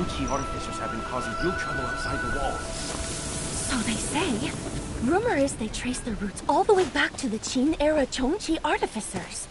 Chongqi artificers have been causing real trouble outside the walls. So they say. Rumor is they trace their roots all the way back to the Qin-era Chongqi artificers.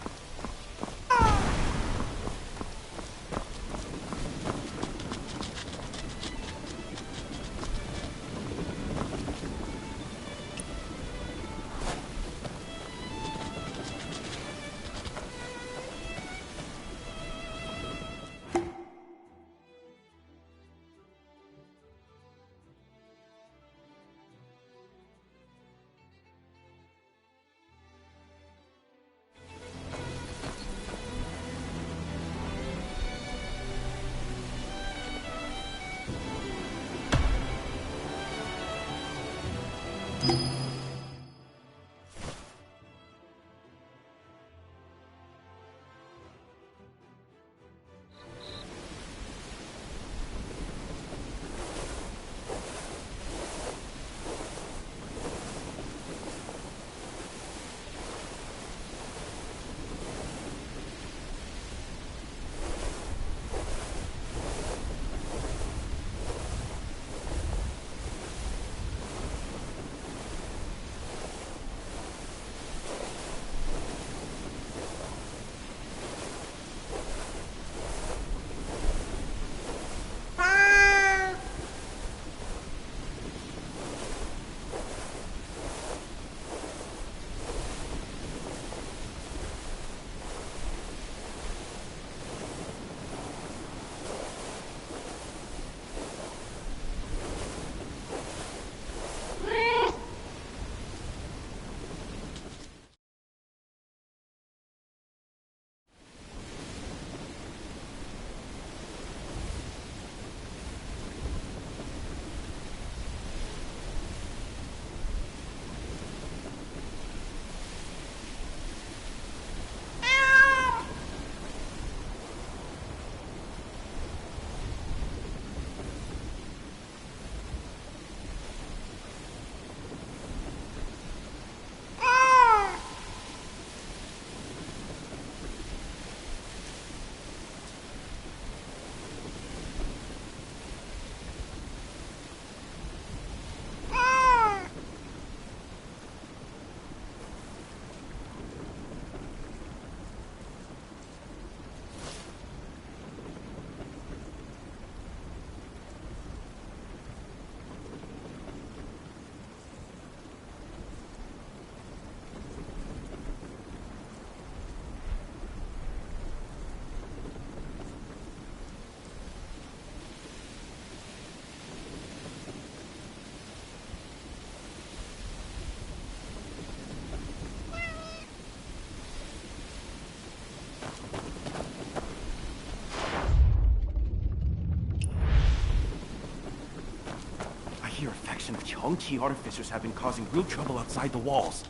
A faction of Chongqi artificers have been causing real trouble outside the walls.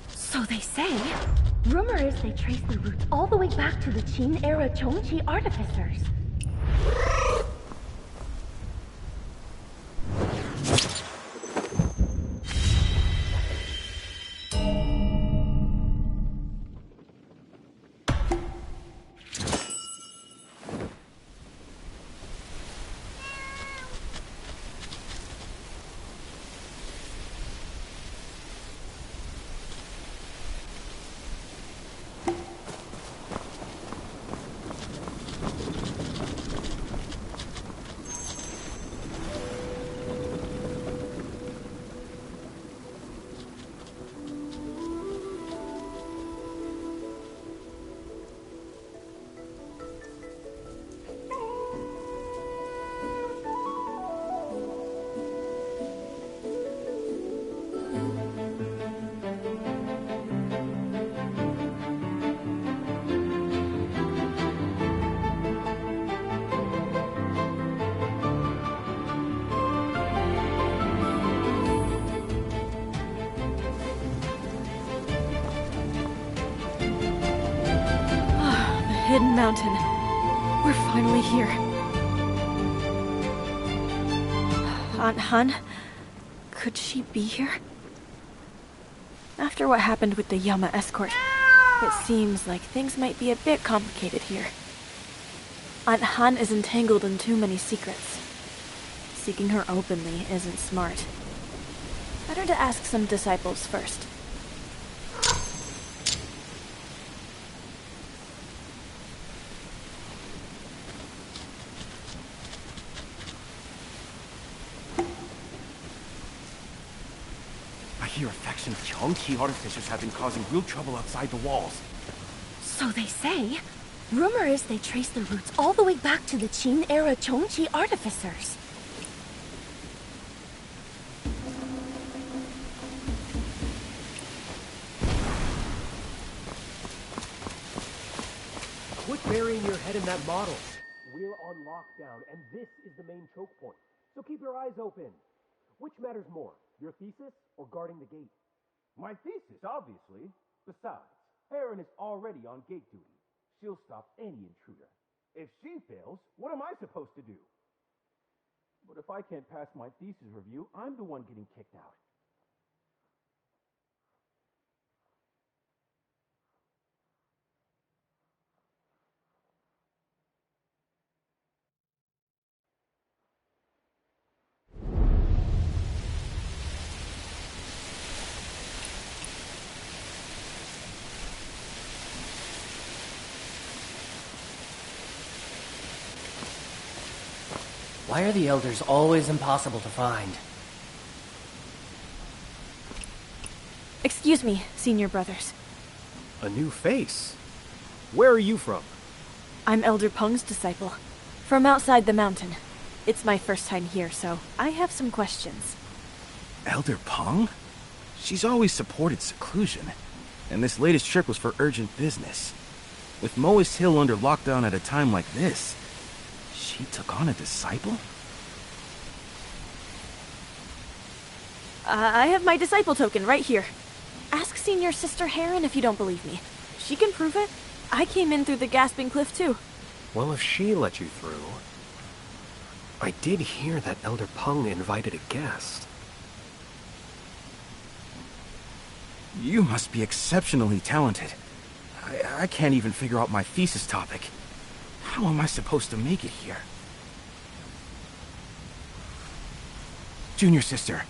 So they say. Rumor is they trace their roots all the way back to the Qin-era Chongqi artificers. Hidden mountain. We're finally here. Aunt Hun? Could she be here? After what happened with the Yama escort, it seems like things might be a bit complicated here. Aunt Han is entangled in too many secrets. Seeking her openly isn't smart. Better to ask some disciples first. I hear a faction of Chongqi artificers have been causing real trouble outside the walls. So they say. Rumor is they trace their roots all the way back to the Qin-era Chongqi artificers. Quit burying your head in that model. We're on lockdown, and this is the main choke point. So keep your eyes open. Which matters more, your thesis or guarding the gate? My thesis, obviously. Besides, Heron is already on gate duty. She'll stop any intruder. If she fails, what am I supposed to do? But if I can't pass my thesis review, I'm the one getting kicked out. Why are the elders always impossible to find? Excuse me, senior brothers. A new face? Where are you from? I'm Elder Peng's disciple. From outside the mountain. It's my first time here, so I have some questions. Elder Peng? She's always supported seclusion, and this latest trip was for urgent business. With Moist Hill under lockdown at a time like this, she took on a disciple? I have my disciple token right here. Ask Senior Sister Heron if you don't believe me. She can prove it. I came in through the Gasping Cliff too. Well, if she let you through... I did hear that Elder Peng invited a guest. You must be exceptionally talented. I can't even figure out my thesis topic. How am I supposed to make it here? Junior sister,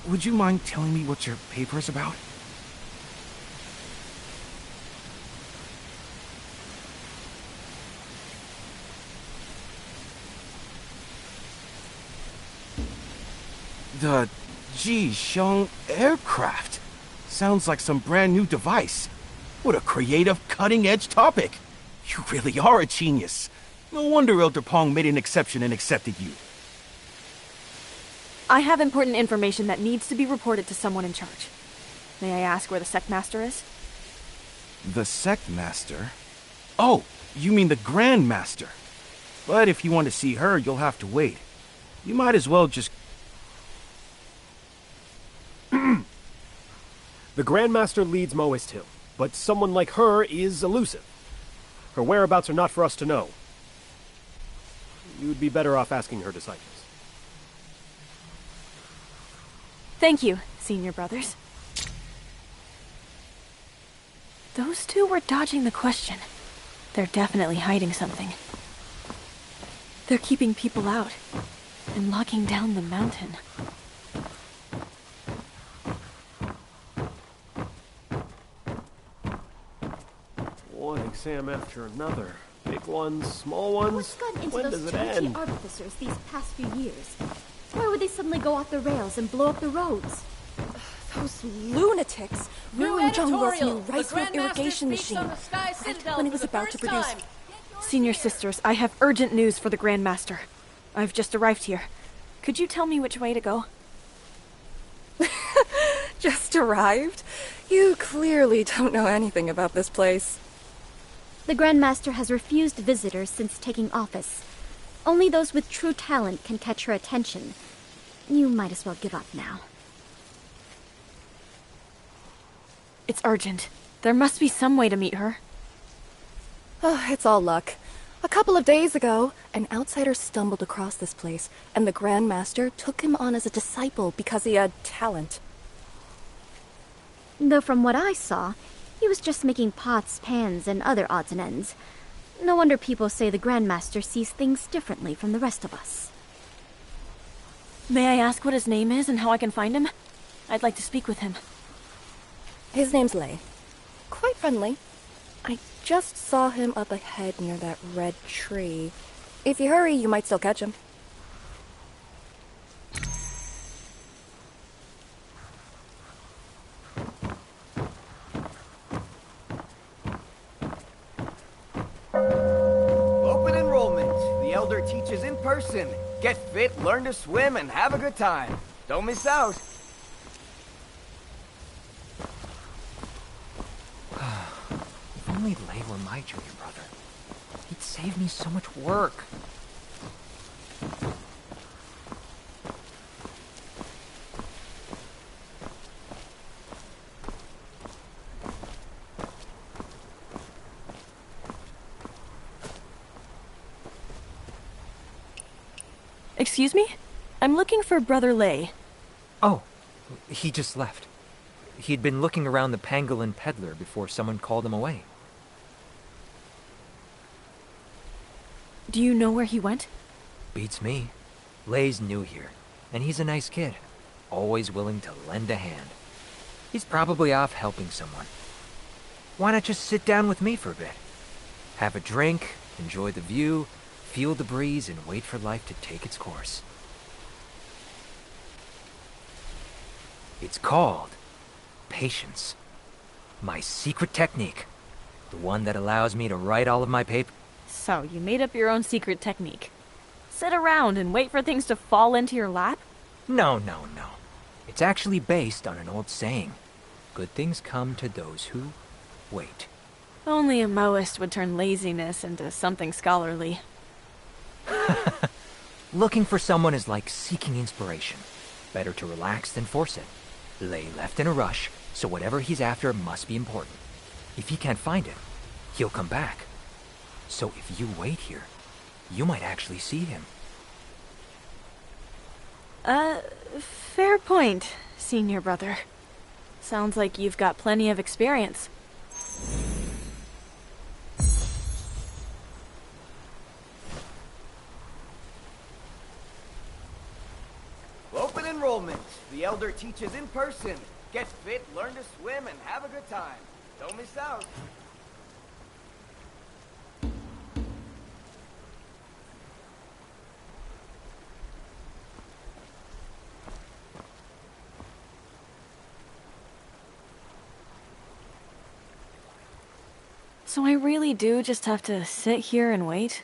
would you mind telling me what your paper is about? The Ji-Xiong aircraft. Sounds like some brand new device. What a creative, cutting-edge topic. You really are a genius. No wonder Elder Peng made an exception and accepted you. I have important information that needs to be reported to someone in charge. May I ask where the Sect Master is? The Sect Master? Oh, you mean the Grand Master. But if you want to see her, you'll have to wait. You might as well just... The Grandmaster leads Moist Hill, but someone like her is elusive. Her whereabouts are not for us to know. You'd be better off asking her disciples. Thank you, senior brothers. Those two were dodging the question. They're definitely hiding something. They're keeping people out and locking down the mountain. One exam after another. Big ones, small ones. What's gotten into When those does it Chongqi end? artificers these past few years? Why would they suddenly go off the rails and blow up the roads? Those lunatics ruined Zhongguo's new rice-field irrigation machine right when it was about to produce... Senior sisters, I have urgent news for the Grand Master. I've just arrived here. Could you tell me which way to go? Just arrived? You clearly don't know anything about this place. The Grand Master has refused visitors since taking office. Only those with true talent can catch her attention. You might as well give up now. It's urgent. There must be some way to meet her. Oh, it's all luck. A couple of days ago, an outsider stumbled across this place, and the Grand Master took him on as a disciple because he had talent. Though from what I saw, he was just making pots, pans, and other odds and ends. No wonder people say the Grandmaster sees things differently from the rest of us. May I ask what his name is and how I can find him? I'd like to speak with him. His name's Lei. Quite friendly. I just saw him up ahead near that red tree. If you hurry, you might still catch him. Open enrollment. The Elder teaches in person. Get fit, learn to swim, and have a good time. Don't miss out. If only Lei were my junior brother. He'd save me so much work. Excuse me? I'm looking for Brother Lei. Oh, he just left. He'd been looking around the pangolin peddler before someone called him away. Do you know where he went? Beats me. Lei's new here, and he's a nice kid. Always willing to lend a hand. He's probably off helping someone. Why not just sit down with me for a bit? Have a drink, enjoy the view, feel the breeze, and wait for life to take its course. It's called patience. My secret technique. The one that allows me to write all of my papers. So, you made up your own secret technique. Sit around and wait for things to fall into your lap? No. It's actually based on an old saying. Good things come to those who wait. Only a Maoist would turn laziness into something scholarly. Looking for someone is like seeking inspiration. Better to relax than force it. Lei left in a rush, so whatever he's after must be important. If he can't find it, he'll come back. So if you wait here, you might actually see him. Fair point, senior brother. Sounds like you've got plenty of experience. Open enrollment. The Elder teaches in person. Get fit, learn to swim, and have a good time. Don't miss out. So I really do just have to sit here and wait?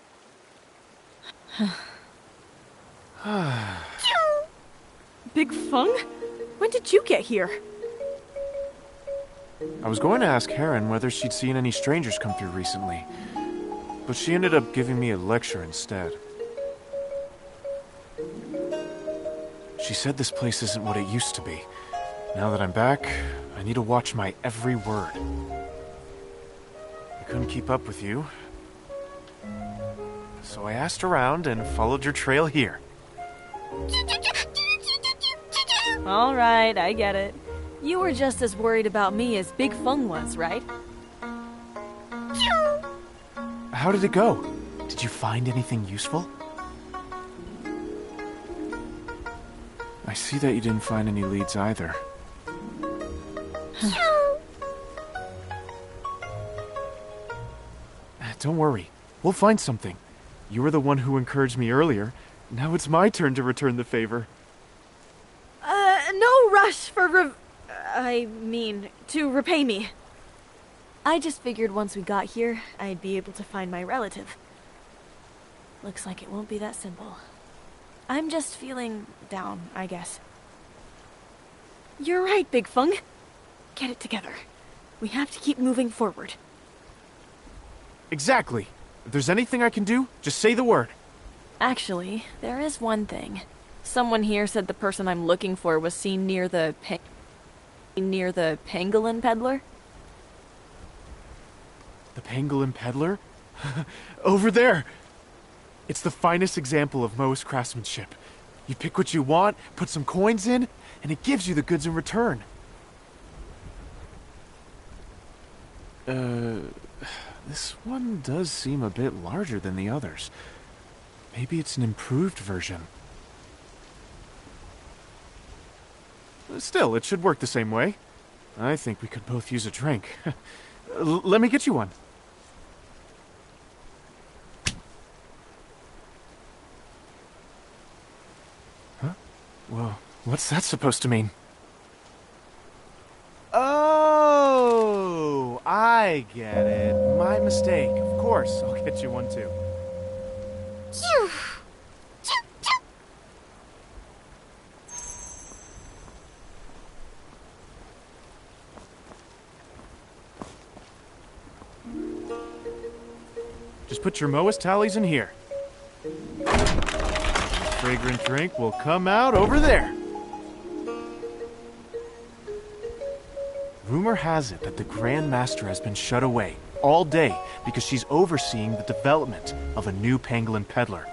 Big Feng? When did you get here? I was going to ask Heron whether she'd seen any strangers come through recently, but she ended up giving me a lecture instead. She said this place isn't what it used to be. Now that I'm back, I need to watch my every word. I couldn't keep up with you, so I asked around and followed your trail here. All right, I get it. You were just as worried about me as Big Feng was, right? How did it go? Did you find anything useful? I see that you didn't find any leads either. Don't worry, we'll find something. You were the one who encouraged me earlier. Now it's my turn to return the favor. No rush for to repay me. I just figured once we got here, I'd be able to find my relative. Looks like it won't be that simple. I'm just feeling down, I guess. You're right, Big Feng. Get it together. We have to keep moving forward. Exactly. If there's anything I can do, just say the word. Actually, there is one thing. Someone here said the person I'm looking for was seen near the pangolin peddler. The pangolin peddler? Over there! It's the finest example of Moe's craftsmanship. You pick what you want, put some coins in, and it gives you the goods in return. This one does seem a bit larger than the others. Maybe it's an improved version. Still, it should work the same way. I think we could both use a drink. Let me get you one. Huh? Well, what's that supposed to mean? Oh, I get it. My mistake. Of course, I'll get you one too. Just put your Moas tallies in here. Fragrant drink will come out over there. Rumor has it that the Grand Master has been shut away all day because she's overseeing the development of a new pangolin peddler.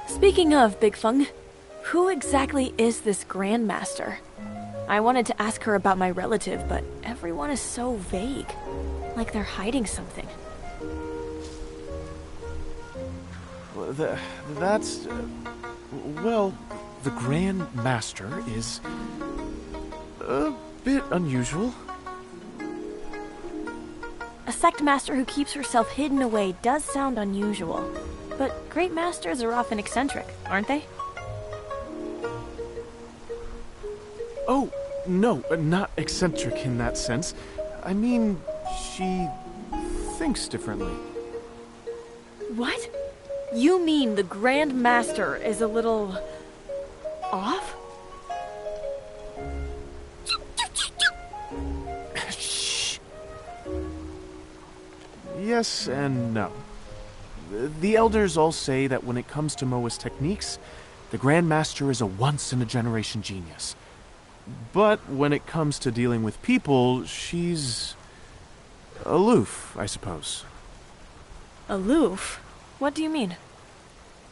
Speaking of, Big Fung, who exactly is this Grand Master? I wanted to ask her about my relative, but everyone is so vague. Like they're hiding something. Well, the Grand Master is a bit unusual. A sect master who keeps herself hidden away does sound unusual. But great masters are often eccentric, aren't they? Oh, no, not eccentric in that sense. I mean, she thinks differently. What? You mean the Grand Master is a little... off? Shh. Yes and no. The elders all say that when it comes to Moa's techniques, the Grand Master is a once-in-a-generation genius. But when it comes to dealing with people, she's... aloof, I suppose. Aloof? What do you mean?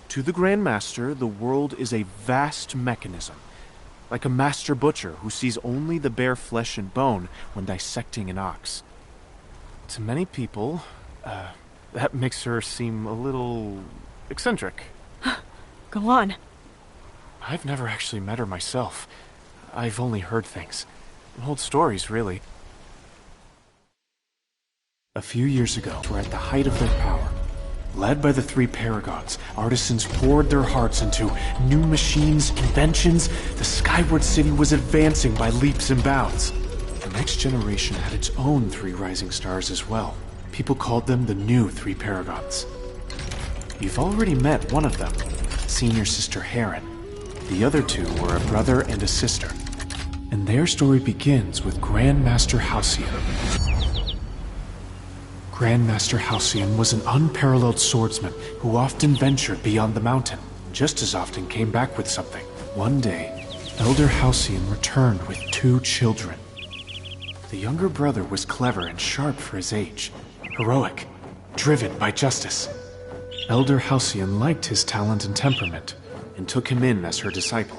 To the Grand Master, the world is a vast mechanism. Like a master butcher who sees only the bare flesh and bone when dissecting an ox. To many people, that makes her seem a little eccentric. Go on. I've never actually met her myself. I've only heard things. Old stories, really. A few years ago, we're at the height of their power. Led by the three paragons, artisans poured their hearts into new machines, inventions. The Skyward City was advancing by leaps and bounds. The next generation had its own three rising stars as well. People called them the new three paragons. You've already met one of them, Senior Sister Heron. The other two were a brother and a sister. And their story begins with Grand Master Halcyon. Grand Master Halcyon was an unparalleled swordsman who often ventured beyond the mountain, just as often came back with something. One day, Elder Halcyon returned with 2 children. The younger brother was clever and sharp for his age, heroic, driven by justice. Elder Halcyon liked his talent and temperament, and took him in as her disciple.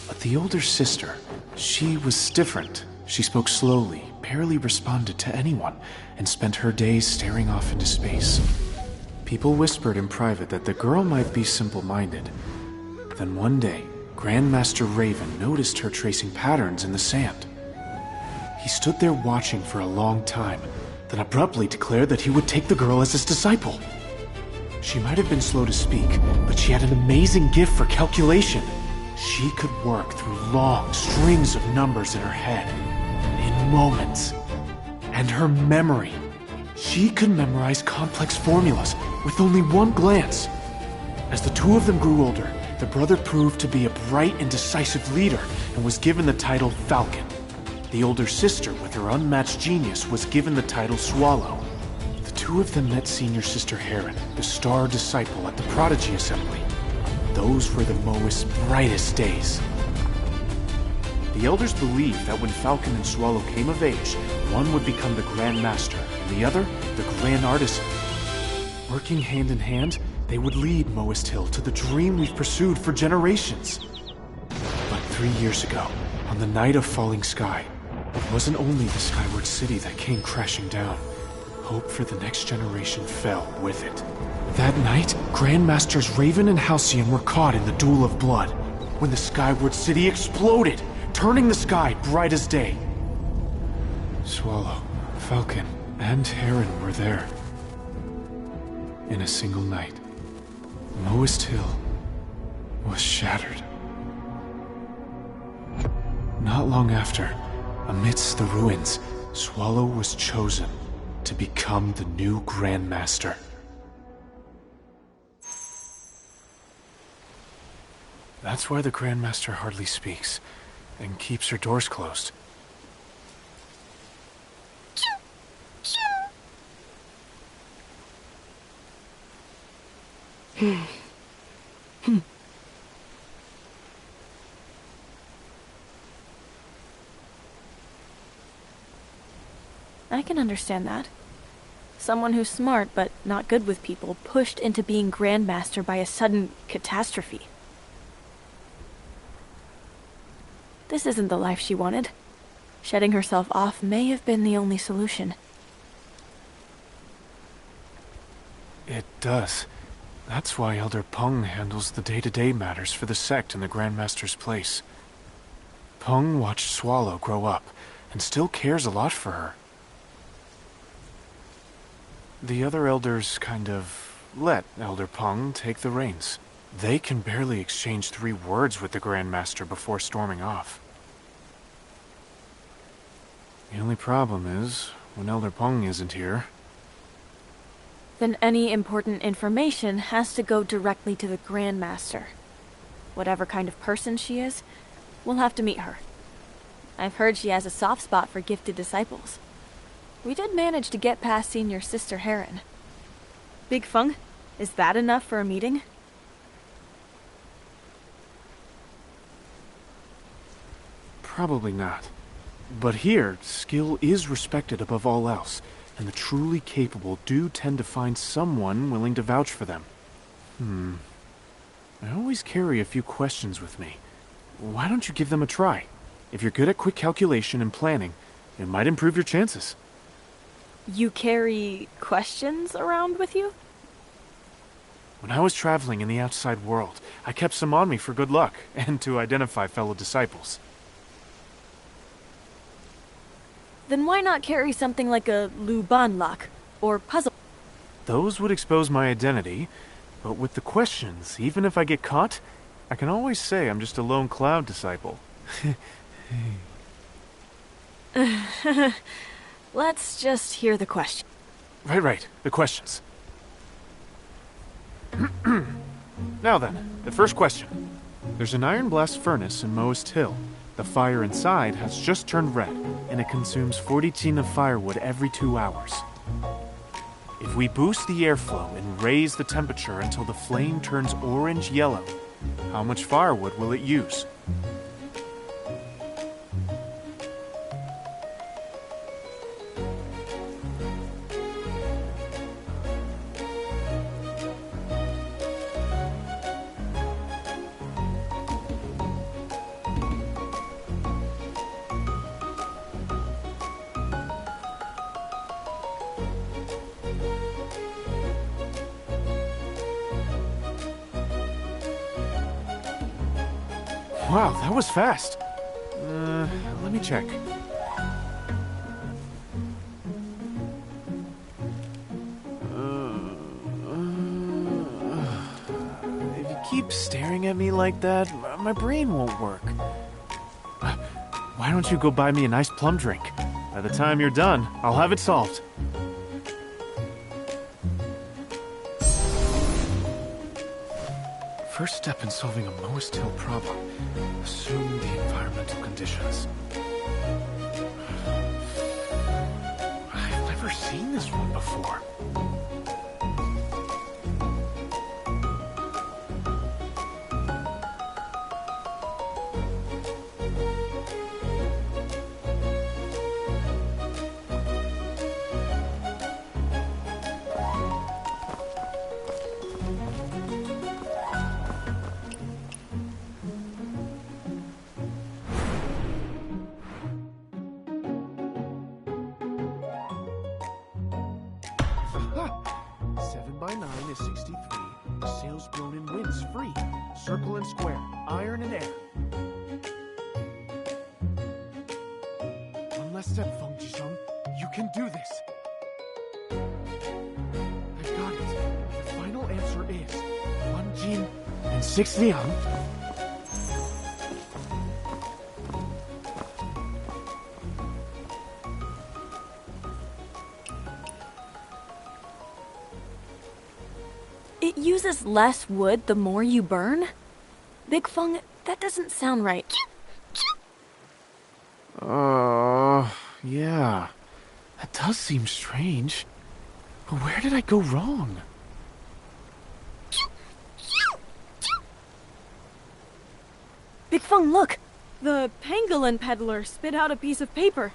But the older sister, she was different. She spoke slowly, barely responded to anyone, and spent her days staring off into space. People whispered in private that the girl might be simple-minded. Then one day, Grandmaster Raven noticed her tracing patterns in the sand. He stood there watching for a long time, then abruptly declared that he would take the girl as his disciple. She might have been slow to speak, but she had an amazing gift for calculation. She could work through long strings of numbers in her head, in moments. And her memory. She could memorize complex formulas with only one glance. As the two of them grew older, the brother proved to be a bright and decisive leader and was given the title Falcon. The older sister, with her unmatched genius, was given the title Swallow. The two of them met Senior Sister Heron, the star disciple at the Prodigy Assembly. Those were the Moas' brightest days. The elders believed that when Falcon and Swallow came of age, one would become the Grand Master, and the other, the Grand Artisan. Working hand in hand, they would lead Moas Hill to the dream we've pursued for generations. But 3 years ago, on the night of falling sky, it wasn't only the Skyward City that came crashing down. hope for the next generation fell with it. That night, Grandmasters Raven and Halcyon were caught in the duel of blood, when the Skyward City exploded, turning the sky bright as day. Swallow, Falcon, and Heron were there. In a single night, Moist Hill was shattered. Not long after, amidst the ruins, Swallow was chosen to become the new Grandmaster. That's why the Grandmaster hardly speaks, and keeps her doors closed. I can understand that. Someone who's smart but not good with people, pushed into being Grandmaster by a sudden catastrophe. This isn't the life she wanted. Shedding herself off may have been the only solution. It does. That's why Elder Peng handles the day-to-day matters for the sect in the Grandmaster's place. Peng watched Swallow grow up, and still cares a lot for her. The other elders kind of let Elder Peng take the reins. They can barely exchange 3 words with the Grandmaster before storming off. The only problem is, when Elder Peng isn't here... Then any important information has to go directly to the Grandmaster. Whatever kind of person she is, we'll have to meet her. I've heard she has a soft spot for gifted disciples. We did manage to get past Senior Sister Heron. Big Feng, is that enough for a meeting? Probably not. But here, skill is respected above all else, and the truly capable do tend to find someone willing to vouch for them. I always carry a few questions with me. Why don't you give them a try? If you're good at quick calculation and planning, it might improve your chances. You carry questions around with you? When I was traveling in the outside world, I kept some on me for good luck, and to identify fellow disciples. Then why not carry something like a Luban lock, or puzzle? Those would expose my identity, but with the questions, even if I get caught, I can always say I'm just a lone cloud disciple. Let's just hear the question. Right, the questions. Now then, the first question. There's an iron blast furnace in Moist Hill. The fire inside has just turned red, and it consumes 40 tin of firewood every 2 hours. If we boost the airflow and raise the temperature until the flame turns orange-yellow, how much firewood will it use? Wow, that was fast. Let me check. If you keep staring at me like that, my brain won't work. Why don't you go buy me a nice plum drink? By the time you're done, I'll have it solved. First step in solving a Moist Hill problem, assume the environmental conditions. I've never seen this one before. is 63. Sails blown in winds free. Circle and square. Iron and air. One less step, Feng Jisheng. You can do this. I've got it. The final answer is 1 Jin and 6 Liang. It uses less wood the more you burn? Big Feng, that doesn't sound right. Yeah. That does seem strange. But where did I go wrong? Big Feng, look! The pangolin peddler spit out a piece of paper.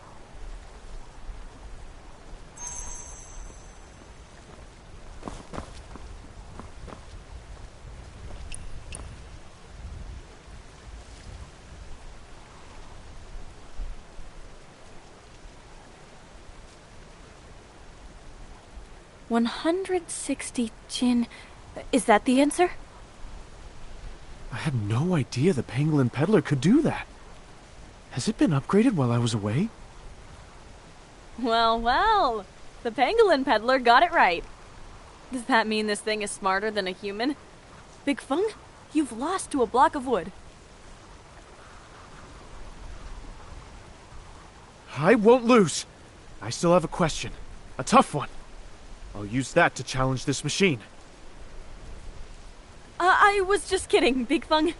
$160 Jin. Is that the answer? I had no idea the pangolin peddler could do that. Has it been upgraded while I was away? Well, well. The pangolin peddler got it right. Does that mean this thing is smarter than a human? Big Feng, you've lost to a block of wood. I won't lose. I still have a question. A tough one. I'll use that to challenge this machine. I was just kidding, Big Feng.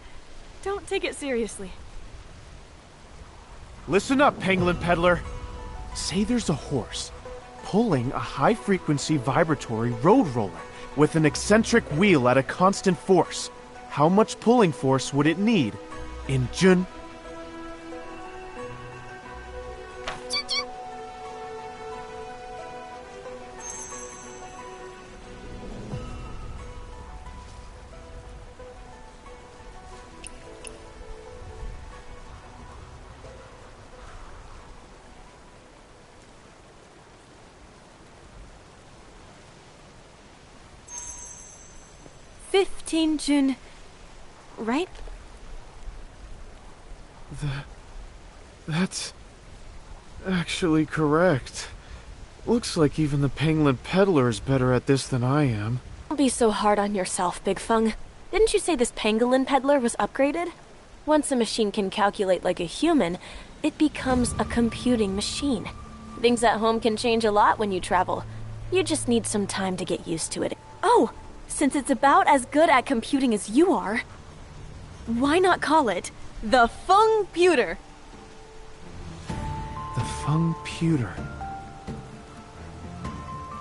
Don't take it seriously. Listen up, pangolin peddler. Say there's a horse pulling a high-frequency vibratory road roller with an eccentric wheel at a constant force. How much pulling force would it need in Jun? Jun, right? That's actually correct. Looks like even the pangolin peddler is better at this than I am. Don't be so hard on yourself, Big Feng. Didn't you say this pangolin peddler was upgraded? Once a machine can calculate like a human, it becomes a computing machine. Things at home can change a lot when you travel. You just need some time to get used to it. Oh! Since it's about as good at computing as you are, why not call it the Feng-puter? The Feng-puter.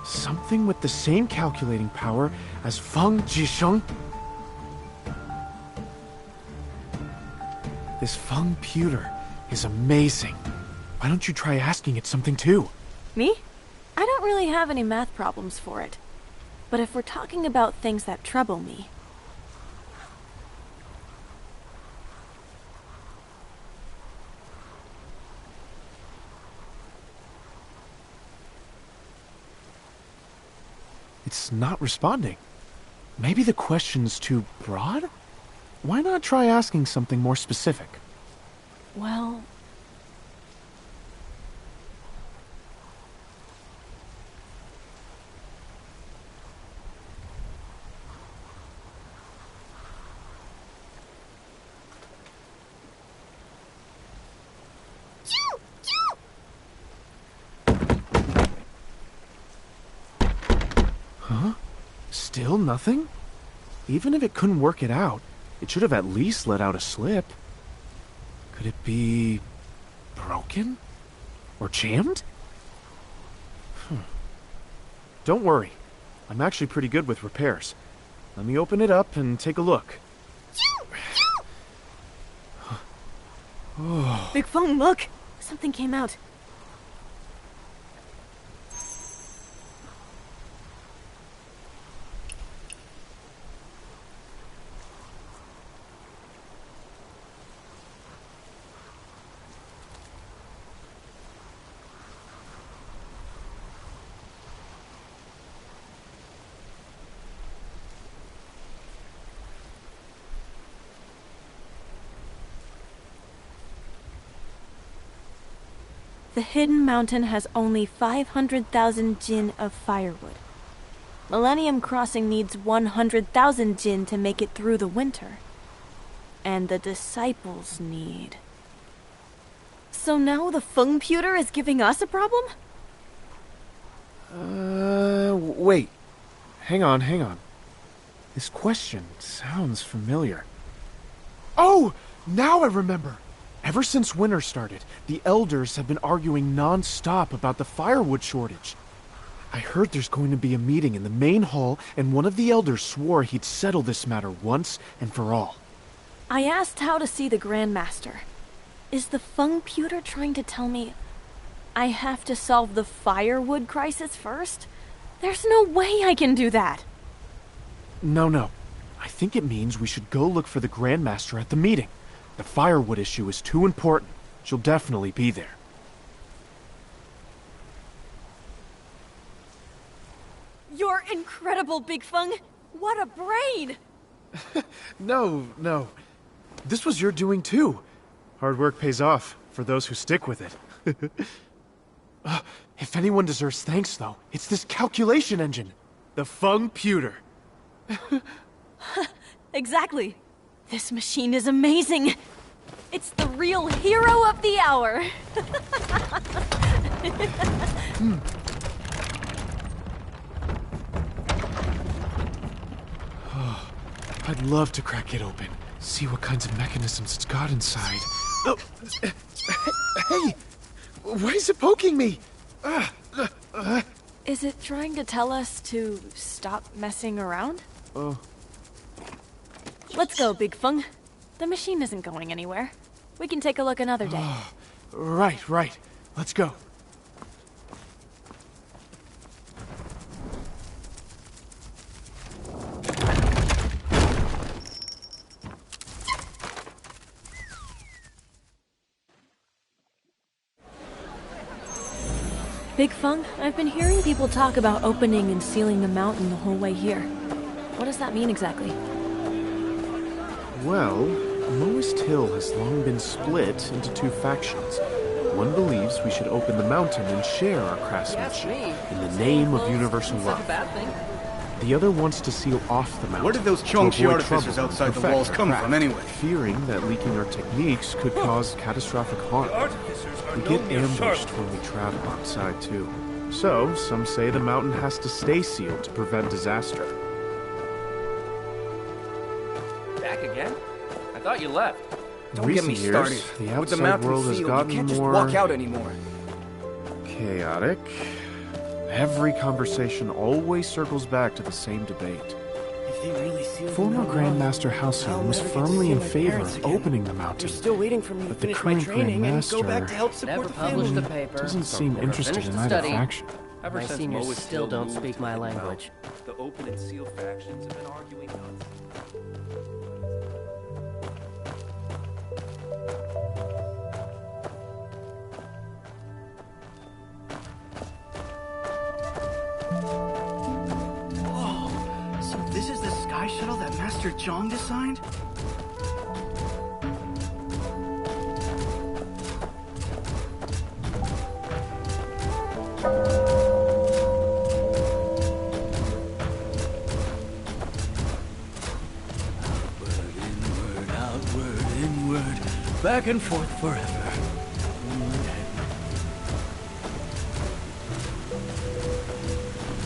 Something with the same calculating power as Feng Jisheng? This Feng-puter is amazing. Why don't you try asking it something too? Me? I don't really have any math problems for it. But if we're talking about things that trouble me... It's not responding. Maybe the question's too broad? Why not try asking something more specific? Well... Huh? Still nothing? Even if it couldn't work it out, it should have at least let out a slip. Could it be... broken? Or jammed? Don't worry. I'm actually pretty good with repairs. Let me open it up and take a look. Oh. Big Feng, look! Something came out. The hidden mountain has only 500,000 jin of firewood. Millennium Crossing needs 100,000 jin to make it through the winter. And the disciples need... So now the Fengputer is giving us a problem? Wait. Hang on. This question sounds familiar. Oh! Now I remember! Ever since winter started, the elders have been arguing non-stop about the firewood shortage. I heard there's going to be a meeting in the main hall, and one of the elders swore he'd settle this matter once and for all. I asked how to see the Grand Master. Is the Fengputer trying to tell me I have to solve the firewood crisis first? There's no way I can do that. No. I think it means we should go look for the Grand Master at the meeting. The firewood issue is too important. She'll definitely be there. You're incredible, Big Feng! What a brain! No. This was your doing too. Hard work pays off, for those who stick with it. If anyone deserves thanks, though, it's this calculation engine. The Fengputer. Exactly. This machine is amazing. It's the real hero of the hour. I'd love to crack it open. See what kinds of mechanisms it's got inside. Oh, hey! Why is it poking me? Is it trying to tell us to stop messing around? Let's go, Big Feng. The machine isn't going anywhere. We can take a look another day. Right. Let's go. Big Feng, I've been hearing people talk about opening and sealing the mountain the whole way here. What does that mean exactly? Well, Moist Hill has long been split into two factions. One believes we should open the mountain and share our craftsmanship in the name of universal love. The other wants to seal off the mountain. Where did those Chongqi artificers outside the walls come from anyway? Fearing that leaking our techniques could cause catastrophic harm. We get ambushed when we travel outside too. So, some say the mountain has to stay sealed to prevent disaster. Back again? I thought you left. Don't get me started. The With the outside mountain world has sealed, gotten you can't just more walk out anymore. chaotic. Every conversation always circles back to the same debate. If they really sealed Former the mountain off, Grandmaster Halcyon I'll was never get to firmly see in my favor parents of again. opening the mountain. They're still waiting for me to But the finish my current training and go Grandmaster back to help support Never the published family. the paper. doesn't seem Never interested finished in the either study. faction. Ever My since seniors Moist still Hill don't moved speak to my the language. mountain, the open and seal factions have been arguing nonstop. Whoa! So this is the sky shuttle that Master Zhong designed? Inward, outward, inward, back and forth forever.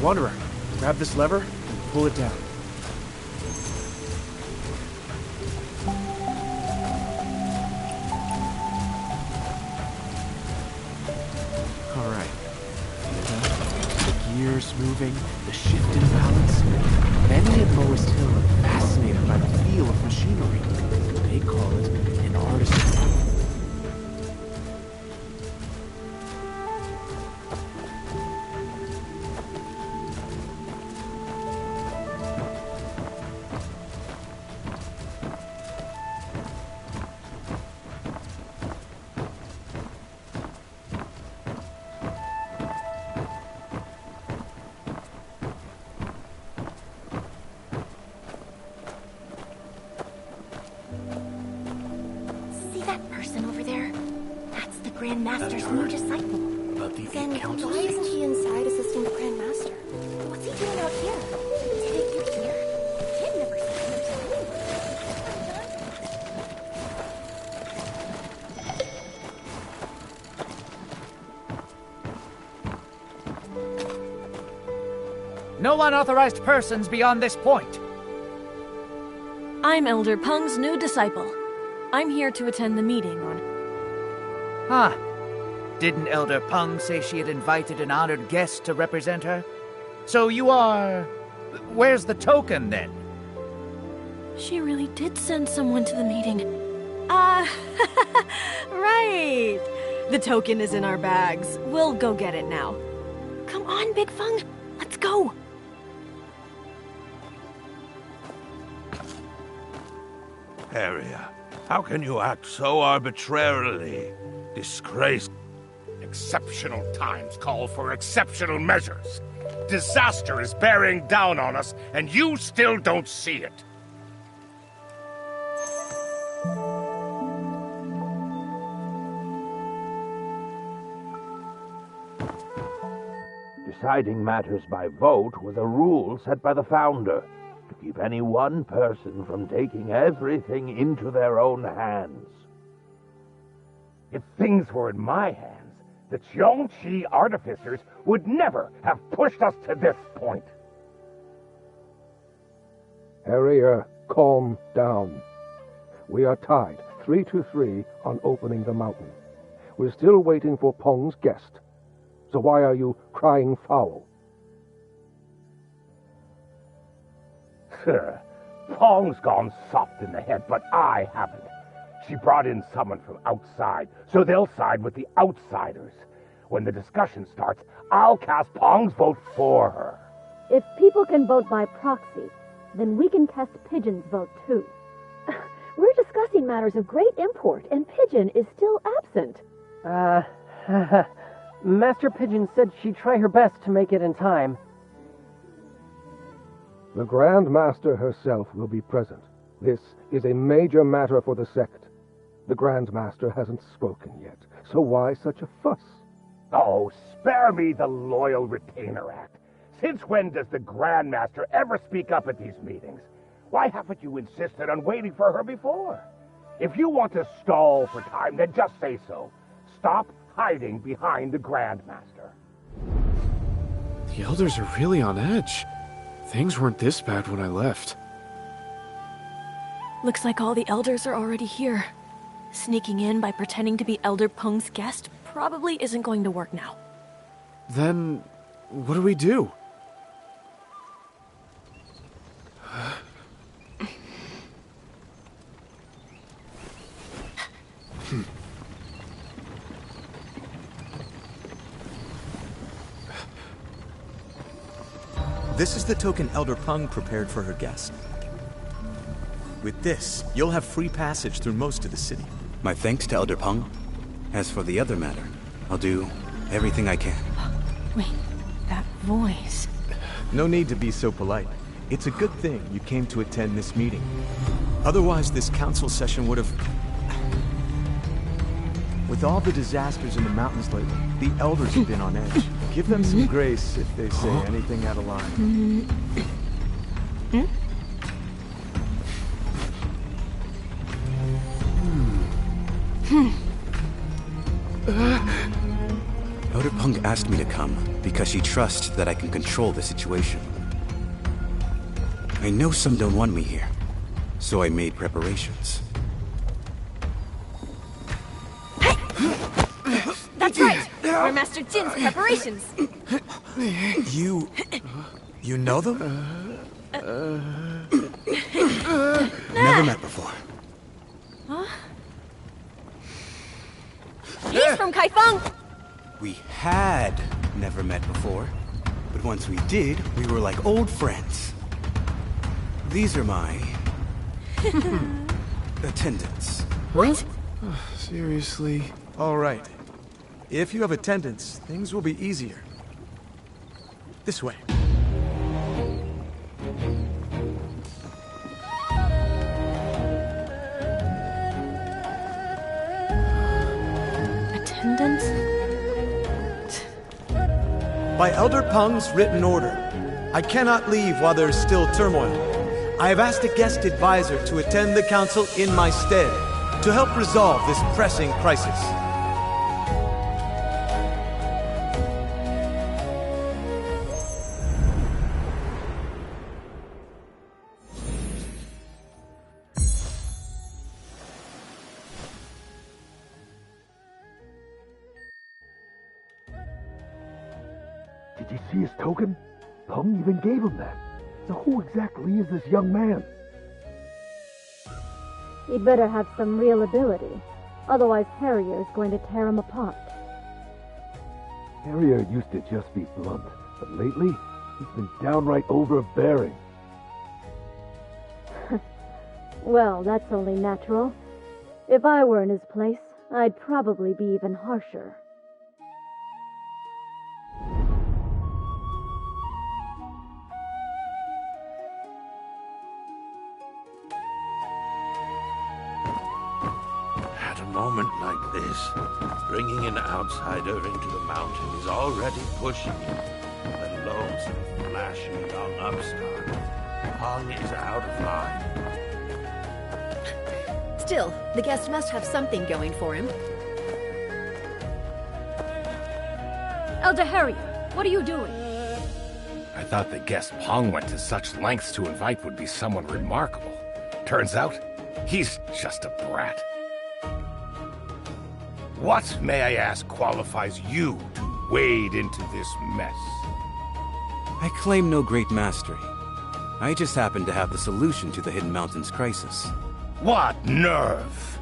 Wanderer, grab this lever and pull it down. Alright. The gears moving, the shift in balance. Many at Moist Hill are fascinated by the feel of machinery. They call it an artisan. See that person over there? That's the Grand Master's new disciple. About the Then 8 councils? why isn't he inside assisting the Grand Master? What's he doing out here? Did it get here? Kid never said him to No unauthorized persons beyond this point. I'm Elder Peng's new disciple. I'm here to attend the meeting on... Huh. Didn't Elder Peng say she had invited an honored guest to represent her? So you are... Where's the token, then? She really did send someone to the meeting. Right. The token is in our bags. We'll go get it now. Come on, Big Feng. Let's go. Area, how can you act so arbitrarily? Disgrace. Exceptional times call for exceptional measures. Disaster is bearing down on us, and you still don't see it. Deciding matters by vote was a rule set by the founder to keep any one person from taking everything into their own hands. If things were in my hands, the Zhongqi artificers would never have pushed us to this point. Harrier, calm down. We are tied 3-3 on opening the mountain. We're still waiting for Peng's guest. So why are you crying foul? Sir, Peng's gone soft in the head, but I haven't. She brought in someone from outside, so they'll side with the outsiders. When the discussion starts, I'll cast Peng's vote for her. If people can vote by proxy, then we can cast Pigeon's vote too. We're discussing matters of great import, and Pigeon is still absent. Master Pigeon said she'd try her best to make it in time. The Grand Master herself will be present. This is a major matter for the sect. The Grand Master hasn't spoken yet, so why such a fuss? Oh, spare me the Loyal Retainer Act. Since when does the Grand Master ever speak up at these meetings? Why haven't you insisted on waiting for her before? If you want to stall for time, then just say so. Stop hiding behind the Grand Master. The elders are really on edge. Things weren't this bad when I left. Looks like all the elders are already here. Sneaking in by pretending to be Elder Peng's guest probably isn't going to work now. Then, what do we do? This is the token Elder Peng prepared for her guest. With this, you'll have free passage through most of the city. My thanks to Elder Peng. As for the other matter, I'll do everything I can. Wait, that voice... No need to be so polite. It's a good thing you came to attend this meeting. Otherwise, this council session would have... With all the disasters in the mountains lately, the elders have been on edge. Give them some grace if they say anything out of line. Elder Peng asked me to come because she trusts that I can control the situation. I know some don't want me here, so I made preparations. That's right! We're Master Jin's preparations! You know them? Never met before. Huh? He's from Kaifeng! We had never met before, but once we did, we were like old friends. These are my... attendants. What? Seriously? All right. If you have attendance, things will be easier. This way. pendant? By Elder Peng's written order, I cannot leave while there is still turmoil. I have asked a guest advisor to attend the council in my stead to help resolve this pressing crisis. Did you see his token? Peng even gave him that. So who exactly is this young man? He'd better have some real ability. Otherwise, Harrier's going to tear him apart. Harrier used to just be blunt, but lately, he's been downright overbearing. Well, that's only natural. If I were in his place, I'd probably be even harsher. At a moment like this, bringing an outsider into the mountain is already pushing it. Let alone some flashy young upstart. Peng is out of line. Still, the guest must have something going for him. Elder Harrier, what are you doing? I thought the guest Peng went to such lengths to invite would be someone remarkable. Turns out, he's just a brat. What, may I ask, qualifies you to wade into this mess? I claim no great mastery. I just happen to have the solution to the Hidden Mountains crisis. What nerve!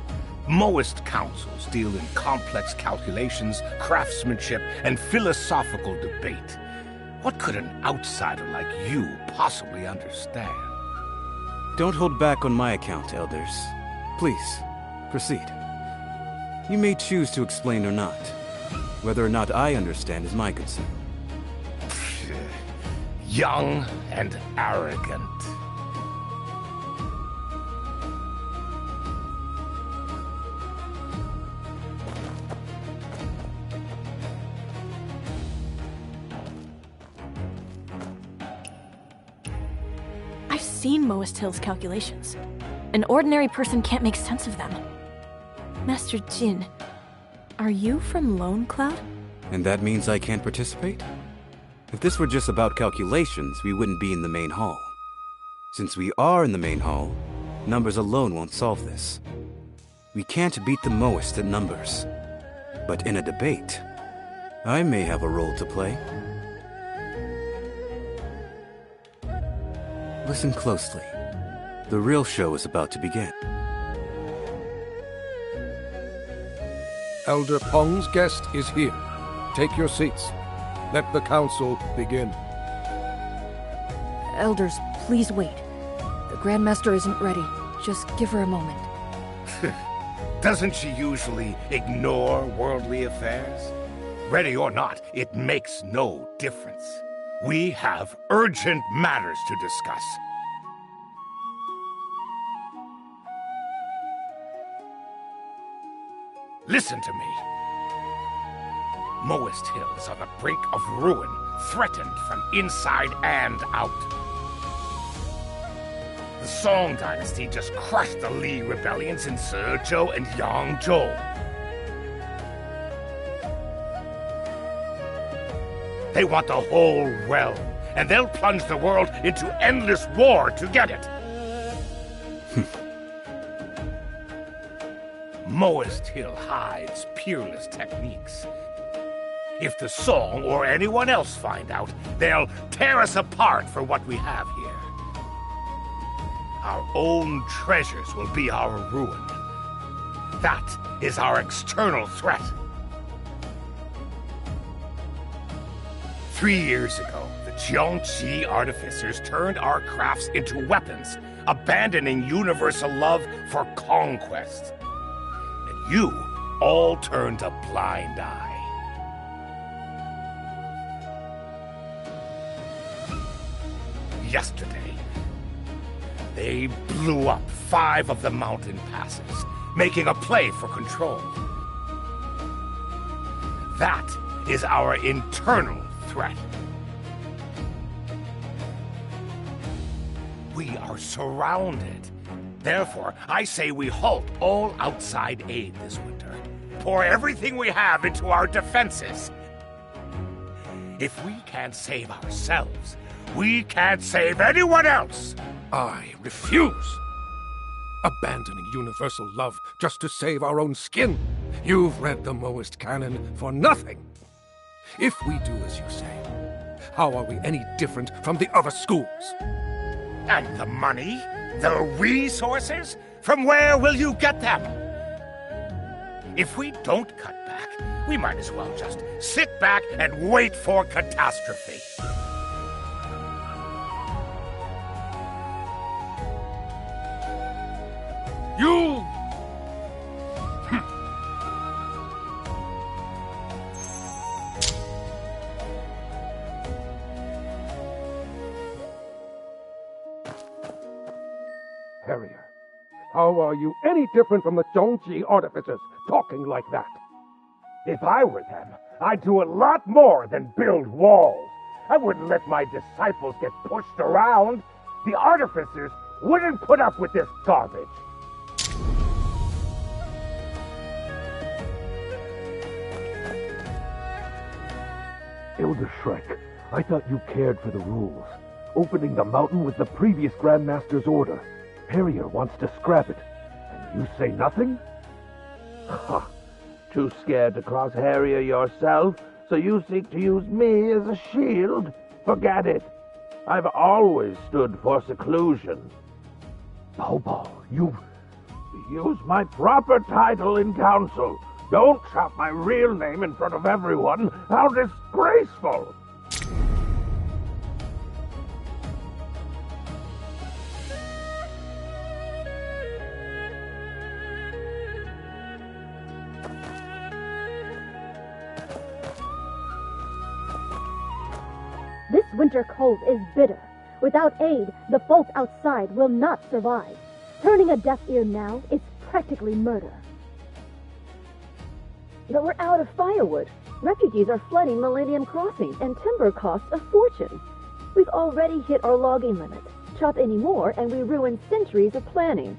Moist councils deal in complex calculations, craftsmanship, and philosophical debate. What could an outsider like you possibly understand? Don't hold back on my account, elders. Please, proceed. You may choose to explain or not. Whether or not I understand is my concern. Young and arrogant. I've seen Moist Hill's calculations. An ordinary person can't make sense of them. Master Jin, are you from Lone Cloud? And that means I can't participate? If this were just about calculations, we wouldn't be in the main hall. Since we are in the main hall, numbers alone won't solve this. We can't beat the Moist at numbers. But in a debate, I may have a role to play. Listen closely. The real show is about to begin. Elder Peng's guest is here. Take your seats. Let the council begin. Elders, please wait. The Grandmaster isn't ready. Just give her a moment. Doesn't she usually ignore worldly affairs? Ready or not, it makes no difference. We have urgent matters to discuss. Listen to me. Moist Hill is on the brink of ruin, threatened from inside and out. The Song Dynasty just crushed the Li rebellions in Sezhou and Yangzhou. They want the whole realm, and they'll plunge the world into endless war to get it. Moist Hill hides peerless techniques. If the Song or anyone else find out, they'll tear us apart for what we have here. Our own treasures will be our ruin. That is our external threat. 3 years ago, the Jiangxi artificers turned our crafts into weapons, abandoning universal love for conquest. And you all turned a blind eye. Yesterday, they blew up 5 of the mountain passes, making a play for control. That is our internal threat. We are surrounded. Therefore, I say we halt all outside aid this winter. Pour everything we have into our defenses. If we can't save ourselves, we can't save anyone else. I refuse. Abandoning universal love just to save our own skin. You've read the Moist canon for nothing. If we do as you say, how are we any different from the other schools? And the money? The resources? From where will you get them? If we don't cut back, we might as well just sit back and wait for catastrophe. You... Harrier, how are you any different from the Zhongji artificers talking like that? If I were them, I'd do a lot more than build walls. I wouldn't let my disciples get pushed around. The artificers wouldn't put up with this garbage. Elder Shrek, I thought you cared for the rules. Opening the mountain was the previous Grandmaster's order. Harrier wants to scrap it, and you say nothing? Ha! Too scared to cross Harrier yourself, so you seek to use me as a shield? Forget it. I've always stood for seclusion. Bobo, you've... Use my proper title in council. Don't shout my real name in front of everyone. How disgraceful! This winter cold is bitter. Without aid, the folk outside will not survive. Turning a deaf ear now is practically murder. But we're out of firewood. Refugees are flooding Millennium Crossing, and timber costs a fortune. We've already hit our logging limit. Chop any more, and we ruin centuries of planning.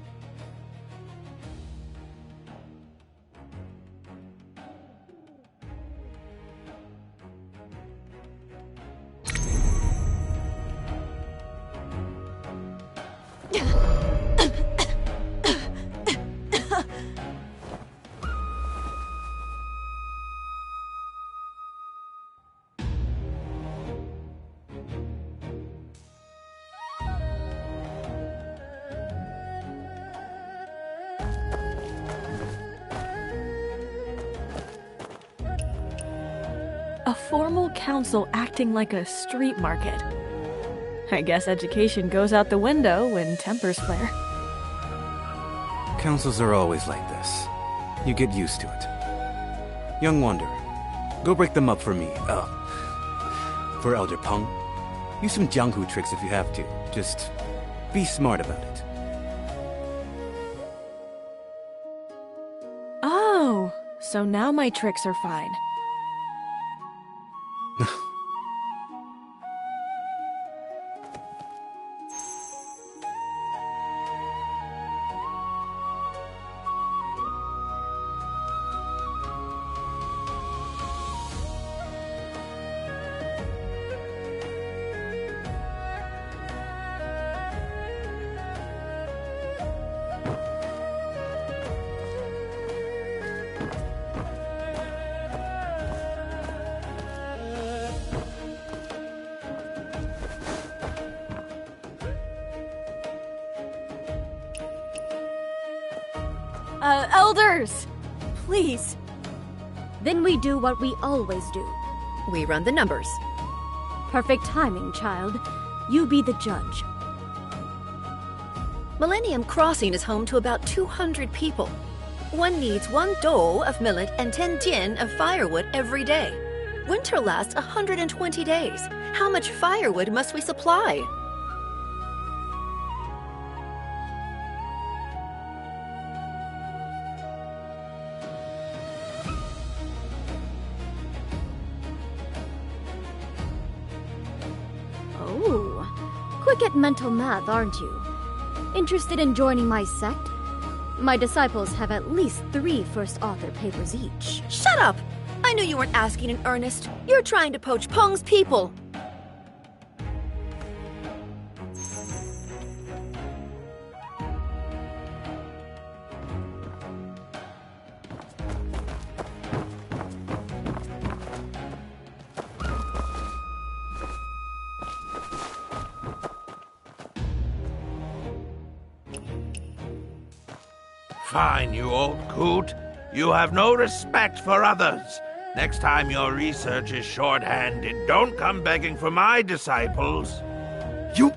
A formal council acting like a street market. I guess education goes out the window when tempers flare. Councils are always like this. You get used to it. Young Wanderer, go break them up for me. For Elder Peng. Use some Jianghu tricks if you have to. Just be smart about it. Oh, so now my tricks are fine. Elders! Please. Then we do what we always do. We run the numbers. Perfect timing, child. You be the judge. Millennium Crossing is home to about 200 people. One needs 1 dole of millet and 10 tin of firewood every day. Winter lasts 120 days. How much firewood must we supply? quick at mental math, aren't you? Interested in joining my sect? My disciples have at least 3 first author papers each. Shut up! I knew you weren't asking in earnest. You're trying to poach Peng's people. Fine, you old coot. You have no respect for others. Next time your research is short-handed, don't come begging for my disciples. You...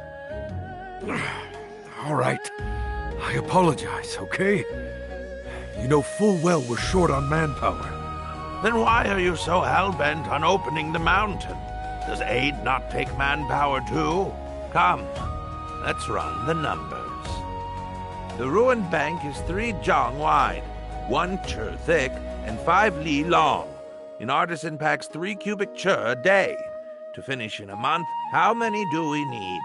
All right. I apologize, okay? You know full well we're short on manpower. Then why are you so hell-bent on opening the mountain? Does aid not take manpower too? Come, let's run the numbers. The ruined bank is 3 zhang wide, 1 che thick, and 5 li long. An artisan packs 3 cubic che a day. To finish in a month, how many do we need?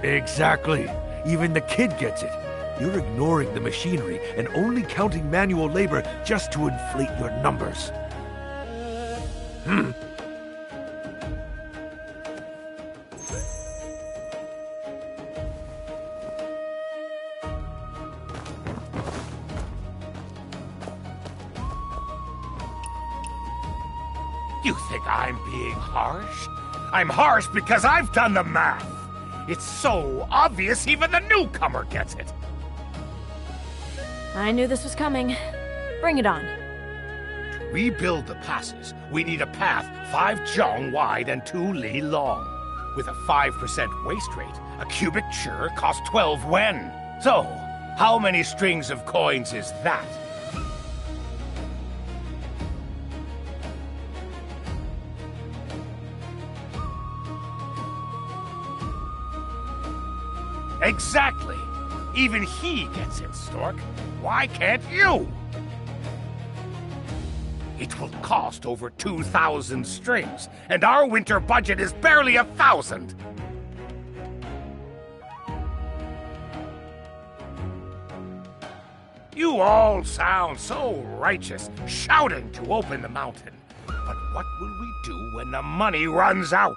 Exactly. Even the kid gets it. You're ignoring the machinery and only counting manual labor just to inflate your numbers. You think I'm being harsh? I'm harsh because I've done the math. It's so obvious even the newcomer gets it. I knew this was coming. Bring it on. To rebuild the passes, we need a path 5 zhang wide and 2 li long. With a 5% waste rate, a cubic che costs 12 wen. So, how many strings of coins is that? Exactly. Even he gets it, Stork. Why can't you? It will cost over 2,000 strings, and our winter budget is barely 1,000. You all sound so righteous, shouting to open the mountain. But what will we do when the money runs out?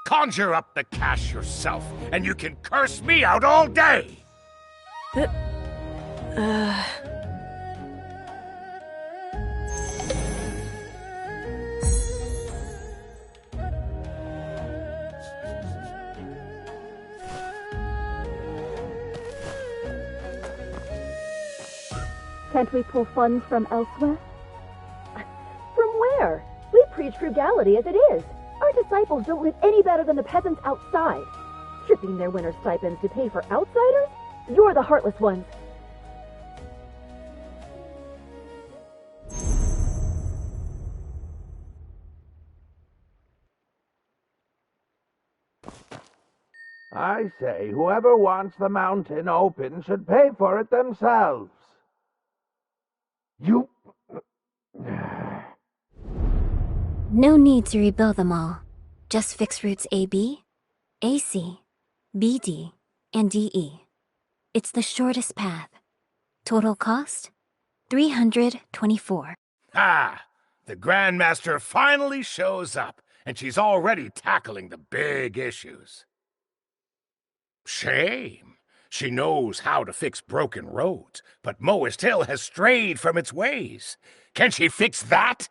Conjure up the cash yourself, and you can curse me out all day! Can't we pull funds from elsewhere? From where? We preach frugality as it is. Our disciples don't live any better than the peasants outside. Stripping their winter stipends to pay for outsiders? You're the heartless ones. I say, whoever wants the mountain open should pay for it themselves. You... No need to rebuild them all. Just fix routes AB, AC, BD, and DE. It's the shortest path. Total cost? 324. Ah! The Grandmaster finally shows up, and she's already tackling the big issues. Shame. She knows how to fix broken roads, but Moist Hill has strayed from its ways. Can she fix that?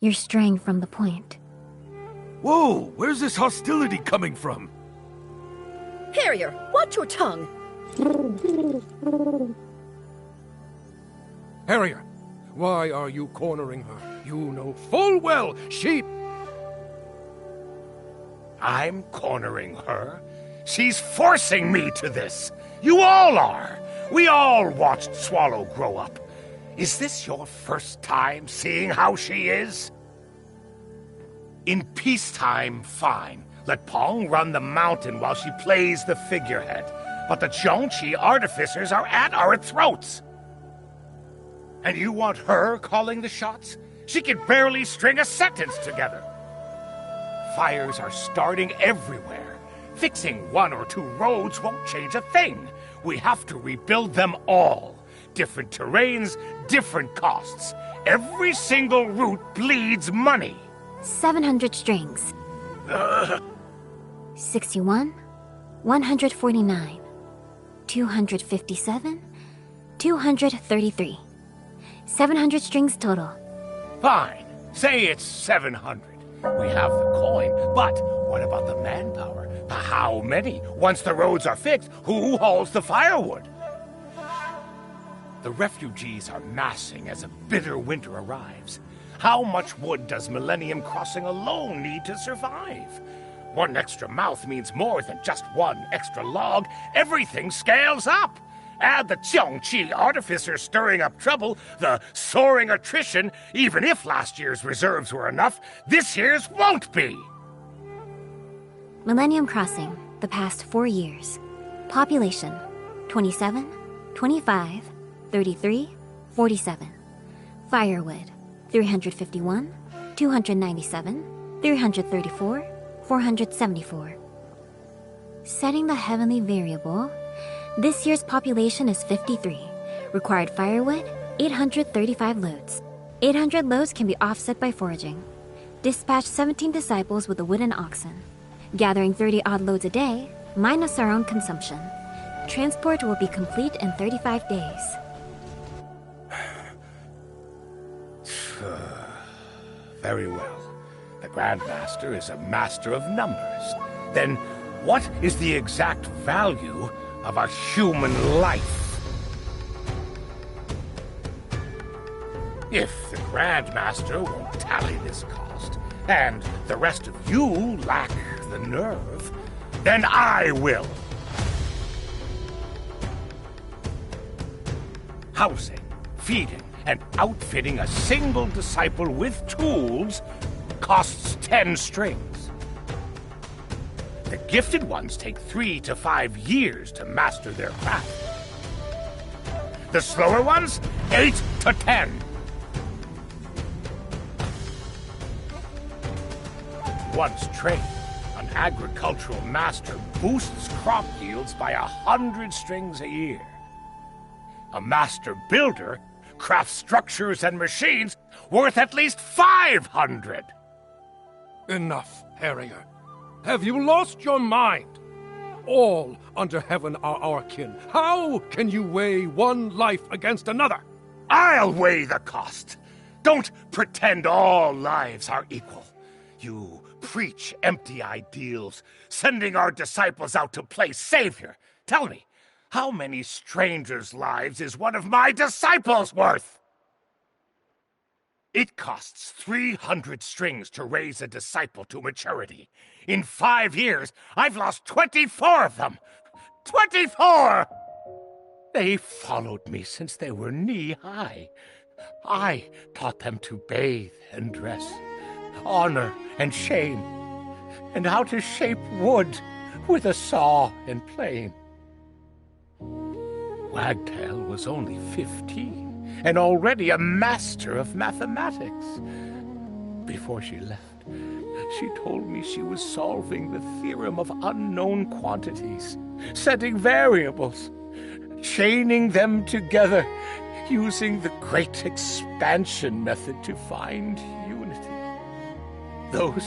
You're straying from the point. Whoa! Where's this hostility coming from? Harrier, watch your tongue! Harrier, why are you cornering her? You know full well she... I'm cornering her? She's forcing me to this. You all are. We all watched Swallow grow up. Is this your first time seeing how she is? In peacetime, fine. Let Pong run the mountain while she plays the figurehead. But the Zhongqi artificers are at our throats. And you want her calling the shots? She can barely string a sentence together. Fires are starting everywhere. Fixing 1 or 2 roads won't change a thing. We have to rebuild them all. Different terrains, different costs. Every single route bleeds money. 700 strings. 61, 149, 257, 233. 700 strings total. Fine. Say it's 700. We have the coin, but what about the manpower? How many? Once the roads are fixed, who hauls the firewood? The refugees are massing as a bitter winter arrives. How much wood does Millennium Crossing alone need to survive? 1 extra mouth means more than just 1 extra log. Everything scales up. Add the Zhongqi artificer stirring up trouble, the soaring attrition. Even if last year's reserves were enough, this year's won't be. Millennium Crossing, the past 4 years. Population, 27, 25, 33, 47. Firewood, 351, 297, 334, 474. Setting the heavenly variable, this year's population is 53. Required firewood, 835 loads. 800 loads can be offset by foraging. Dispatch 17 disciples with a wooden oxen. Gathering 30-odd loads a day, minus our own consumption. Transport will be complete in 35 days. Very well. The Grandmaster is a master of numbers. Then what is the exact value of a human life? If the Grandmaster won't tally this cost, and the rest of you lack the nerve, then I will. Housing, feeding, and outfitting a single disciple with tools costs 10 strings. The gifted ones take 3 to 5 years to master their craft. The slower ones, 8 to 10. Once trained, an agricultural master boosts crop yields by 100 strings a year. A master builder crafts structures and machines worth at least 500. Enough, Harrier. Have you lost your mind? All under heaven are our kin. How can you weigh one life against another? I'll weigh the cost. Don't pretend all lives are equal. You preach empty ideals, sending our disciples out to play savior. Tell me, how many strangers' lives is one of my disciples worth? It costs 300 strings to raise a disciple to maturity. In 5 years, I've lost 24 of them. 24! They followed me since they were knee-high. I taught them to bathe and dress, honor and shame, and how to shape wood with a saw and plane. Wagtail was only 15, and already a master of mathematics. Before she left, she told me she was solving the theorem of unknown quantities, setting variables, chaining them together, using the great expansion method to find unity. Those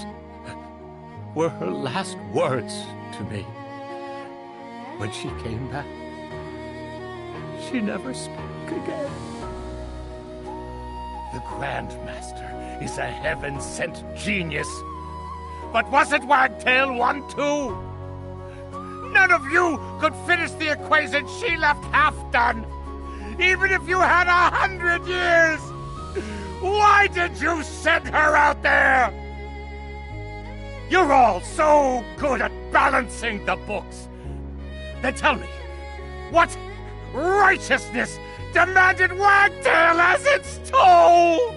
were her last words to me. When she came back, she never spoke again. The Grandmaster is a heaven-sent genius. But wasn't Wagtail one too? None of you could finish the equation she left half done. Even if you had 100 years! Why did you send her out there? You're all so good at balancing the books. Then tell me, what righteousness demanded Wagtail as its toll?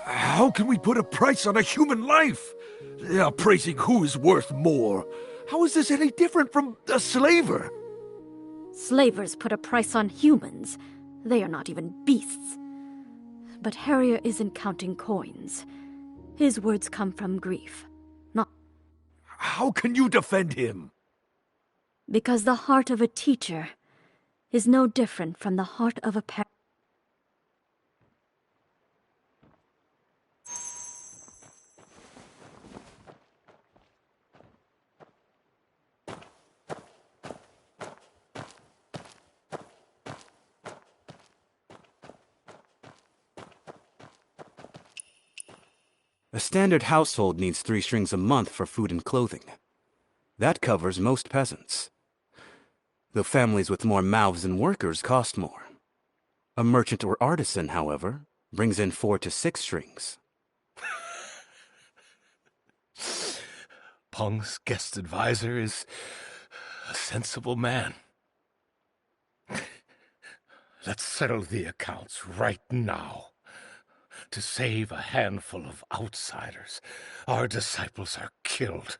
How can we put a price on a human life? Appraising who is worth more. How is this any different from a slaver? Slavers put a price on humans. They are not even beasts. But Harrier isn't counting coins. His words come from grief, not... How can you defend him? Because the heart of a teacher is no different from the heart of a parent. A standard household needs 3 strings a month for food and clothing. That covers most peasants. Though families with more mouths than workers cost more. A merchant or artisan, however, brings in 4 to 6 strings. Peng's guest advisor is a sensible man. Let's settle the accounts right now. To save a handful of outsiders, our disciples are killed,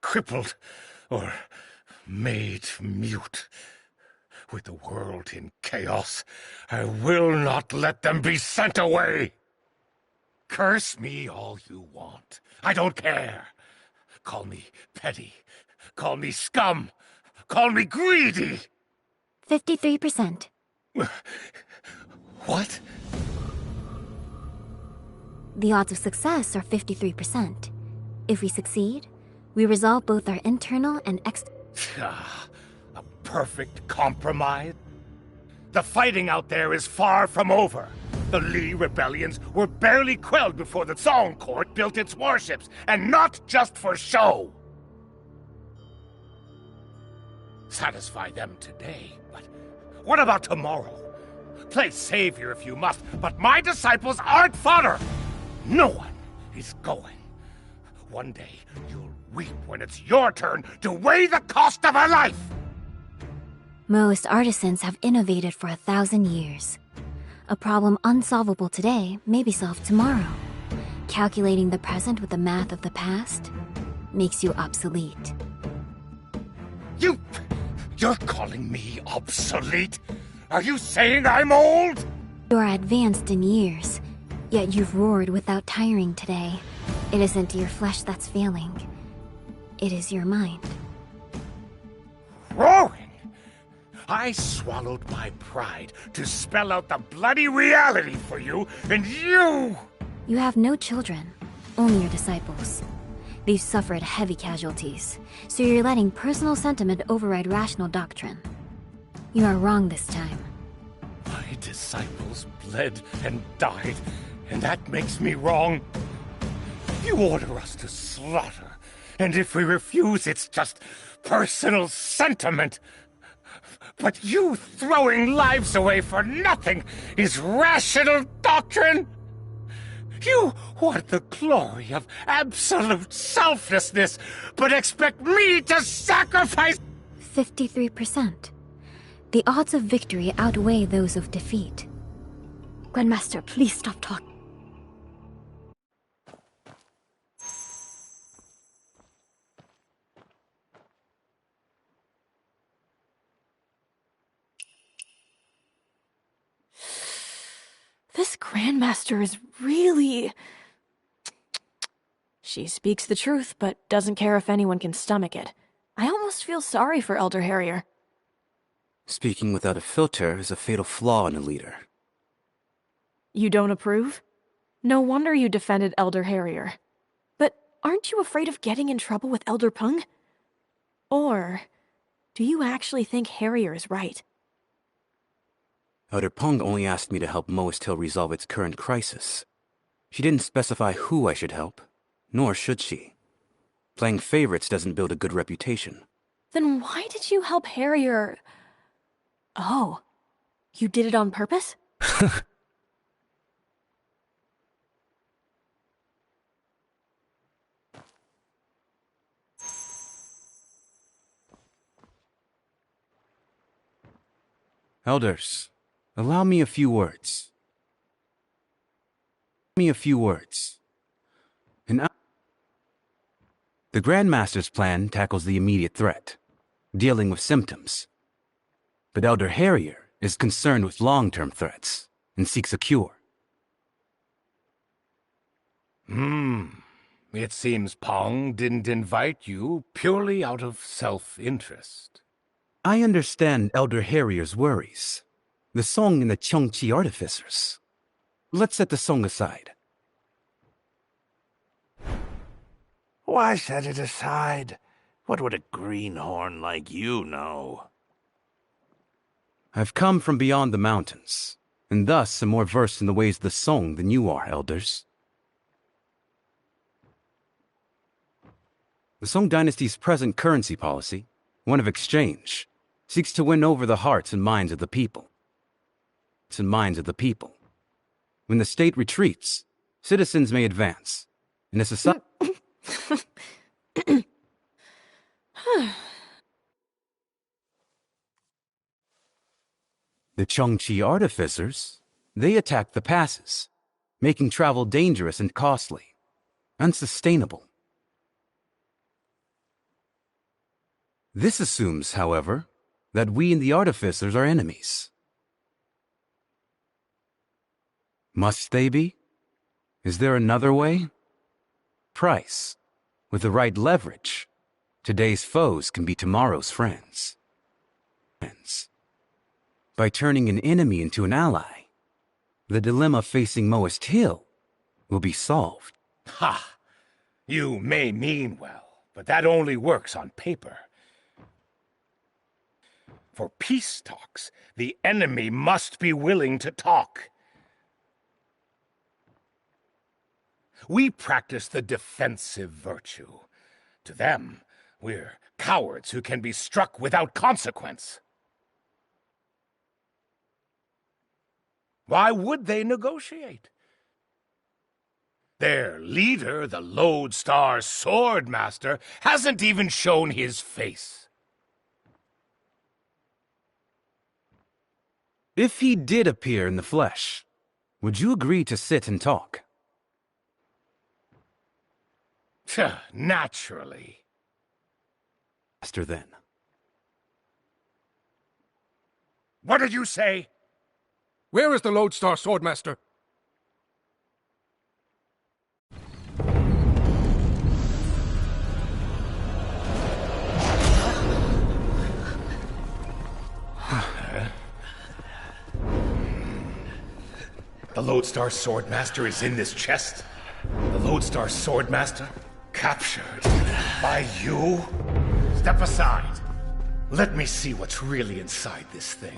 crippled, or made mute. With the world in chaos, I will not let them be sent away. Curse me all you want. I don't care. Call me petty. Call me scum. Call me greedy. 53%. What? The odds of success are 53%. If we succeed, we resolve both our internal and A perfect compromise? The fighting out there is far from over. The Lee rebellions were barely quelled before the Song Court built its warships, and not just for show. Satisfy them today, but what about tomorrow? Play savior if you must, but my disciples aren't fodder. No one is going. One day, you'll weep when it's your turn to weigh the cost of a life! Most artisans have innovated for 1,000 years. A problem unsolvable today may be solved tomorrow. Calculating the present with the math of the past makes you obsolete. You're calling me obsolete? Are you saying I'm old? You are advanced in years, yet you've roared without tiring today. It isn't your flesh that's failing. It is your mind. Roaring? I swallowed my pride to spell out the bloody reality for you, and you... You have no children, only your disciples. They've suffered heavy casualties, so you're letting personal sentiment override rational doctrine. You are wrong this time. My disciples bled and died, and that makes me wrong. You order us to slaughter, and if we refuse, it's just personal sentiment. But you throwing lives away for nothing is rational doctrine? You want the glory of absolute selflessness, but expect me to sacrifice... 53%. The odds of victory outweigh those of defeat. Grandmaster, please stop talking. This Grandmaster is really... She speaks the truth, but doesn't care if anyone can stomach it. I almost feel sorry for Elder Harrier. Speaking without a filter is a fatal flaw in a leader. You don't approve? No wonder you defended Elder Harrier. But aren't you afraid of getting in trouble with Elder Peng? Or do you actually think Harrier is right? Elder Peng only asked me to help Moist Hill resolve its current crisis. She didn't specify who I should help, nor should she. Playing favorites doesn't build a good reputation. Then why did you help Harrier? Oh, you did it on purpose? Elders, allow me a few words. The Grandmaster's plan tackles the immediate threat, dealing with symptoms. But Elder Harrier is concerned with long-term threats and seeks a cure. It seems Pong didn't invite you purely out of self-interest. I understand Elder Harrier's worries. The song and the Chongqi artificers. Let's set the song aside. Why set it aside? What would a greenhorn like you know? I've come from beyond the mountains, and thus am more versed in the ways of the song than you are, elders. The Song Dynasty's present currency policy, one of exchange, seeks to win over the hearts and minds of the people. When the state retreats, citizens may advance, and a society... The Chongqi artificers, they attack the passes, making travel dangerous and costly, unsustainable. This assumes, however, that we and the artificers are enemies. Must they be? Is there another way? Price. With the right leverage, today's foes can be tomorrow's friends. By turning an enemy into an ally, the dilemma facing Moist Hill will be solved. Ha! You may mean well, but that only works on paper. For peace talks, the enemy must be willing to talk. We practice the defensive virtue. To them, we're cowards who can be struck without consequence. Why would they negotiate? Their leader, the Lodestar Swordmaster, hasn't even shown his face. If he did appear in the flesh, would you agree to sit and talk? Naturally. Master, then. What did you say? Where is the Lodestar Swordmaster? The Lodestar Swordmaster is in this chest? The Lodestar Swordmaster? Captured by you? Step aside. Let me see what's really inside this thing.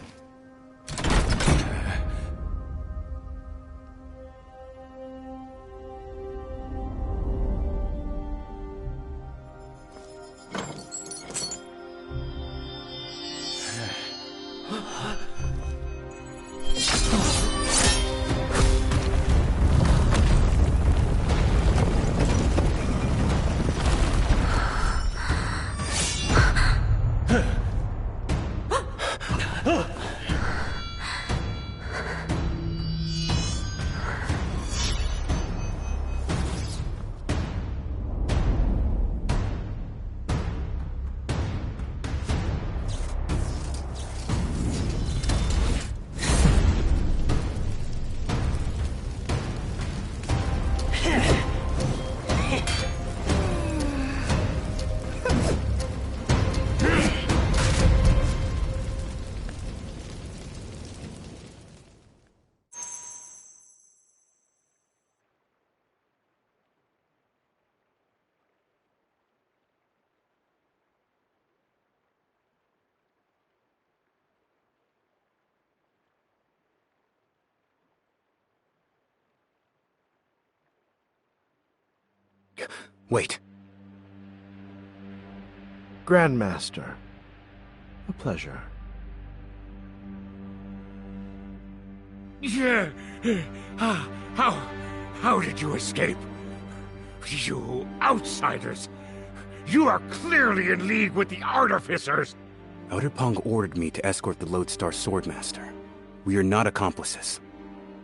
Wait. Grandmaster. A pleasure. How did you escape? You outsiders! You are clearly in league with the artificers! Elder Pong ordered me to escort the Lodestar Swordmaster. We are not accomplices.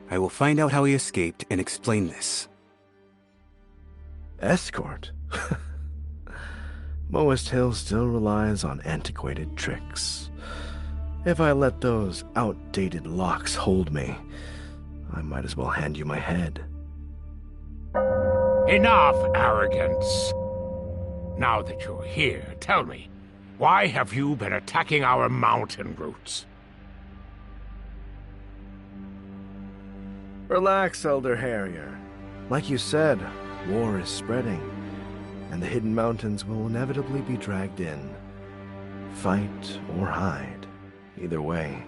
I will find out how he escaped and explain this. Escort? Moist Hill still relies on antiquated tricks. If I let those outdated locks hold me, I might as well hand you my head. Enough arrogance. Now that you're here, tell me, why have you been attacking our mountain routes? Relax, Elder Harrier. Like you said, war is spreading, and the hidden mountains will inevitably be dragged in. Fight or hide, either way,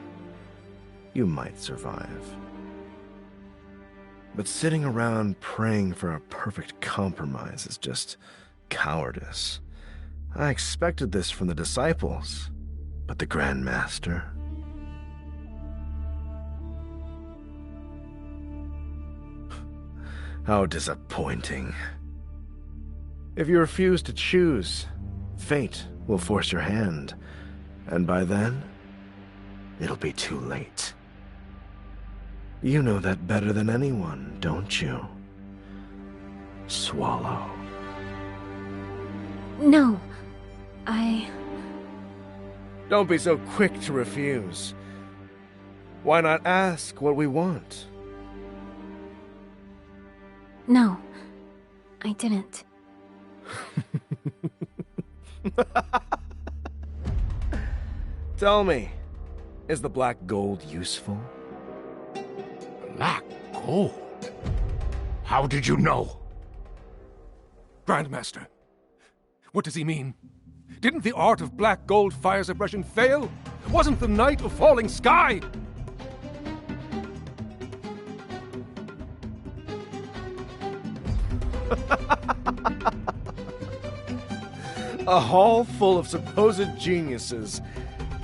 you might survive. But sitting around praying for a perfect compromise is just cowardice. I expected this from the disciples, but the Grand Master... How disappointing. If you refuse to choose, fate will force your hand, and by then, it'll be too late. You know that better than anyone, don't you? Swallow. No, Don't be so quick to refuse. Why not ask what we want? No, I didn't. Tell me, is the black gold useful? Black gold? How did you know? Grandmaster, what does he mean? Didn't the art of black gold fire suppression fail? Wasn't the night a falling sky? A hall full of supposed geniuses,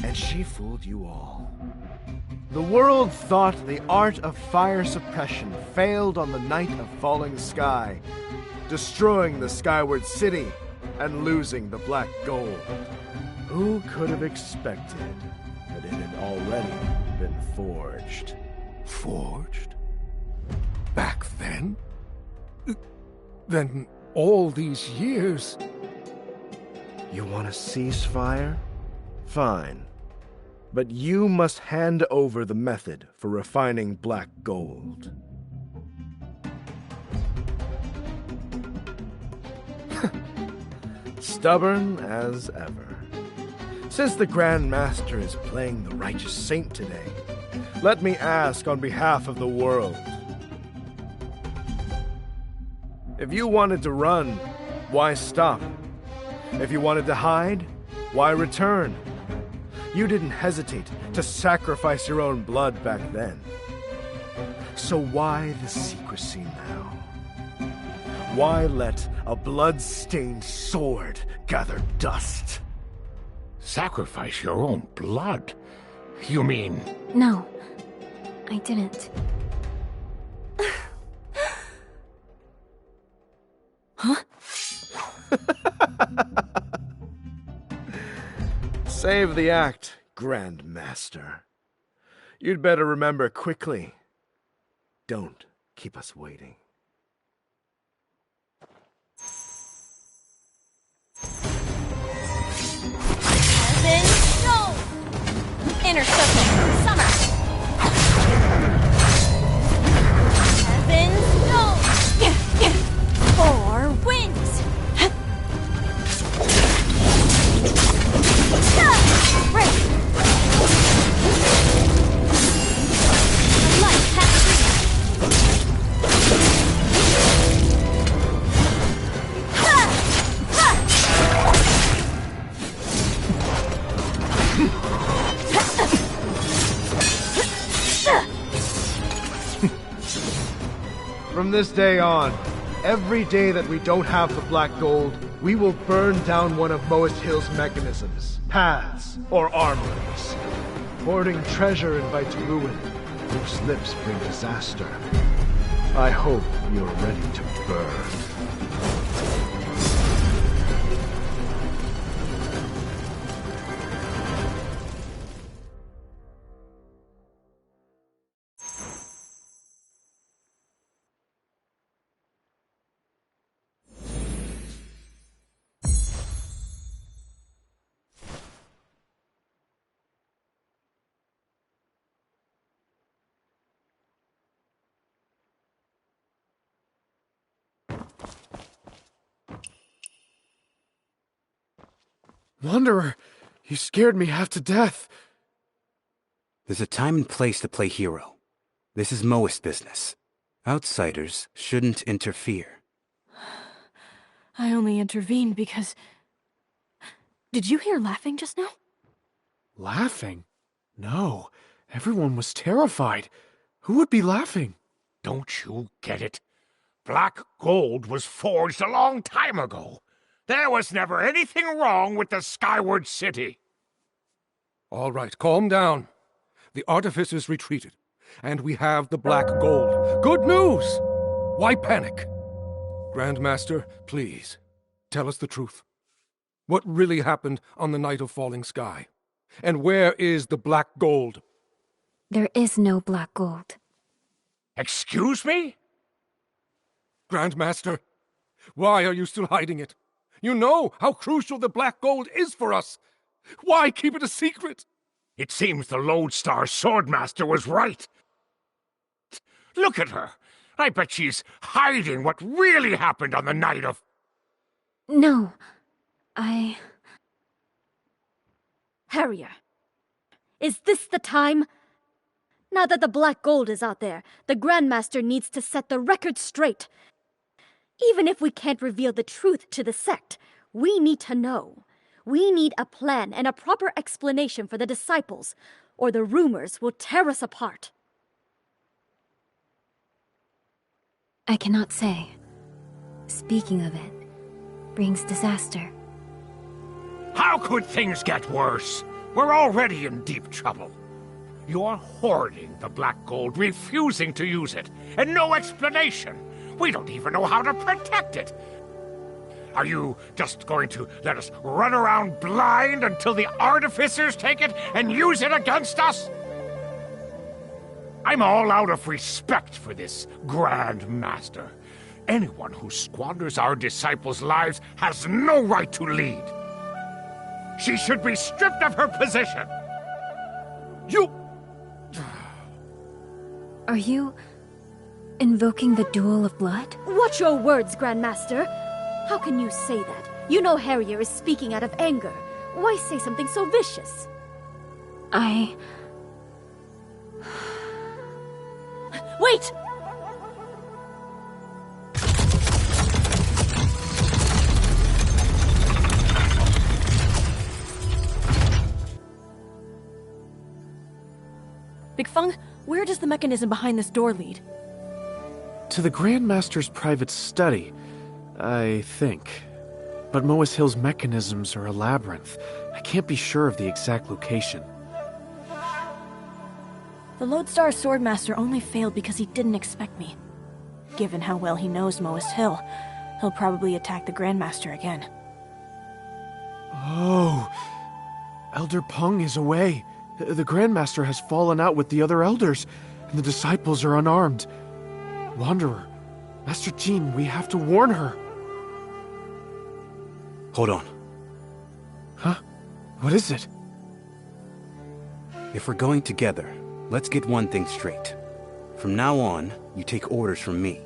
and she fooled you all. The world thought the art of fire suppression failed on the night of falling sky, destroying the Skyward City and losing the black gold. Who could have expected that it had already been forged? Forged? Back then? Then all these years... You want a ceasefire? Fine. But you must hand over the method for refining black gold. Stubborn as ever. Since the Grand Master is playing the righteous saint today, let me ask on behalf of the world. If you wanted to run, why stop? If you wanted to hide, why return? You didn't hesitate to sacrifice your own blood back then. So why the secrecy now? Why let a blood-stained sword gather dust? Sacrifice your own blood? You mean... No, I didn't. Huh? Save the act, Grand Master. You'd better remember quickly. Don't keep us waiting. Heaven, go! Inner circle, summer. Heaven, go! Four winds. Right. A light From this day on, every day that we don't have the black gold, we will burn down one of Moist Hill's mechanisms, paths, or armories. Hoarding treasure invites ruin. Loose lips bring disaster. I hope you're ready to burn. Wanderer, you scared me half to death. There's a time and place to play hero. This is Moist business. Outsiders shouldn't interfere. I only intervened because... Did you hear laughing just now? Laughing? No. Everyone was terrified. Who would be laughing? Don't you get it? Black gold was forged a long time ago. There was never anything wrong with the Skyward City. All right, calm down. The artificers retreated, and we have the black gold. Good news! Why panic? Grandmaster, please, tell us the truth. What really happened on the night of falling sky? And where is the black gold? There is no black gold. Excuse me? Grandmaster, why are you still hiding it? You know how crucial the black gold is for us. Why keep it a secret? It seems the Lodestar Swordmaster was right. Look at her. I bet she's hiding what really happened on the night of... No. Harrier, is this the time? Now that the black gold is out there, the Grandmaster needs to set the record straight. Even if we can't reveal the truth to the sect, we need to know. We need a plan and a proper explanation for the disciples, or the rumors will tear us apart. I cannot say. Speaking of it, brings disaster. How could things get worse? We're already in deep trouble. You're hoarding the black gold, refusing to use it, and no explanation. We don't even know how to protect it. Are you just going to let us run around blind until the artificers take it and use it against us? I'm all out of respect for this Grand Master. Anyone who squanders our disciples' lives has no right to lead. She should be stripped of her position. You... Are you invoking the duel of blood? Watch your words, Grandmaster. How can you say that? You know Harrier is speaking out of anger. Why say something so vicious? Wait! Big Feng, where does the mechanism behind this door lead? To the Grandmaster's private study, I think. But Moas Hill's mechanisms are a labyrinth. I can't be sure of the exact location. The Lodestar Swordmaster only failed because he didn't expect me. Given how well he knows Moas Hill, he'll probably attack the Grandmaster again. Oh, Elder Peng is away. The Grandmaster has fallen out with the other elders, and the disciples are unarmed. Wanderer, Master Jean, we have to warn her. Hold on. Huh? What is it? If we're going together, let's get one thing straight. From now on, you take orders from me.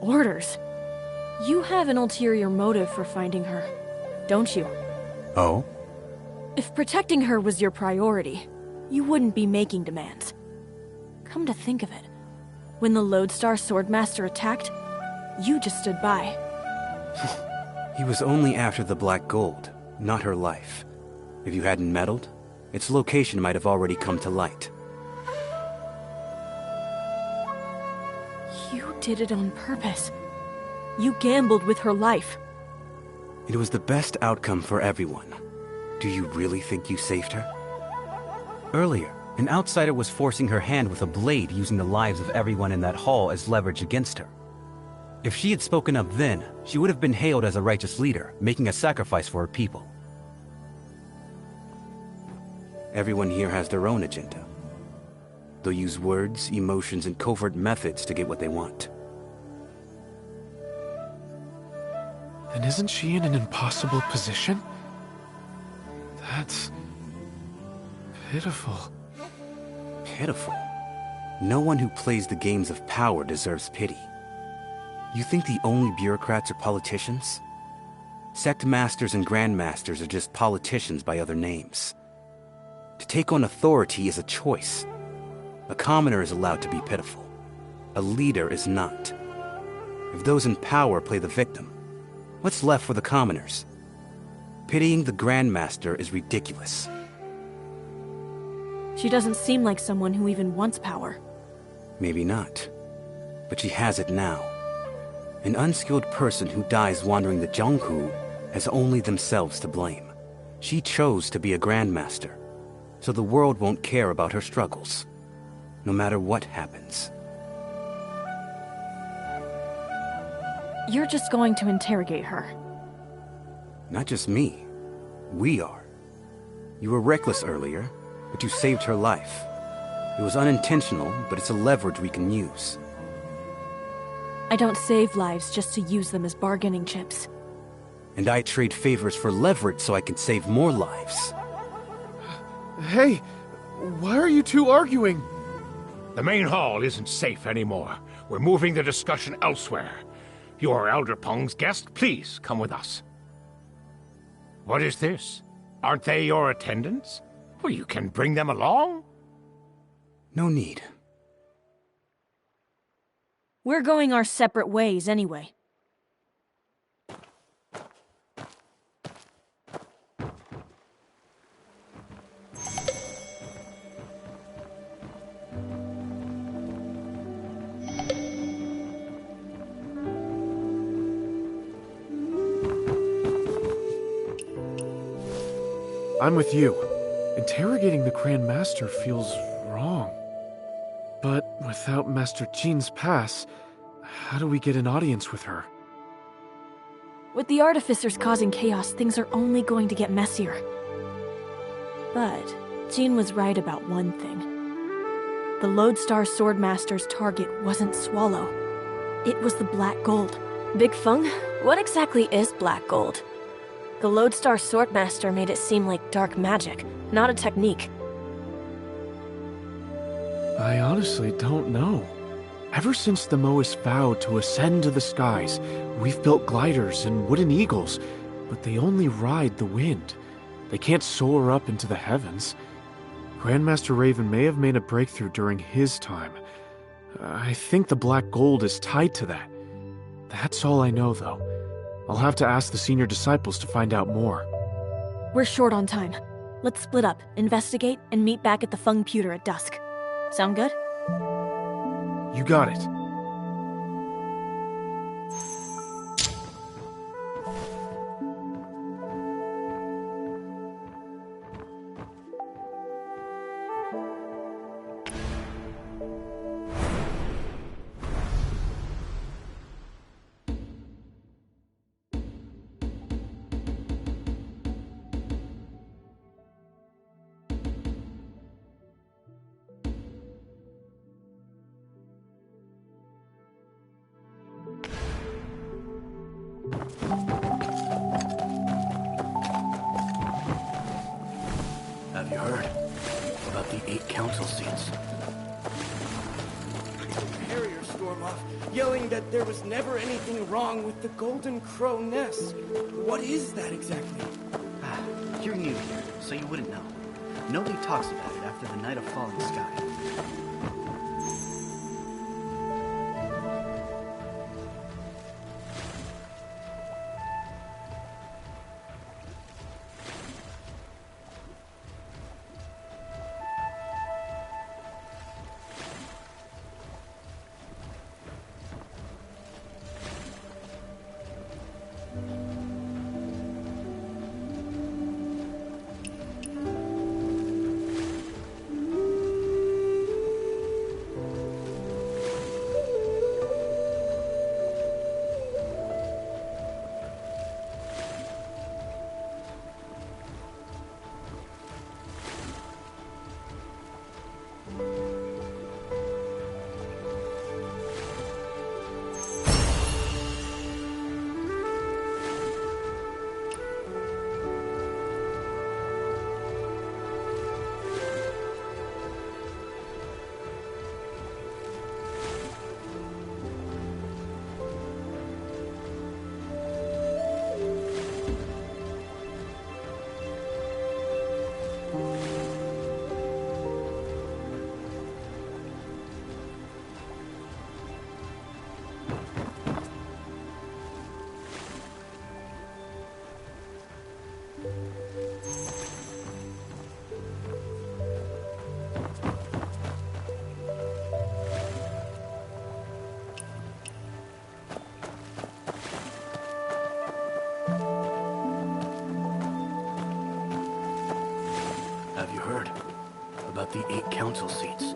Orders? You have an ulterior motive for finding her, don't you? Oh? If protecting her was your priority, you wouldn't be making demands. Come to think of it, when the Lodestar Swordmaster attacked, you just stood by. He was only after the black gold, not her life. If you hadn't meddled, its location might have already come to light. You did it on purpose. You gambled with her life. It was the best outcome for everyone. Do you really think you saved her? Earlier, an outsider was forcing her hand with a blade, using the lives of everyone in that hall as leverage against her. If she had spoken up then, she would have been hailed as a righteous leader, making a sacrifice for her people. Everyone here has their own agenda. They'll use words, emotions, and covert methods to get what they want. Then isn't she in an impossible position? That's... pitiful. Pitiful? No one who plays the games of power deserves pity. You think the only bureaucrats are politicians? Sect masters and grandmasters are just politicians by other names. To take on authority is a choice. A commoner is allowed to be pitiful. A leader is not. If those in power play the victim, what's left for the commoners? Pitying the grandmaster is ridiculous. She doesn't seem like someone who even wants power. Maybe not. But she has it now. An unskilled person who dies wandering the Jianghu has only themselves to blame. She chose to be a grandmaster, so the world won't care about her struggles, no matter what happens. You're just going to interrogate her. Not just me. We are. You were reckless earlier, but you saved her life. It was unintentional, but it's a leverage we can use. I don't save lives just to use them as bargaining chips. And I trade favors for leverage so I can save more lives. Hey, why are you two arguing? The main hall isn't safe anymore. We're moving the discussion elsewhere. You're Elder Peng's guest. Please come with us. What is this? Aren't they your attendants? Well, you can bring them along. No need. We're going our separate ways anyway. I'm with you. Interrogating the Grand Master feels wrong. But without Master Qin's pass, how do we get an audience with her? With the artificers causing chaos, things are only going to get messier. But Qin was right about one thing. The Lodestar Swordmaster's target wasn't Swallow. It was the Black Gold. Big Feng, what exactly is Black Gold? The Lodestar Swordmaster made it seem like dark magic, not a technique. I honestly don't know. Ever since the Moas vowed to ascend to the skies, we've built gliders and wooden eagles, but they only ride the wind. They can't soar up into the heavens. Grandmaster Raven may have made a breakthrough during his time. I think the Black Gold is tied to that. That's all I know, though. I'll have to ask the senior disciples to find out more. We're short on time. Let's split up, investigate, and meet back at the Feng Pewter at dusk. Sound good? You got it. Have you heard about the 8 council seats? Carriers storm off, yelling that there was never anything wrong with the Golden Crow nest. What is that exactly? You're new here, so you wouldn't know. Nobody talks about it after the Night of Falling Sky. the 8 council seats.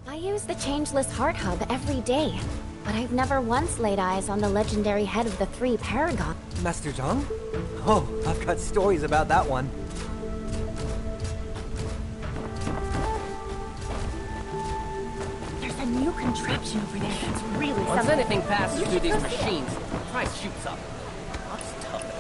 I use the Changeless Heart Hub every day, but I've never once laid eyes on the legendary head of the three Paragon. Master Zhang? Oh, I've got stories about that one. There's a new contraption over there that's really Once something. anything passes You through should these go see it. machines, try to shoot something. Looks tough.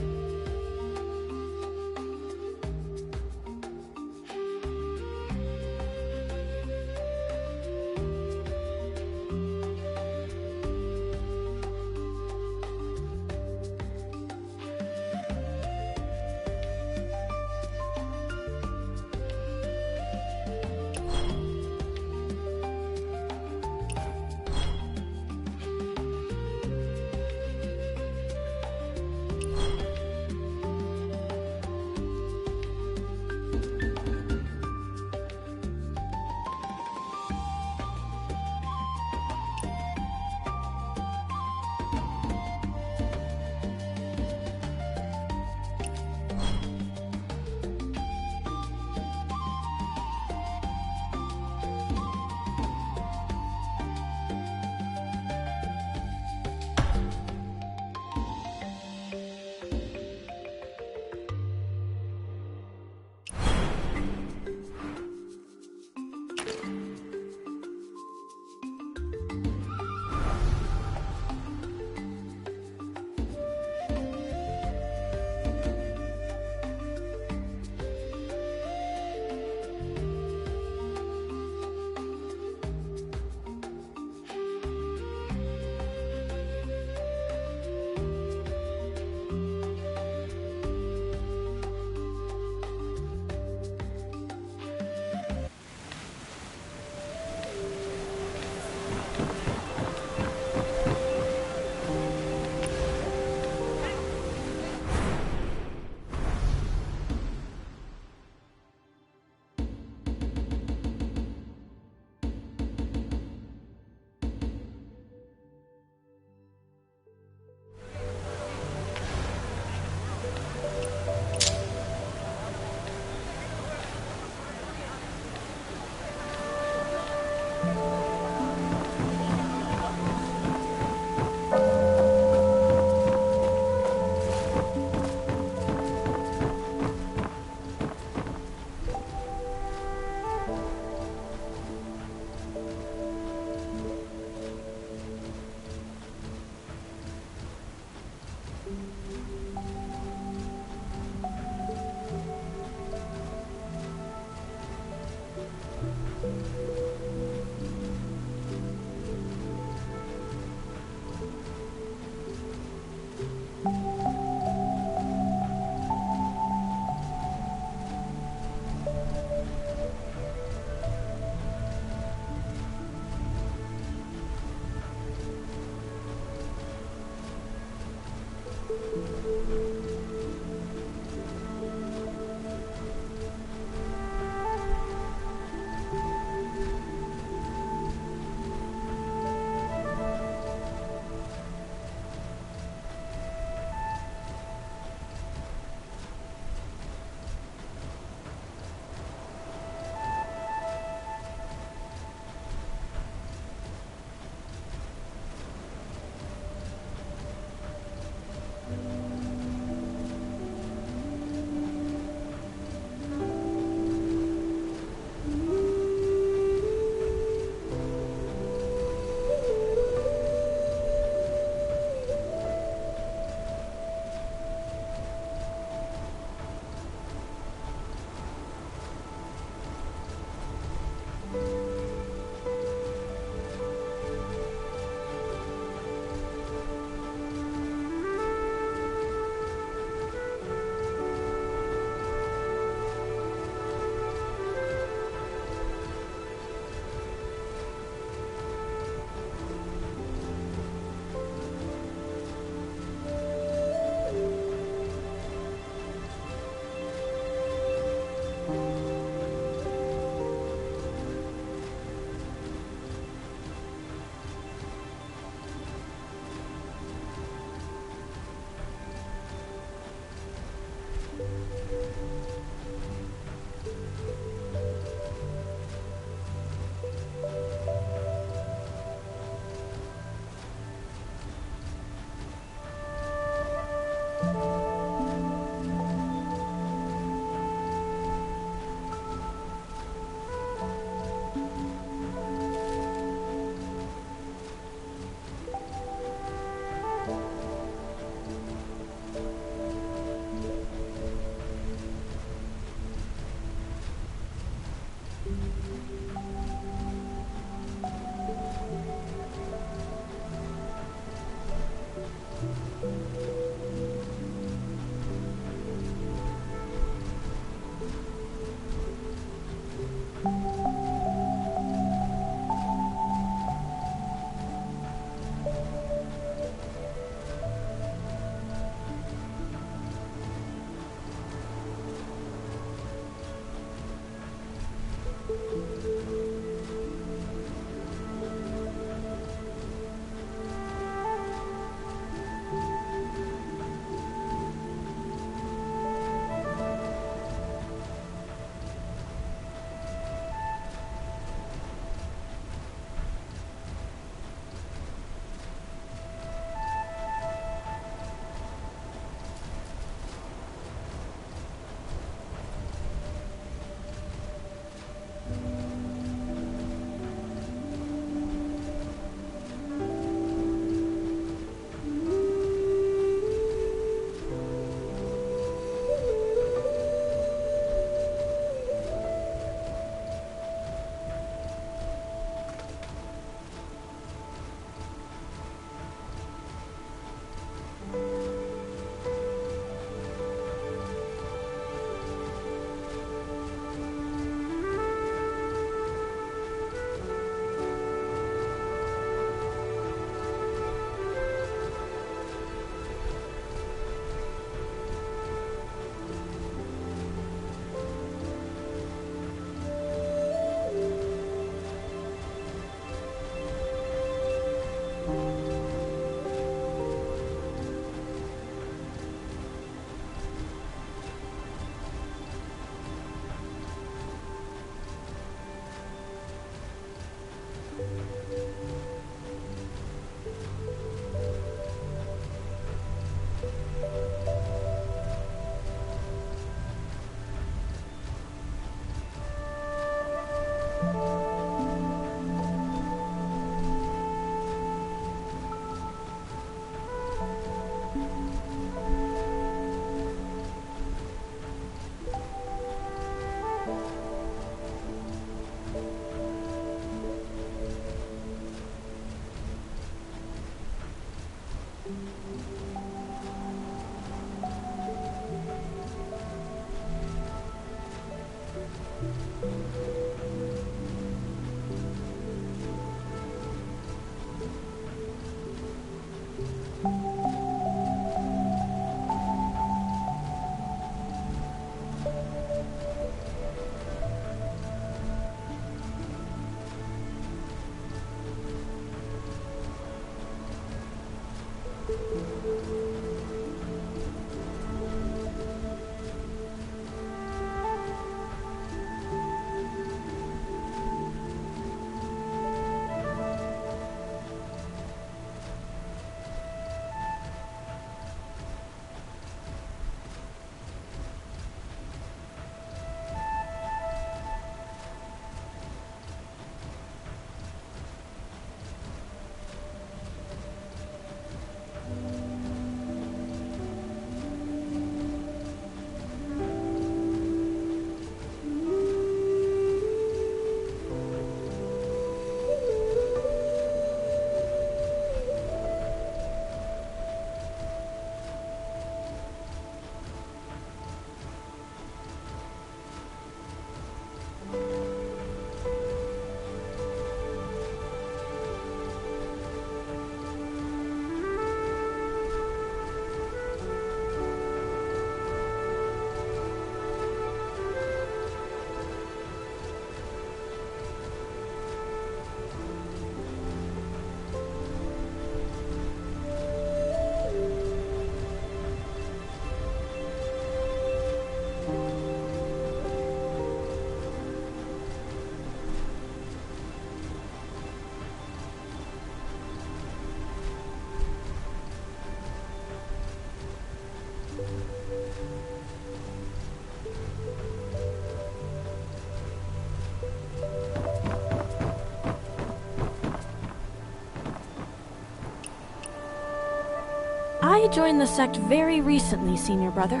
I joined the sect very recently, senior brother.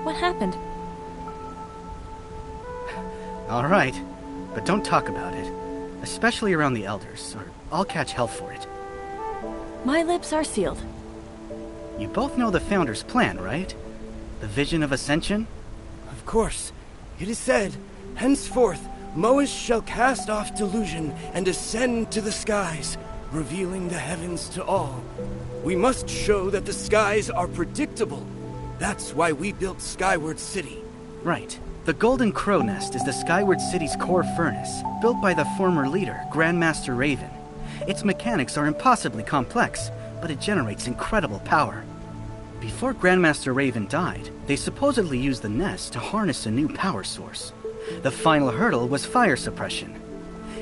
What happened? All right, but don't talk about it. Especially around the elders, or I'll catch hell for it. My lips are sealed. You both know the Founder's plan, right? The vision of ascension? Of course. It is said, henceforth, Moas shall cast off delusion and ascend to the skies, revealing the heavens to all. We must show that the skies are predictable. That's why we built Skyward City. Right. The Golden Crow Nest is the Skyward City's core furnace, built by the former leader, Grandmaster Raven. Its mechanics are impossibly complex, but it generates incredible power. Before Grandmaster Raven died, they supposedly used the nest to harness a new power source. The final hurdle was fire suppression.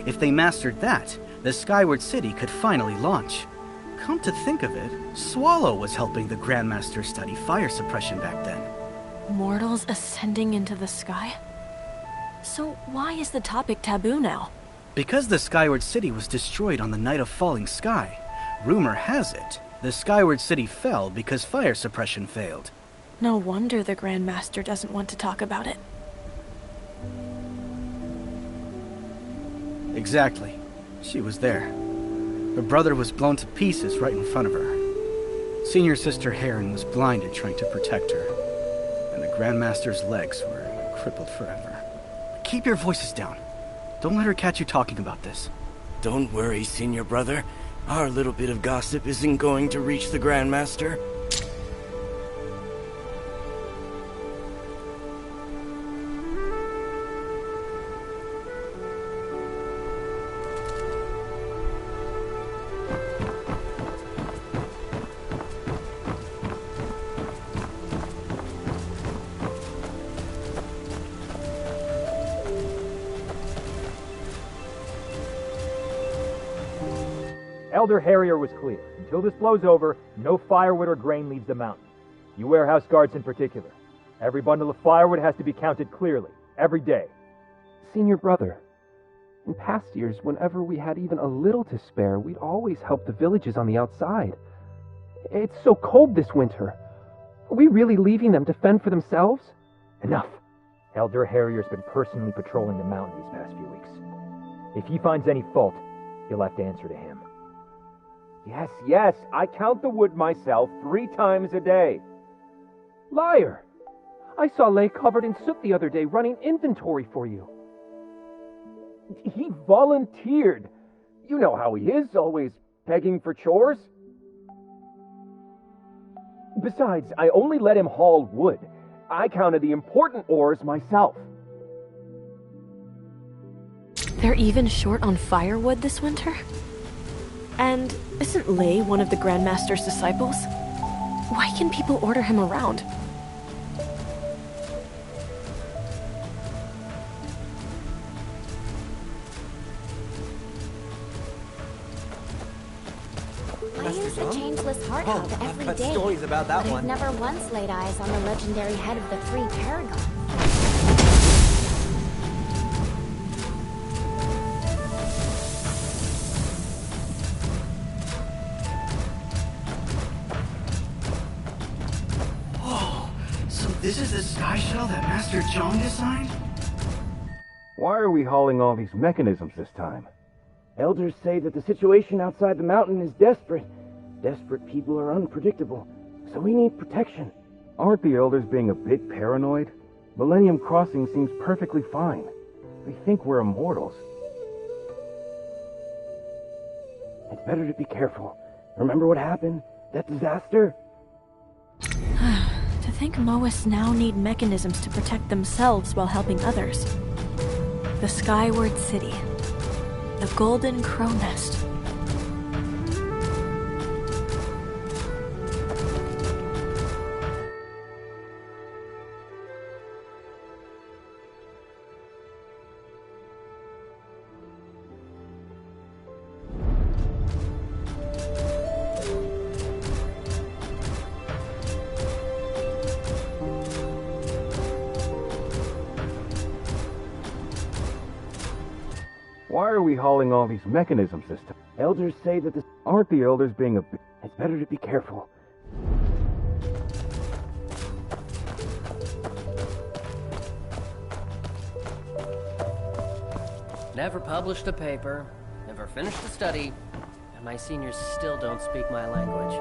If they mastered that, the Skyward City could finally launch. Come to think of it, Swallow was helping the Grandmaster study fire suppression back then. Mortals ascending into the sky? So why is the topic taboo now? Because the Skyward City was destroyed on the night of falling sky, rumor has it, the Skyward City fell because fire suppression failed. No wonder the Grandmaster doesn't want to talk about it. Exactly. She was there. Her brother was blown to pieces right in front of her. Senior Sister Heron was blinded trying to protect her. And the Grandmaster's legs were crippled forever. Keep your voices down. Don't let her catch you talking about this. Don't worry, senior brother. Our little bit of gossip isn't going to reach the Grandmaster. Elder Harrier was clear. Until this blows over, no firewood or grain leaves the mountain. You warehouse guards in particular. Every bundle of firewood has to be counted clearly, every day. Senior brother, in past years, whenever we had even a little to spare, we'd always help the villages on the outside. It's so cold this winter. Are we really leaving them to fend for themselves? Enough. Elder Harrier's been personally patrolling the mountain these past few weeks. If he finds any fault, you'll have to answer to him. Yes, I count the wood myself 3 times a day. Liar! I saw Lay covered in soot the other day running inventory for you. He volunteered. You know how he is, always begging for chores. Besides, I only let him haul wood. I counted the important ores myself. They're even short on firewood this winter? And isn't Lei one of the Grandmaster's disciples? Why can people order him around? I use the changeless heart Oh, hub I've every got day, stories about that but one. I've never once laid eyes on the legendary head of the three paragons. Whoa, so this is the sky shuttle that Master Zhong designed? Why are we hauling all these mechanisms this time? Elders say that the situation outside the mountain is desperate. Desperate people are unpredictable, so we need protection. Aren't the Elders being a bit paranoid? Millennium Crossing seems perfectly fine. They think we're immortals. It's better to be careful. Remember what happened? That disaster? To think Moas now need mechanisms to protect themselves while helping others. The Skyward City. The Golden Crow Nest. Why are we hauling all these mechanisms this time? Elders say that the... Aren't the Elders being a bit... It's better to be careful. Never published a paper, never finished a study, and my seniors still don't speak my language.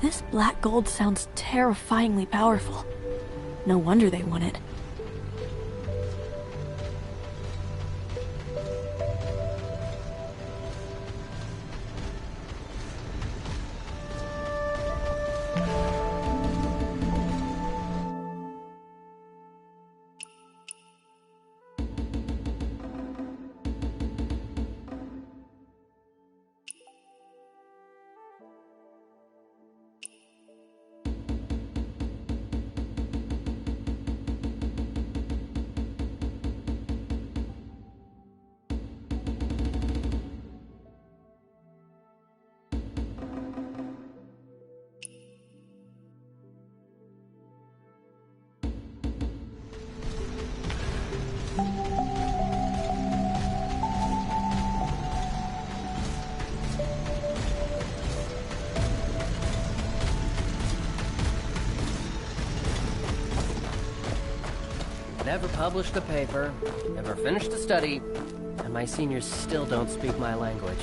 This black gold sounds terrifyingly powerful. No wonder they want it. Never published a paper, never finished a study, and my seniors still don't speak my language.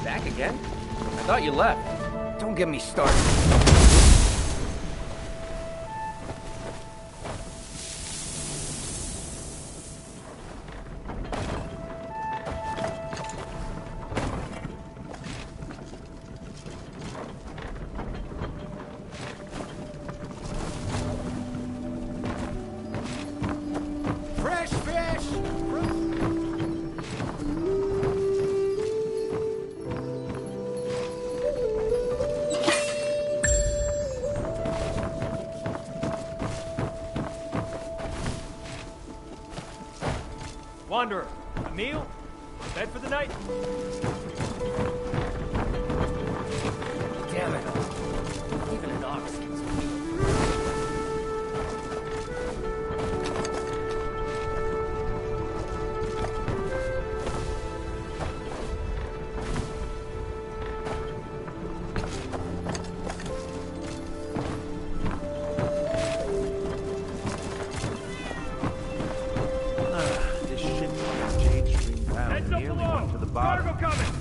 Back again? I thought you left. Don't get me started. Fresh fish! Wanderer, a meal? Bed for the night? Damn it. Even an ox gets a meal. This ship from Jade Stream bound Heads up nearly below! went to the bottom. Cargo coming!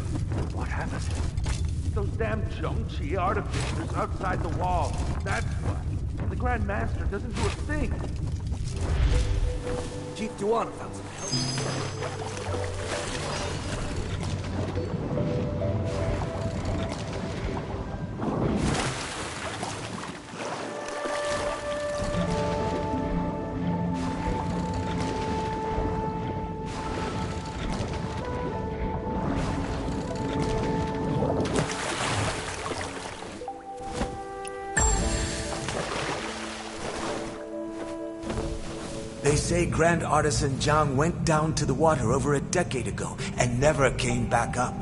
What happens? Those damn Zhongqi artificers outside the wall. That's what. And the Grand Master doesn't do a thing. Chief Duan found some help. They say Grand Artisan Zhang went down to the water over a decade ago and never came back up.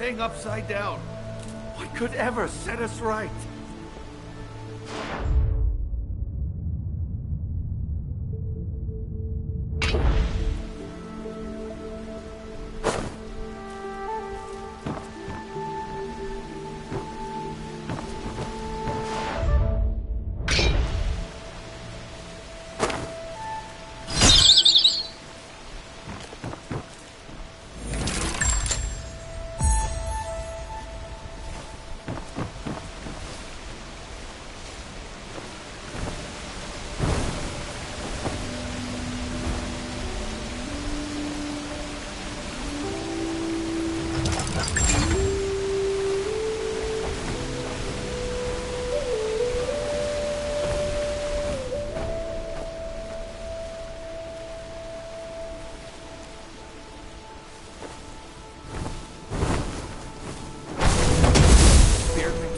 Hang upside down. What could ever set us right?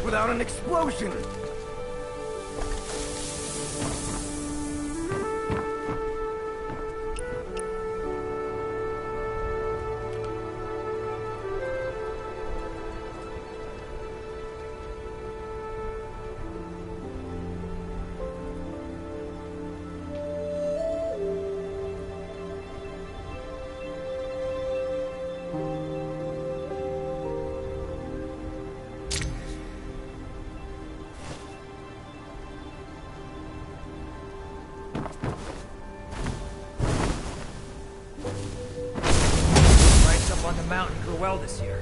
Without an explosion! mountain grew well this year.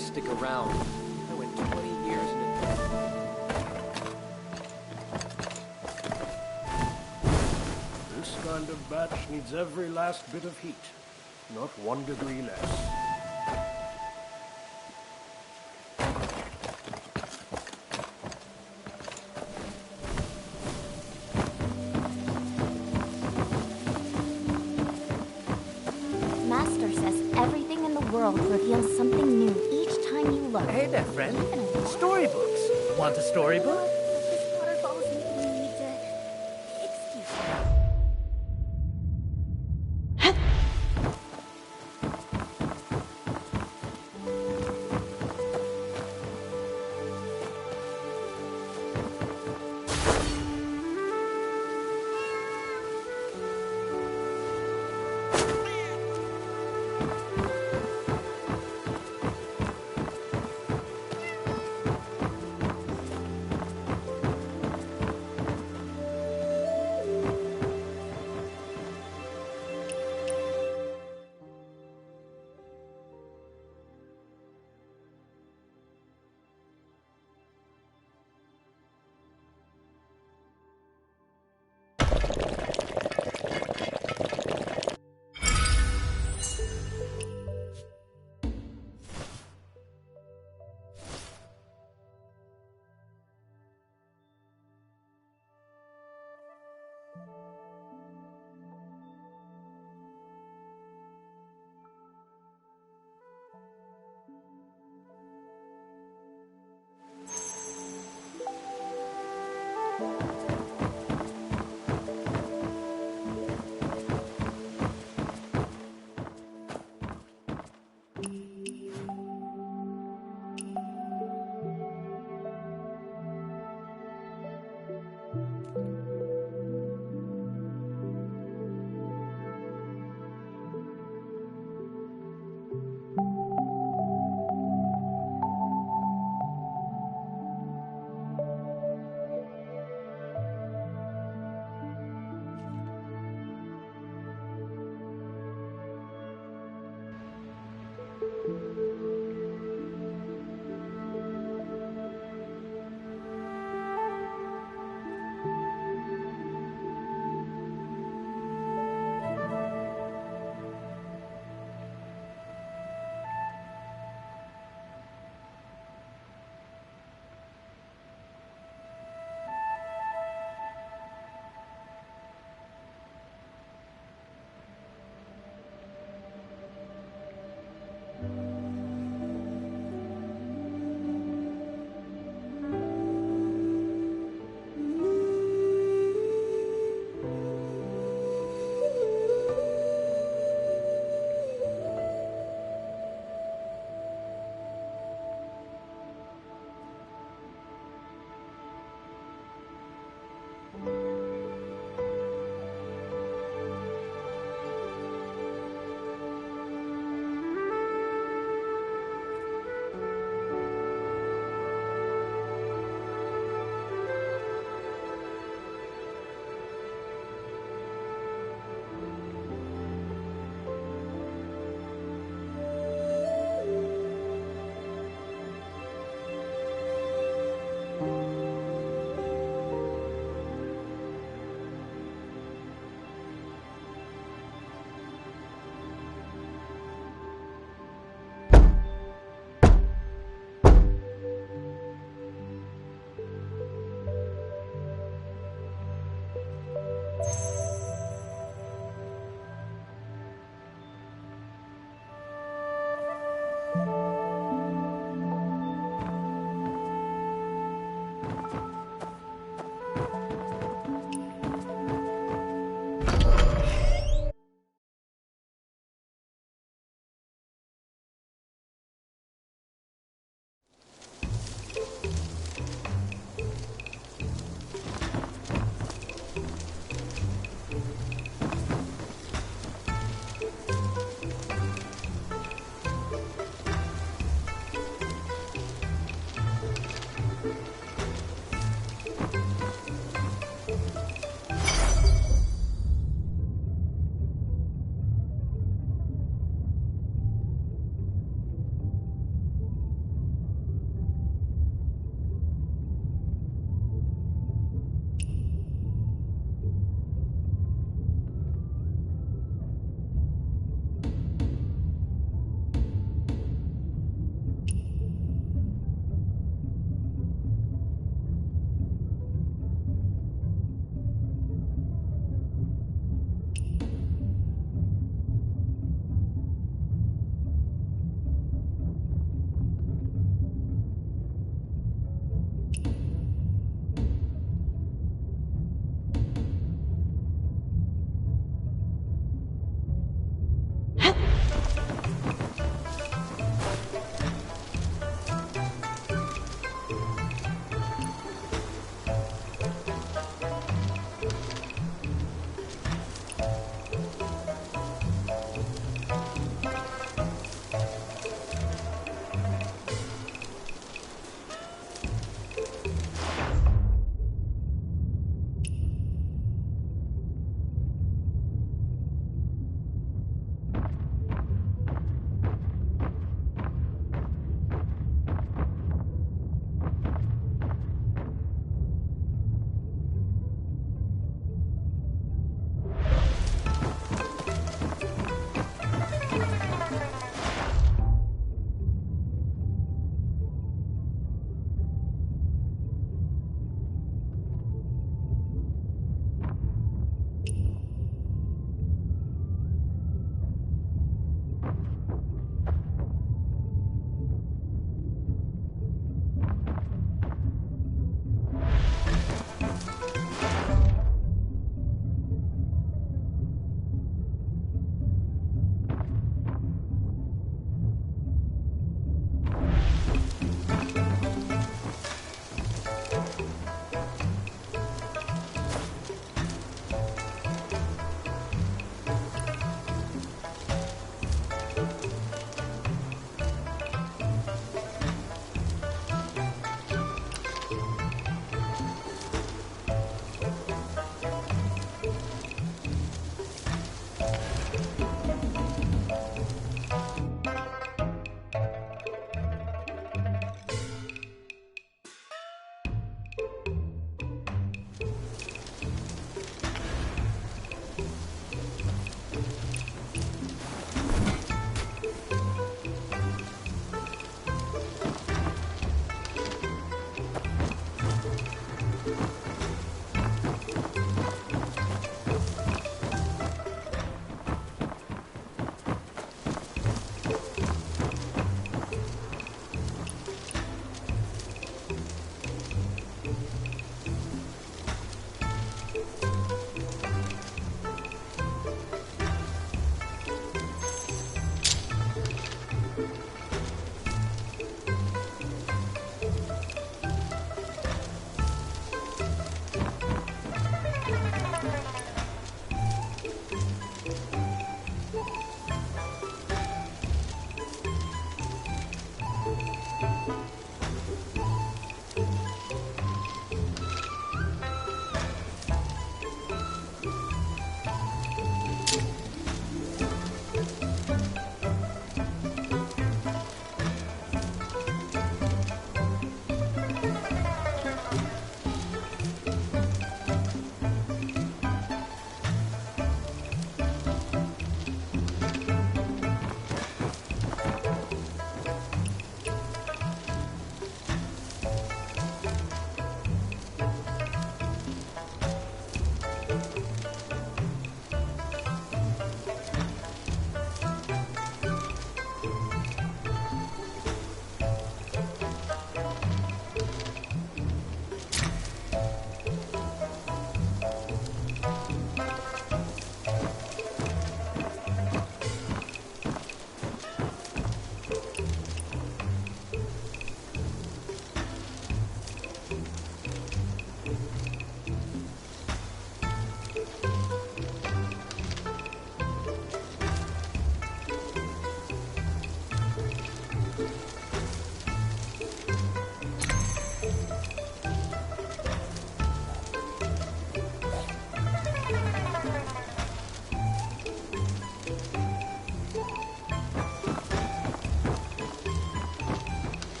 Stick around. I went 20 years in This kind of batch needs every last bit of heat, not 1 degree less. Master says everything in the world reveals something new each time you look. Hey there, friend. Storybooks. Want a storybook?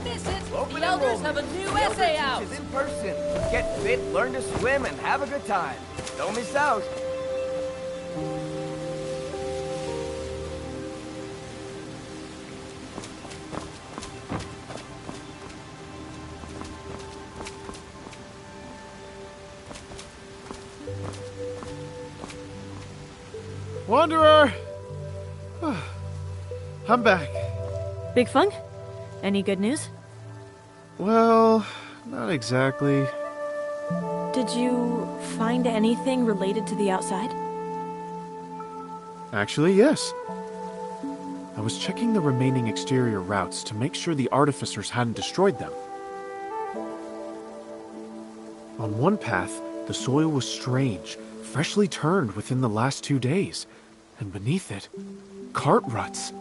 Don't miss it! Open The elders enrollment. have a new The elder essay out! teaches in person. Get fit, learn to swim, and have a good time. Don't miss out. Wanderer! I'm back. Big Fung? Any good news? Well, not exactly. Did you find anything related to the outside? Actually, yes. I was checking the remaining exterior routes to make sure the artificers hadn't destroyed them. On one path, the soil was strange, freshly turned within the last 2 days, and beneath it, cart ruts.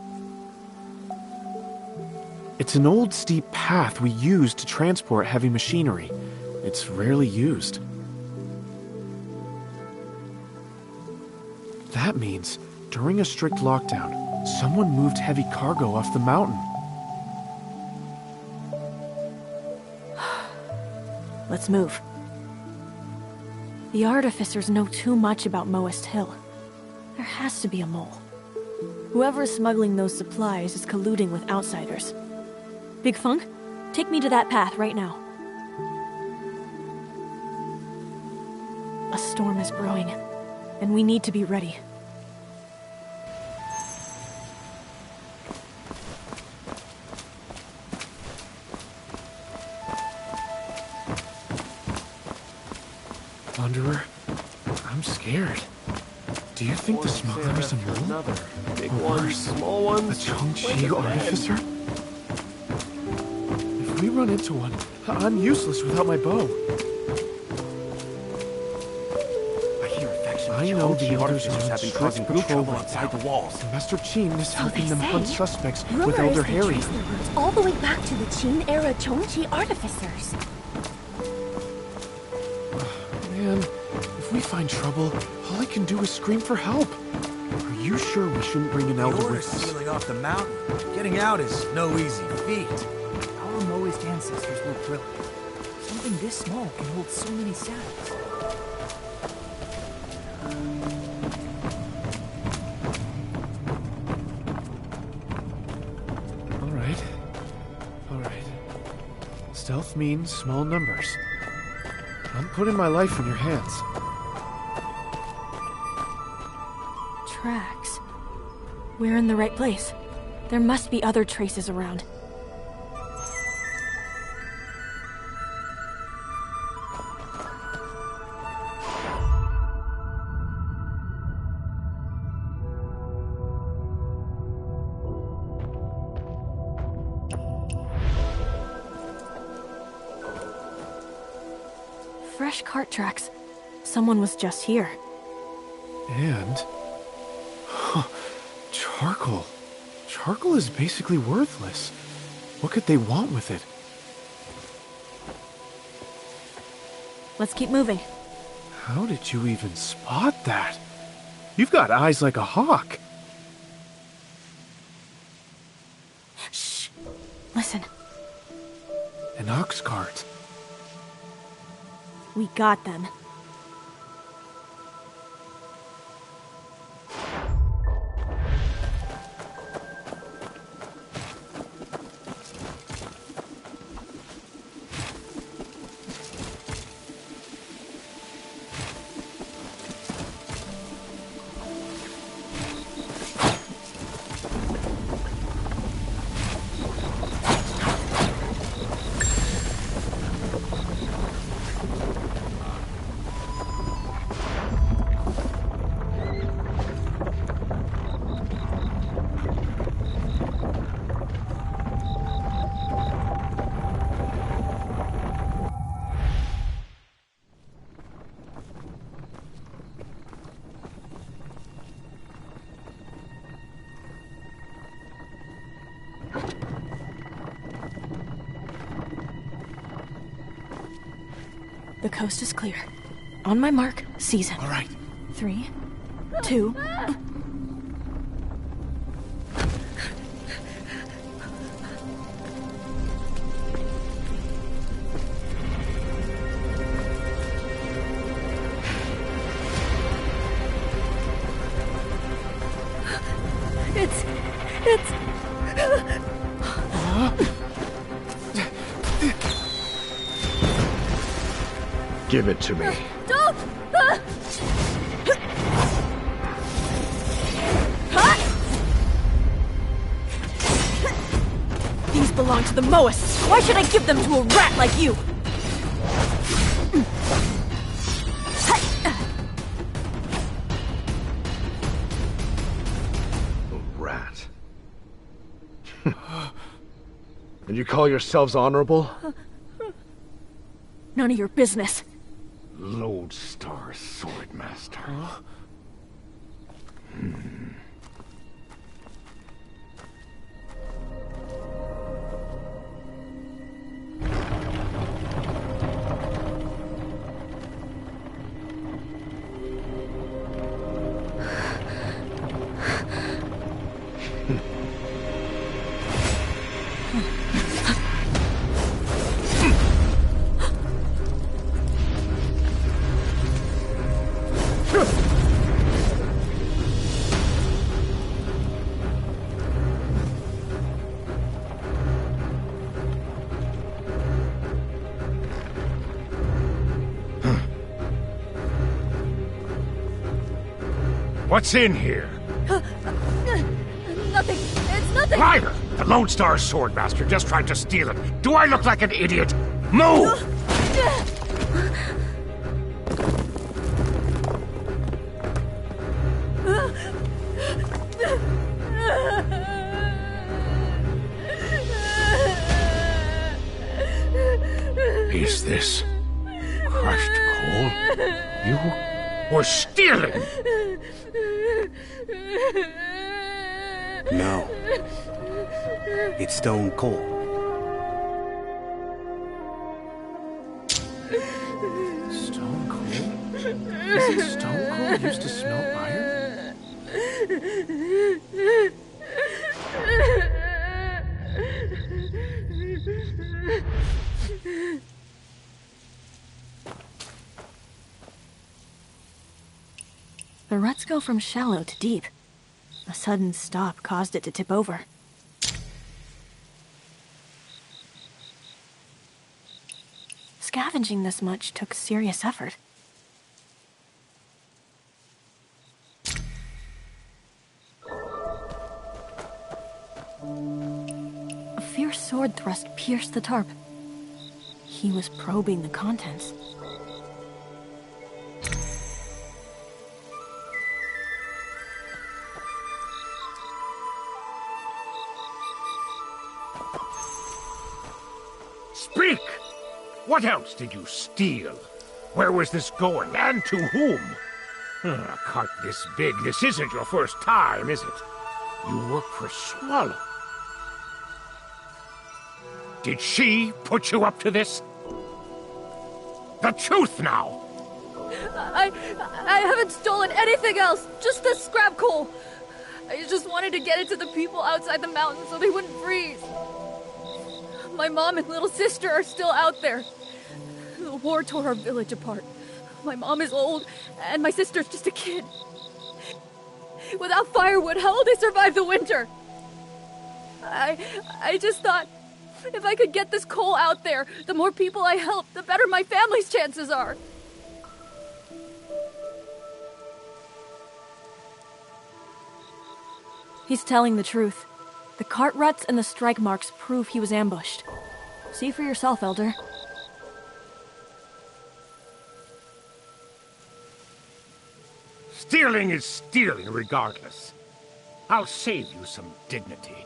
It's an old steep path we use to transport heavy machinery. It's rarely used. That means, during a strict lockdown, someone moved heavy cargo off the mountain. Let's move. The artificers know too much about Moist Hill. There has to be a mole. Whoever is smuggling those supplies is colluding with outsiders. Big Funk, take me to that path right now. A storm is brewing, and we need to be ready. Wanderer, I'm scared. Do you think the smuggler is a mole? Big Or ones, worse, small ones. a Chongqi artificer? If we run into one, I'm useless without my bow. I know the elders have been causing group trouble outside the walls. Master Qin is helping them hunt suspects with Rumor Elder is they Harry. trace their roots all the way back to the Qin-era Chongqi artificers. Man, if we find trouble, all I can do is scream for help. Are you sure we shouldn't bring an elder The with order's us? sealing off the mountain. Getting out is no easy feat. Our Moist ancestors were brilliant. Something this small can hold so many saddles. All right. Stealth means small numbers. I'm putting my life in your hands. Tracks. We're in the right place. There must be other traces around. Fresh cart tracks. Someone was just here. And... charcoal. Charcoal is basically worthless. What could they want with it? Let's keep moving. How did you even spot that? You've got eyes like a hawk. Shh. Listen. An ox cart. We got them. The coast is clear. On my mark, seize him. All right. 3, 2... It's... Give it to me. Don't! These belong to the Moas. Why should I give them to a rat like you? A rat. And you call yourselves honorable? None of your business. Lodestar Swordmaster. What's in here? Nothing. It's nothing. Liar! The Lone Star Swordmaster just tried to steal it. Do I look like an idiot? Move! Is this crushed coal? You were stealing! No. It's stone coal. Stone coal? Isn't stone coal used to smelt iron? The ruts go from shallow to deep. A sudden stop caused it to tip over. Scavenging this much took serious effort. A fierce sword thrust pierced the tarp. He was probing the contents. Speak! What else did you steal? Where was this going, and to whom? A cart this big, this isn't your first time, is it? You work for Swallow. Did she put you up to this? The truth now! I haven't stolen anything else, just this scrap coal. I just wanted to get it to the people outside the mountain so they wouldn't freeze. My mom and little sister are still out there. The war tore our village apart. My mom is old, and my sister's just a kid. Without firewood, how will they survive the winter? I just thought, if I could get this coal out there, the more people I help, the better my family's chances are. He's telling the truth. The cart ruts and the strike marks prove he was ambushed. See for yourself, Elder. Stealing is stealing regardless. I'll save you some dignity.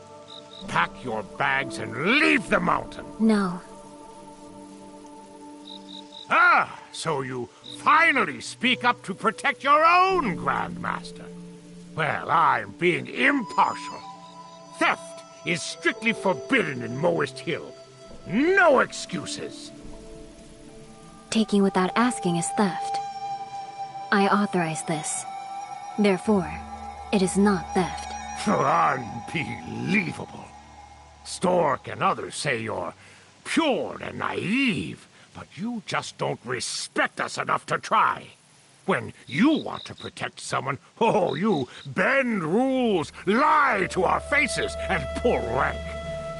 Pack your bags and leave the mountain. No. Ah, so you finally speak up to protect your own Grandmaster. Well, I'm being impartial. Theft is strictly forbidden in Moist Hill. No excuses. Taking without asking is theft. I authorize this. Therefore, it is not theft. Unbelievable. Stork and others say you're pure and naive, but you just don't respect us enough to try. When you want to protect someone, oh, you bend rules, lie to our faces, and pull rank.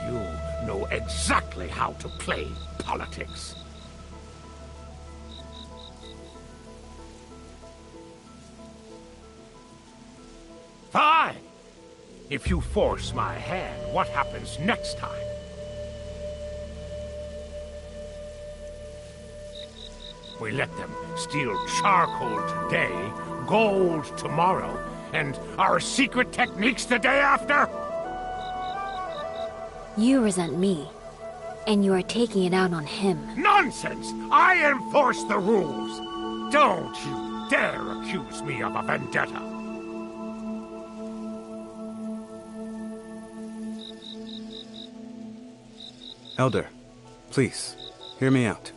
You know exactly how to play politics. Fine. If you force my hand, what happens next time? We let them steal charcoal today, gold tomorrow, and our secret techniques the day after? You resent me, and you are taking it out on him. Nonsense! I enforce the rules! Don't you dare accuse me of a vendetta! Elder, please, hear me out.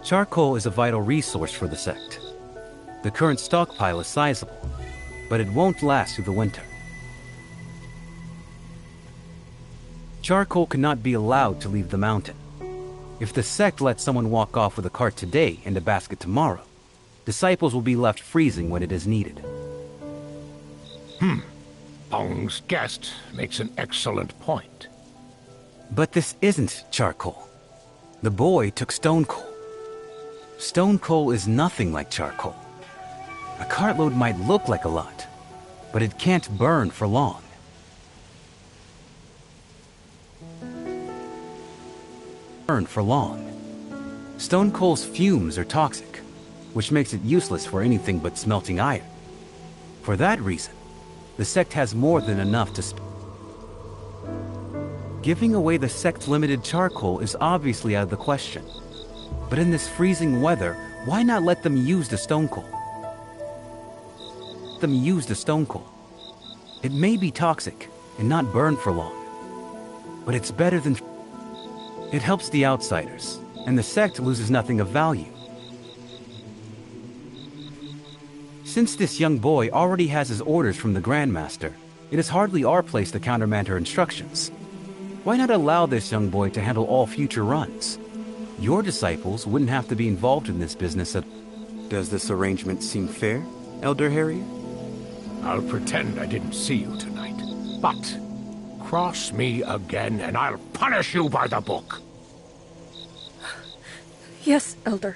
Charcoal is a vital resource for the sect. The current stockpile is sizable, but it won't last through the winter. Charcoal cannot be allowed to leave the mountain. If the sect lets someone walk off with a cart today and a basket tomorrow, disciples will be left freezing when it is needed. Pong's guest makes an excellent point. But this isn't charcoal. The boy took stone coal. Stone coal is nothing like charcoal. A cartload might look like a lot, but it can't burn for long. Stone coal's fumes are toxic, which makes it useless for anything but smelting iron. For that reason, the sect has more than enough to spare. Giving away the sect's limited charcoal is obviously out of the question. But in this freezing weather, why not let them use the stone coal? It may be toxic and not burn for long, but it's better than... It helps the outsiders, and the sect loses nothing of value. Since this young boy already has his orders from the Grand Master, it is hardly our place to countermand her instructions. Why not allow this young boy to handle all future runs? Your disciples wouldn't have to be involved in this business at... Does this arrangement seem fair, Elder Harrier? I'll pretend I didn't see you tonight. But cross me again and I'll punish you by the book. Yes, Elder.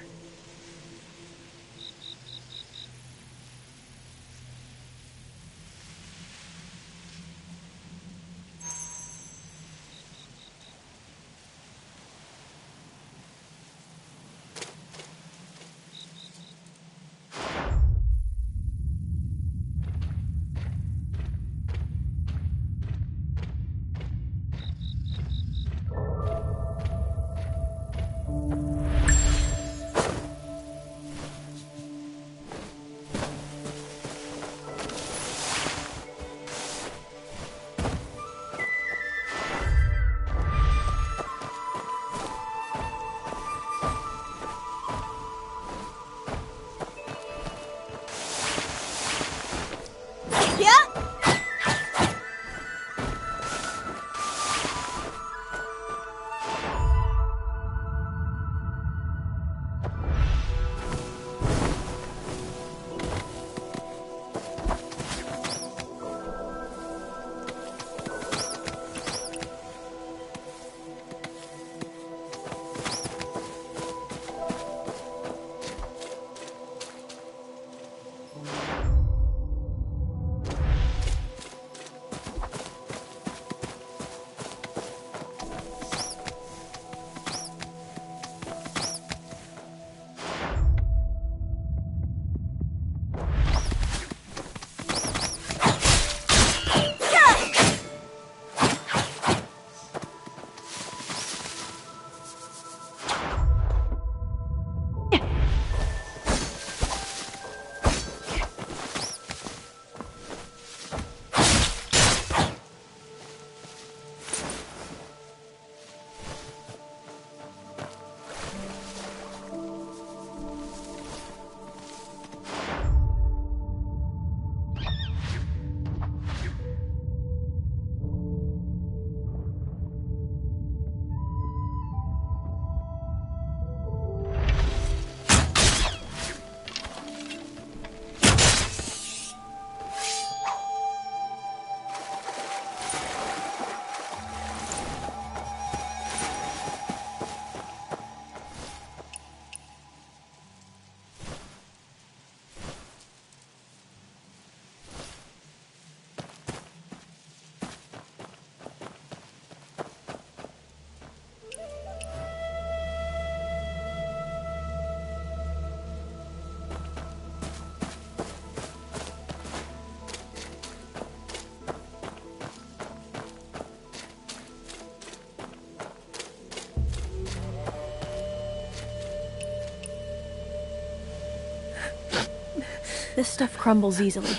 This stuff crumbles easily.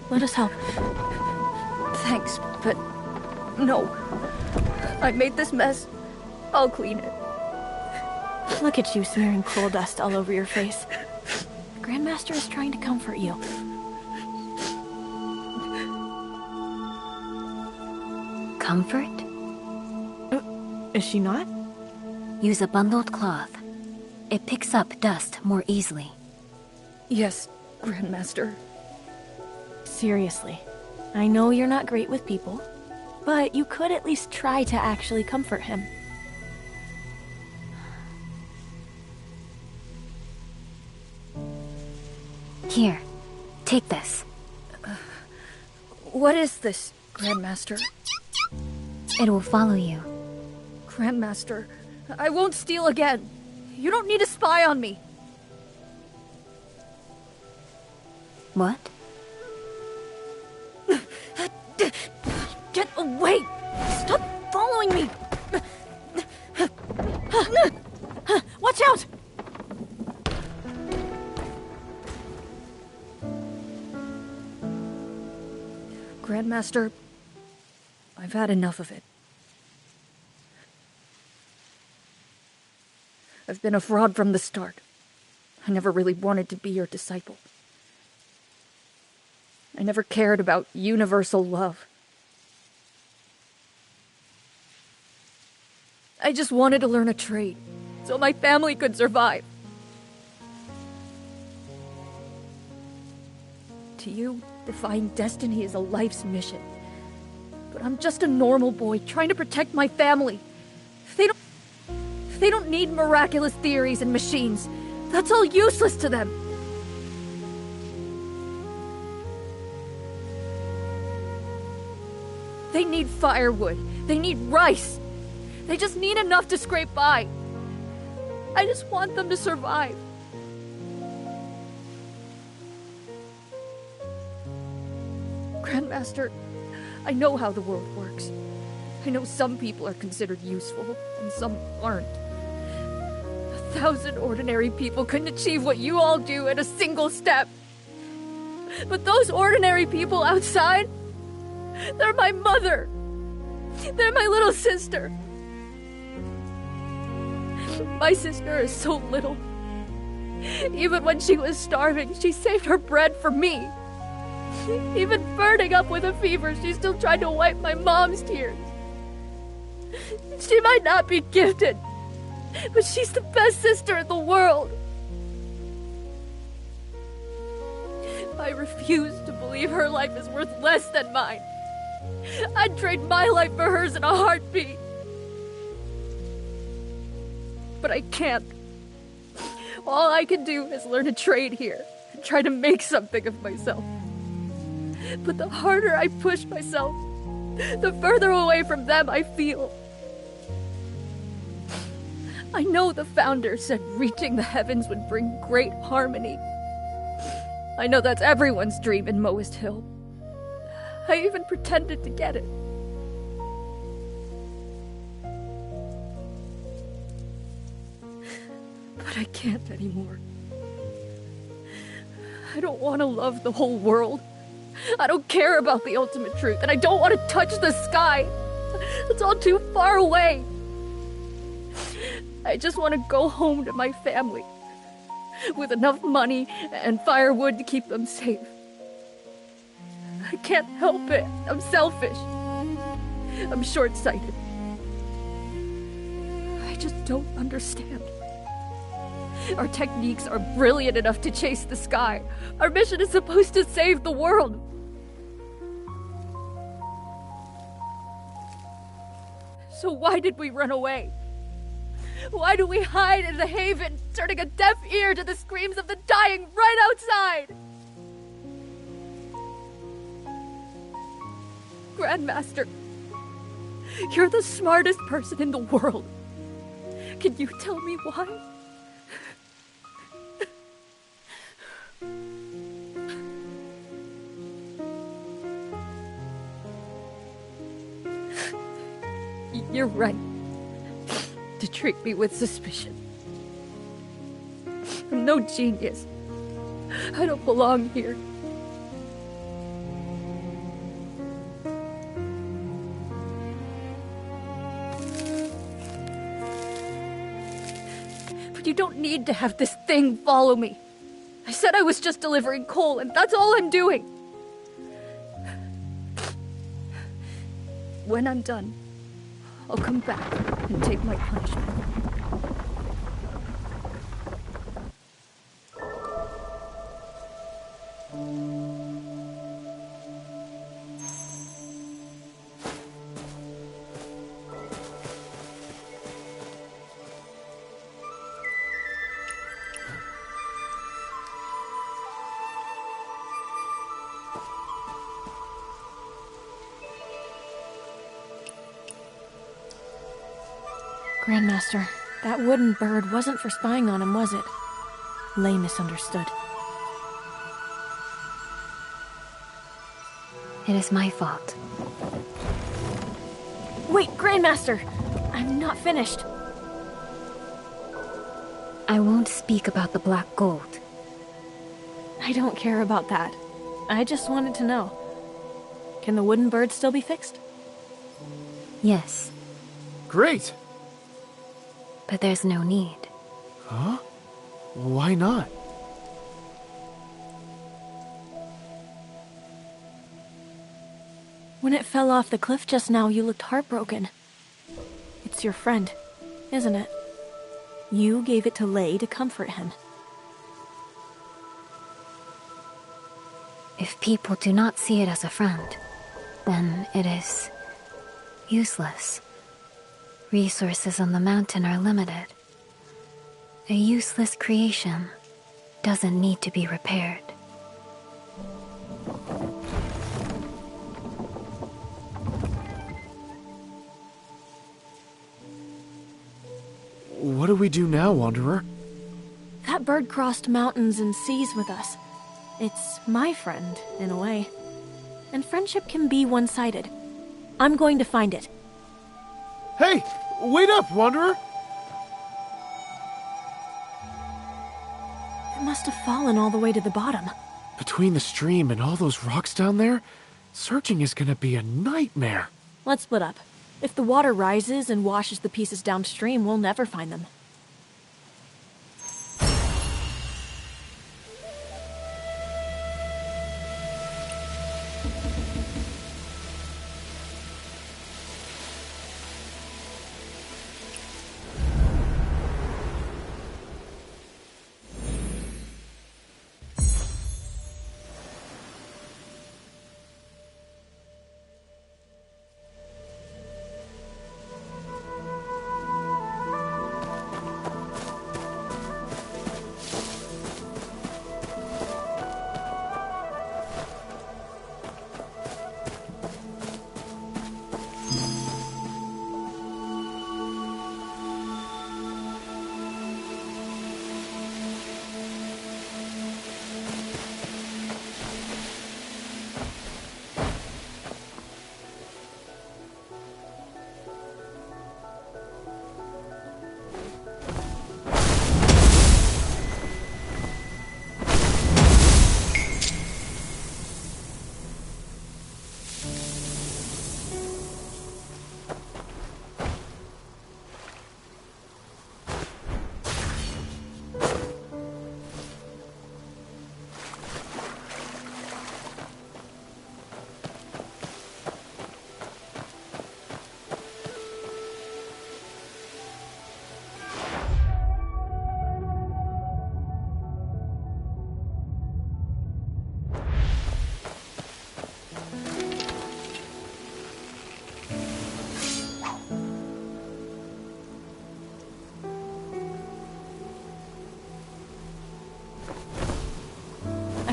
Let us help. Thanks, but no. I made this mess. I'll clean it. Look at you smearing coal dust all over your face. The Grandmaster is trying to comfort you. Comfort? Is she not? Use a bundled cloth. It picks up dust more easily. Yes, Grandmaster. Seriously. I know you're not great with people, but you could at least try to actually comfort him. Here, take this. What is this, Grandmaster? It will follow you. Grandmaster, I won't steal again. You don't need to spy on me. What? Get away! Stop following me! Watch out! Grandmaster, I've had enough of it. I've been a fraud from the start. I never really wanted to be your disciple. I never cared about universal love. I just wanted to learn a trade, so my family could survive. To you, defying destiny is a life's mission. But I'm just a normal boy trying to protect my family. They don't need miraculous theories and machines. That's all useless to them. They need firewood. They need rice. They just need enough to scrape by. I just want them to survive. Grandmaster, I know how the world works. I know some people are considered useful, and some aren't. 1,000 ordinary people couldn't achieve what you all do in a single step. But those ordinary people outside, they're my mother. They're my little sister. My sister is so little. Even when she was starving, she saved her bread for me. Even burning up with a fever, she still tried to wipe my mom's tears. She might not be gifted, but she's the best sister in the world. I refuse to believe her life is worth less than mine. I'd trade my life for hers in a heartbeat. But I can't. All I can do is learn a trade here and try to make something of myself. But the harder I push myself, the further away from them I feel. I know the founder said reaching the heavens would bring great harmony. I know that's everyone's dream in Moist Hill. I even pretended to get it. But I can't anymore. I don't want to love the whole world. I don't care about the ultimate truth, and I don't want to touch the sky. It's all too far away. I just want to go home to my family, with enough money and firewood to keep them safe. I can't help it. I'm selfish. I'm short-sighted. I just don't understand. Our techniques are brilliant enough to chase the sky. Our mission is supposed to save the world. So why did we run away? Why do we hide in the haven, turning a deaf ear to the screams of the dying right outside? Grandmaster, you're the smartest person in the world. Can you tell me why? You're right to treat me with suspicion. I'm no genius. I don't belong here. But you don't need to have this thing follow me. I said I was just delivering coal, and that's all I'm doing. When I'm done, I'll come back and take my punishment. Grandmaster, that wooden bird wasn't for spying on him, was it? Lei misunderstood. It is my fault. Wait, Grandmaster! I'm not finished. I won't speak about the black gold. I don't care about that. I just wanted to know. Can the wooden bird still be fixed? Yes. Great! But there's no need. Huh? Why not? When it fell off the cliff just now, you looked heartbroken. It's your friend, isn't it? You gave it to Lei to comfort him. If people do not see it as a friend, then it is useless. Resources on the mountain are limited. A useless creation doesn't need to be repaired. What do we do now, Wanderer? That bird crossed mountains and seas with us. It's my friend, in a way. And friendship can be one-sided. I'm going to find it. Hey! Wait up, Wanderer! It must have fallen all the way to the bottom. Between the stream and all those rocks down there, searching is gonna be a nightmare. Let's split up. If the water rises and washes the pieces downstream, we'll never find them.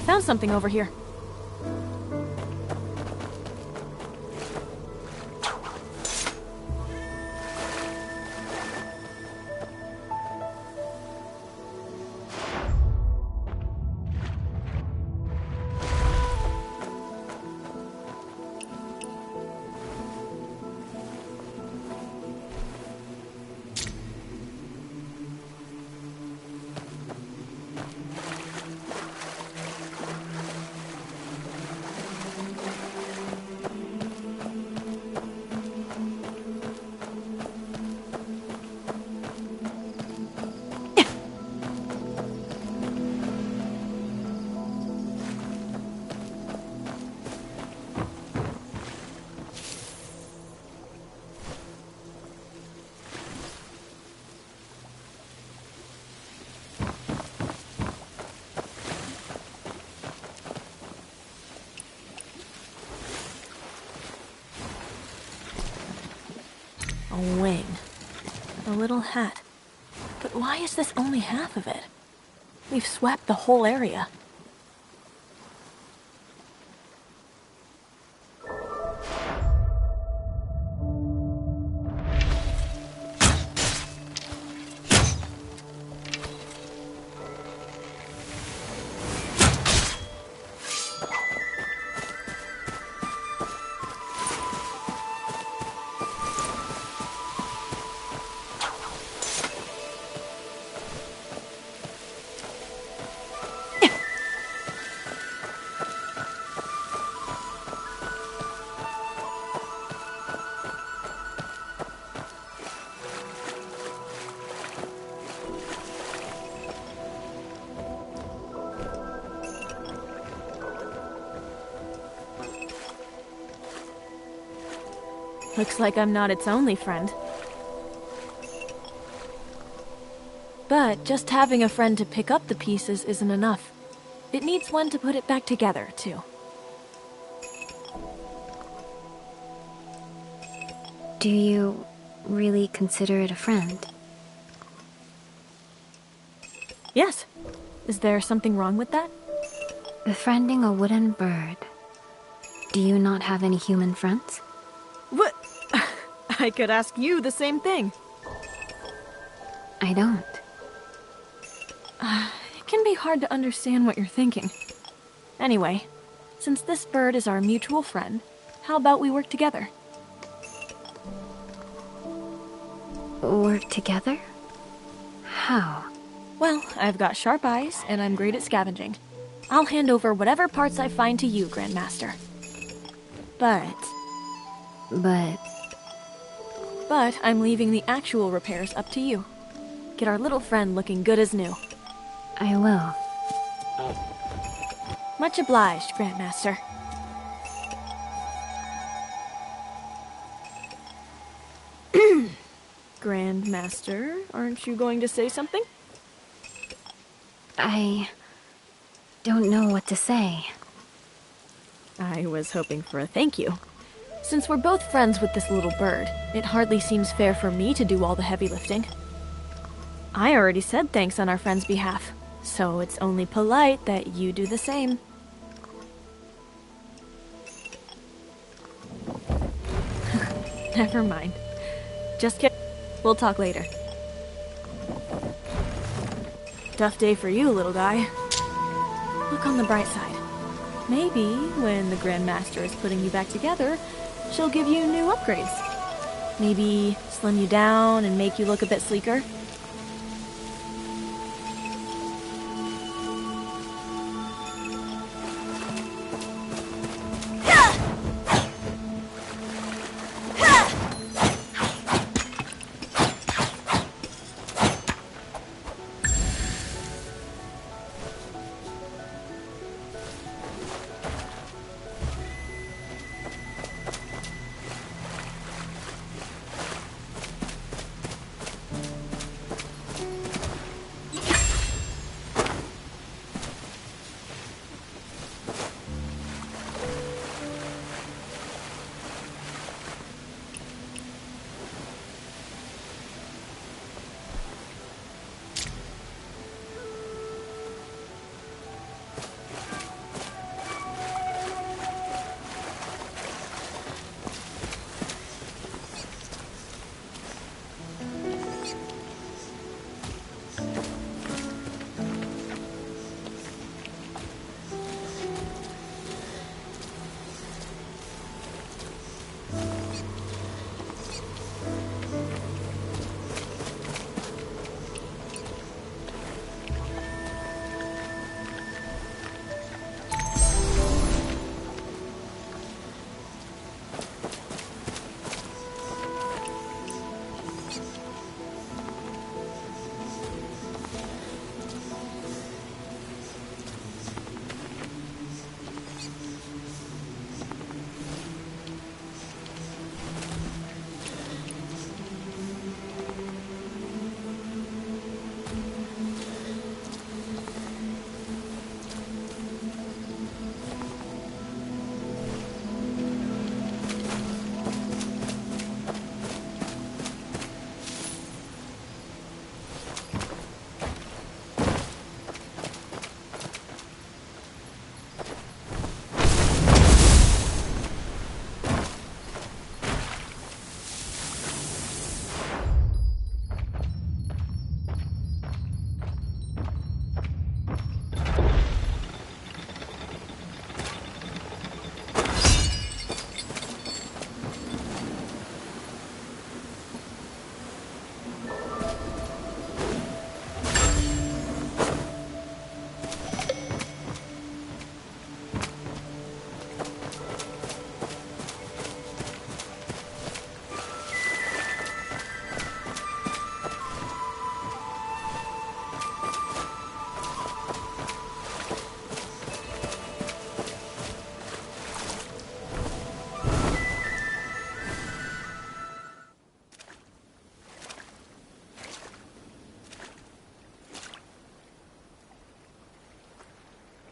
Found something over here. A wing. A little hat. But why is this only half of it? We've swept the whole area. Looks like I'm not its only friend. But just having a friend to pick up the pieces isn't enough. It needs one to put it back together, too. Do you really consider it a friend? Yes. Is there something wrong with that? Befriending a wooden bird. Do you not have any human friends? What? I could ask you the same thing. I don't. It can be hard to understand what you're thinking. Anyway, since this bird is our mutual friend, how about we work together? Work together? How? Well, I've got sharp eyes, and I'm great at scavenging. I'll hand over whatever parts I find to you, Grandmaster. But I'm leaving the actual repairs up to you. Get our little friend looking good as new. I will. Much obliged, Grandmaster. Grandmaster, aren't you going to say something? I don't know what to say. I was hoping for a thank you. Since we're both friends with this little bird, it hardly seems fair for me to do all the heavy lifting. I already said thanks on our friend's behalf, so it's only polite that you do the same. Never mind. Just kidding. We'll talk later. Tough day for you, little guy. Look on the bright side. Maybe, when the Grandmaster is putting you back together, she'll give you new upgrades. Maybe slim you down and make you look a bit sleeker.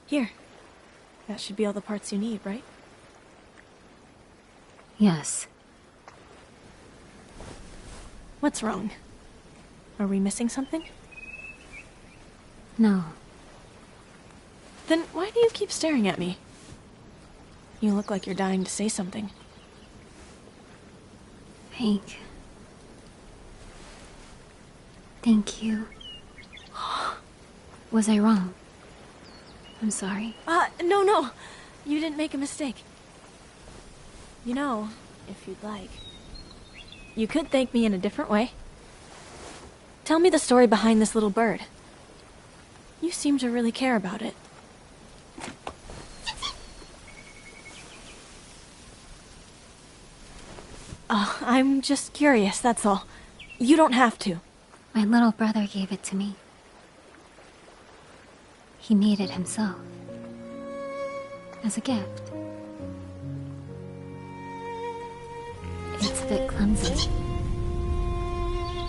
Here. That should be all the parts you need, right? Yes. What's wrong? Are we missing something? No. Then why do you keep staring at me? You look like you're dying to say something. Hank. Thank you. Was I wrong? I'm sorry. No. You didn't make a mistake. You know, if you'd like, you could thank me in a different way. Tell me the story behind this little bird. You seem to really care about it. I'm just curious, that's all. You don't have to. My little brother gave it to me. He made it himself. As a gift. It's a bit clumsy.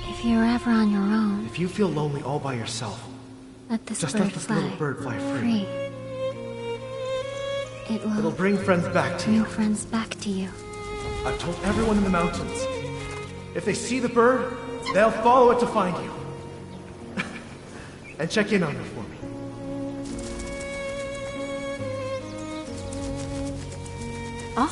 If you're ever on your own... If you feel lonely all by yourself, let this just bird let this fly. little bird fly free. It'll bring friends back to you. Bring friends back to you. I've told everyone in the mountains. If they see the bird, they'll follow it to find you. And check in on you for me. Oh?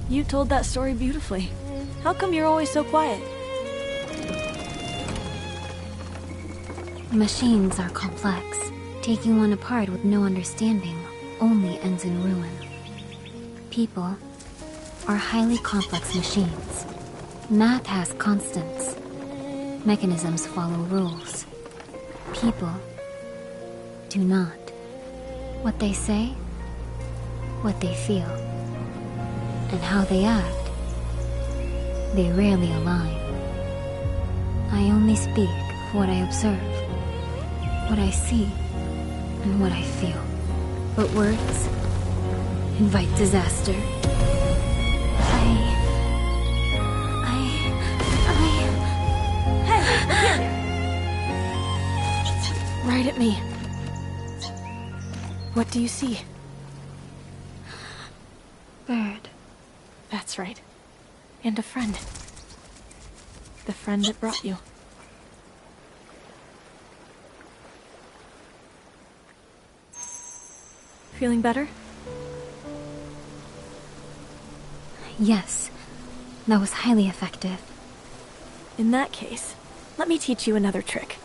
You told that story beautifully. How come you're always so quiet? Machines are complex. Taking one apart with no understanding only ends in ruin. People are highly complex machines. Math has constants. Mechanisms follow rules. People do not. What they say, what they feel, and how they act, they rarely align. I only speak what I observe, what I see, and what I feel. But words invite disaster. Right at me. What do you see? Bird. That's right. And a friend. The friend that brought you. Feeling better? Yes. That was highly effective. In that case, let me teach you another trick.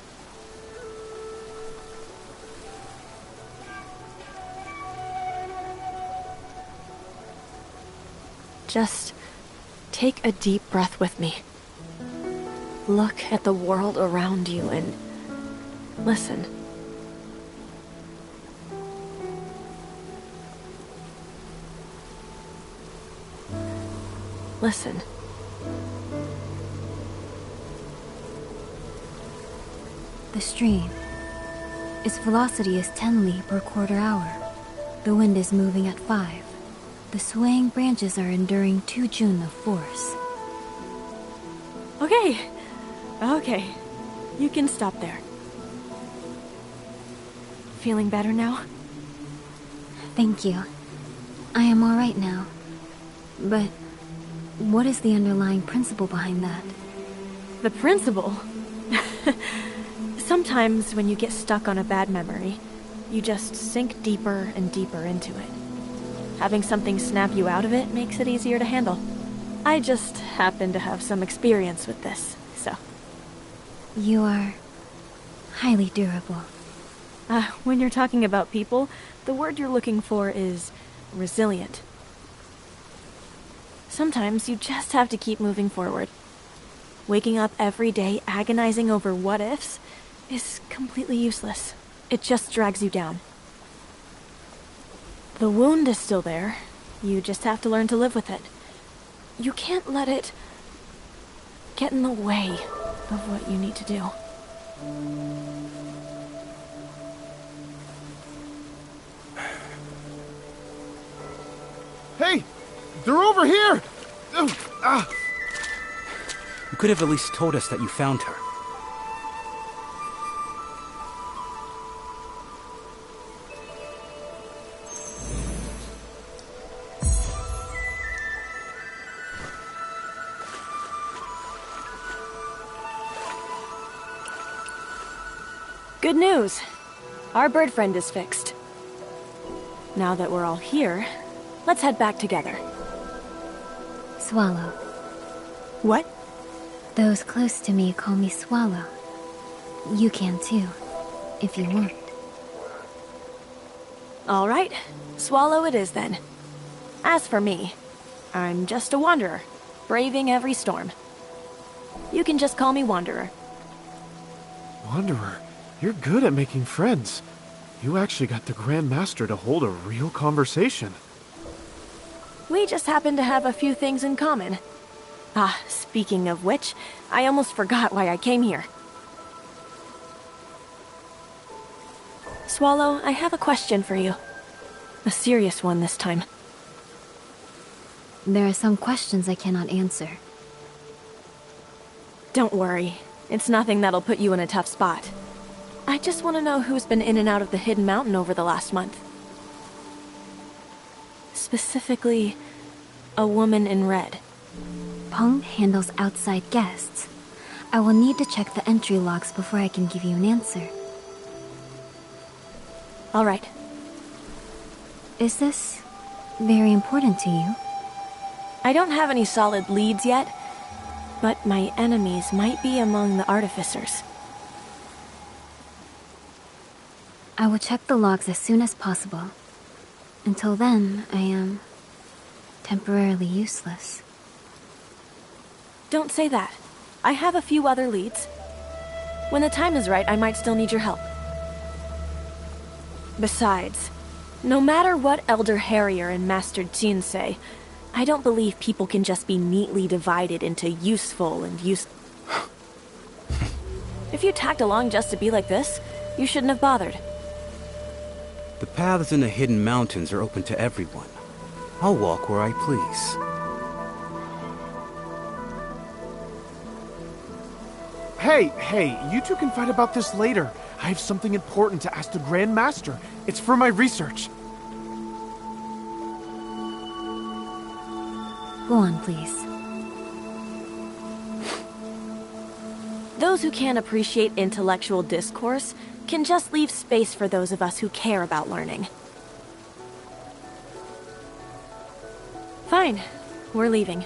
Just take a deep breath with me. Look at the world around you and listen. Listen. The stream. Its velocity is 10 li per quarter hour. The wind is moving at 5. The swaying branches are enduring 2 Jun of force. Okay. You can stop there. Feeling better now? Thank you. I am all right now. But what is the underlying principle behind that? The principle? Sometimes when you get stuck on a bad memory, you just sink deeper and deeper into it. Having something snap you out of it makes it easier to handle. I just happen to have some experience with this, so. You are highly durable. When you're talking about people, the word you're looking for is resilient. Sometimes you just have to keep moving forward. Waking up every day agonizing over what-ifs is completely useless. It just drags you down. The wound is still there. You just have to learn to live with it. You can't let it get in the way of what you need to do. Hey! They're over here! You could have at least told us that you found her. Good news. Our bird friend is fixed. Now that we're all here, let's head back together. Swallow. What? Those close to me call me Swallow. You can too, if you want. All right, Swallow it is then. As for me, I'm just a wanderer, braving every storm. You can just call me Wanderer. Wanderer, you're good at making friends. You actually got the Grand Master to hold a real conversation. We just happen to have a few things in common. Ah, speaking of which, I almost forgot why I came here. Swallow, I have a question for you. A serious one this time. There are some questions I cannot answer. Don't worry. It's nothing that'll put you in a tough spot. I just want to know who's been in and out of the Hidden Mountain over the last month. Specifically, a woman in red. Peng handles outside guests. I will need to check the entry logs before I can give you an answer. All right. Is this very important to you? I don't have any solid leads yet, but my enemies might be among the artificers. I will check the logs as soon as possible. Until then, I am temporarily useless. Don't say that. I have a few other leads. When the time is right, I might still need your help. Besides, no matter what Elder Harrier and Master Jin say, I don't believe people can just be neatly divided into useful and If you tagged along just to be like this, you shouldn't have bothered. The paths in the Hidden Mountains are open to everyone. I'll walk where I please. Hey, you two can fight about this later. I have something important to ask the Grand Master. It's for my research. Go on, please. Those who can't appreciate intellectual discourse can just leave space for those of us who care about learning. Fine. We're leaving.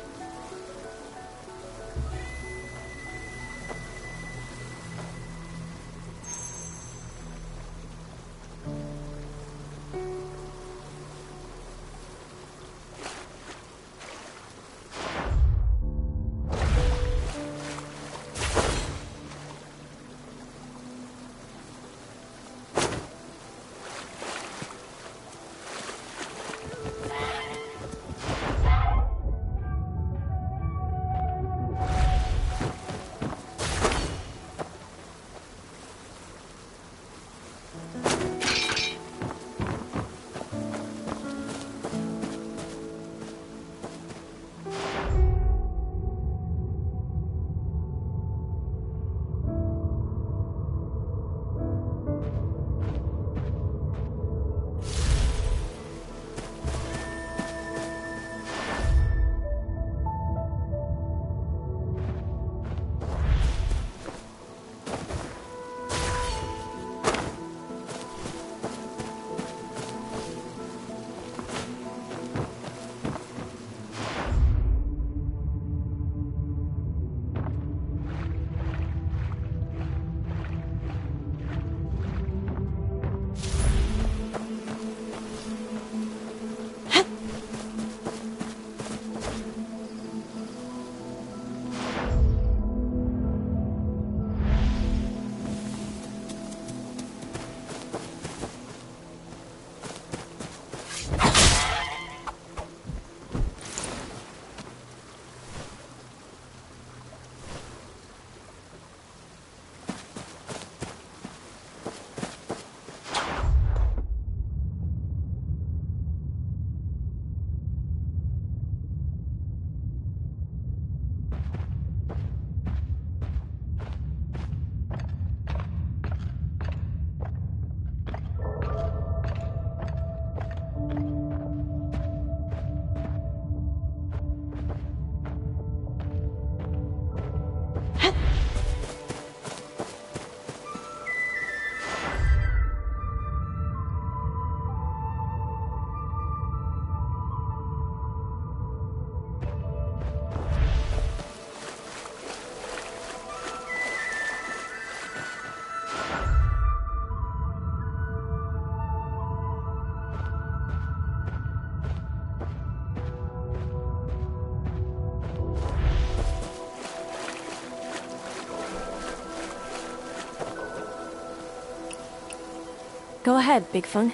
Go ahead, Big Feng.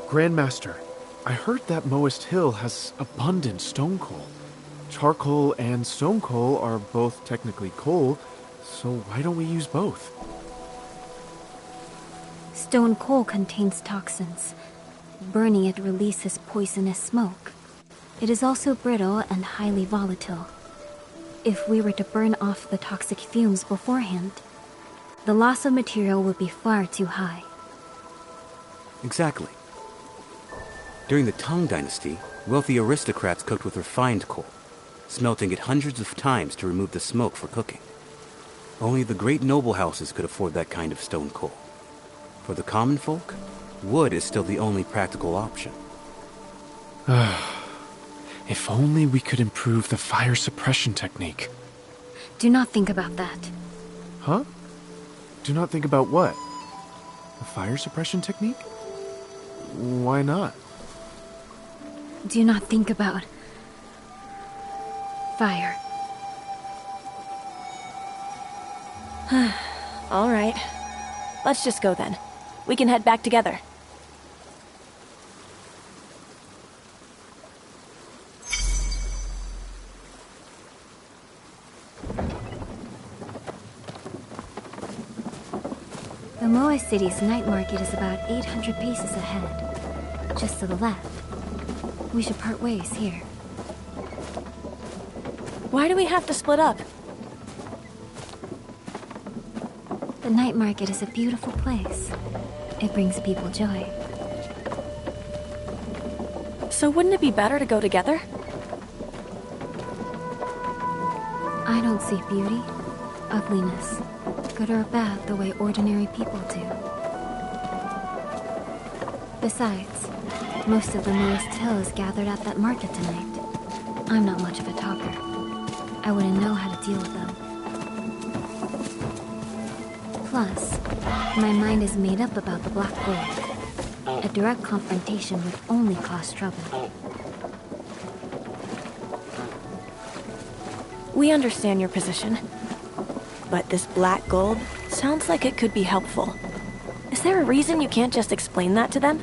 Grandmaster, I heard that Moist Hill has abundant stone coal. Charcoal and stone coal are both technically coal, so why don't we use both? Stone coal contains toxins. Burning it releases poisonous smoke. It is also brittle and highly volatile. If we were to burn off the toxic fumes beforehand, the loss of material would be far too high. Exactly. During the Tang Dynasty, wealthy aristocrats cooked with refined coal, smelting it hundreds of times to remove the smoke for cooking. Only the great noble houses could afford that kind of stone coal. For the common folk, wood is still the only practical option. If only we could improve the fire suppression technique. Do not think about that. Huh? Do not think about what? The fire suppression technique? Why not? Do not think about fire. All right. Let's just go then. We can head back together. The Moa City's night market is about 800 paces ahead, just to the left. We should part ways here. Why do we have to split up? The night market is a beautiful place. It brings people joy. So wouldn't it be better to go together? I don't see beauty, ugliness, good or bad the way ordinary people do. Besides, most of the Moist Hill is gathered at that market tonight. I'm not much of a talker. I wouldn't know how to deal with them. Plus, my mind is made up about the Black Gold. A direct confrontation would only cause trouble. We understand your position. But this black gold sounds like it could be helpful. Is there a reason you can't just explain that to them?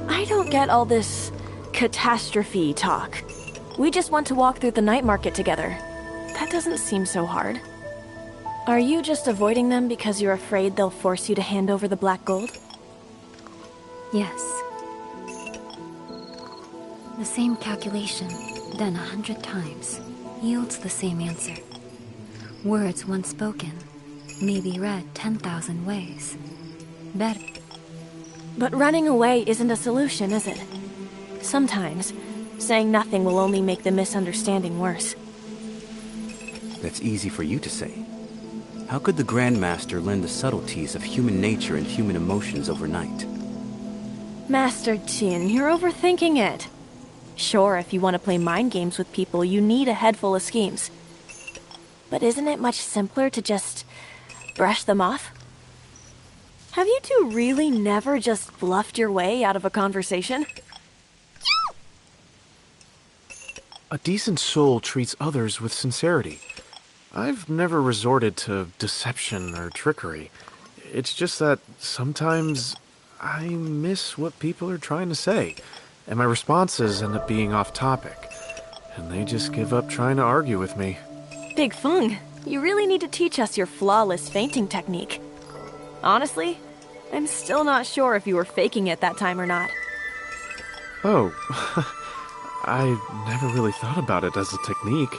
I don't get all this catastrophe talk. We just want to walk through the night market together. That doesn't seem so hard. Are you just avoiding them because you're afraid they'll force you to hand over the black gold? Yes. The same calculation, done 100 times, yields the same answer. Words once spoken may be read 10,000 ways. Better. But running away isn't a solution, is it? Sometimes, saying nothing will only make the misunderstanding worse. That's easy for you to say. How could the Grandmaster learn the subtleties of human nature and human emotions overnight? Master Qin, you're overthinking it. Sure, if you want to play mind games with people, you need a head full of schemes. But isn't it much simpler to just brush them off? Have you two really never just bluffed your way out of a conversation? A decent soul treats others with sincerity. I've never resorted to deception or trickery. It's just that sometimes I miss what people are trying to say, and my responses end up being off topic, and they just give up trying to argue with me. Big Feng, you really need to teach us your flawless fainting technique. Honestly, I'm still not sure if you were faking it that time or not. Oh, I never really thought about it as a technique.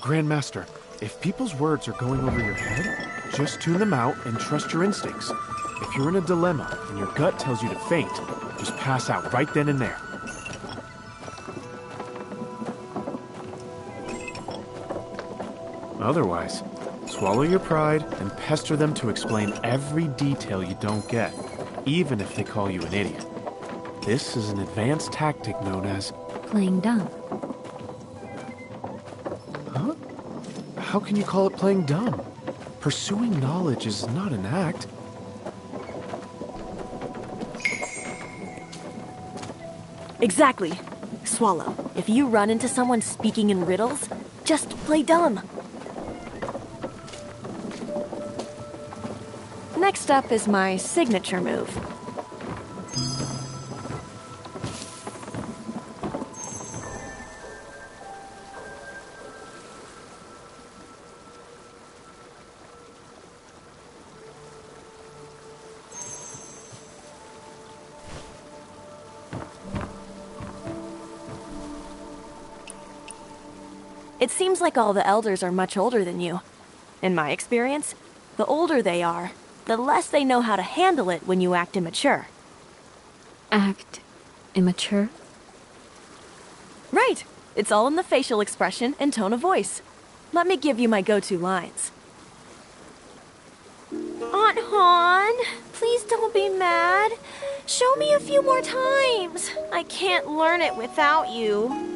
Grandmaster, If people's words are going over your head, just tune them out and trust your instincts. If you're in a dilemma and your gut tells you to faint, just pass out right then and there. Otherwise, swallow your pride and pester them to explain every detail you don't get, even if they call you an idiot. This is an advanced tactic known as playing dumb. Huh? How can you call it playing dumb? Pursuing knowledge is not an act. Exactly. Swallow. If you run into someone speaking in riddles, just play dumb. Next up is my signature move. It seems like all the elders are much older than you. In my experience, the older they are, the less they know how to handle it when you act immature. Act immature? Right. It's all in the facial expression and tone of voice. Let me give you my go-to lines. Aunt Han, please don't be mad. Show me a few more times. I can't learn it without you.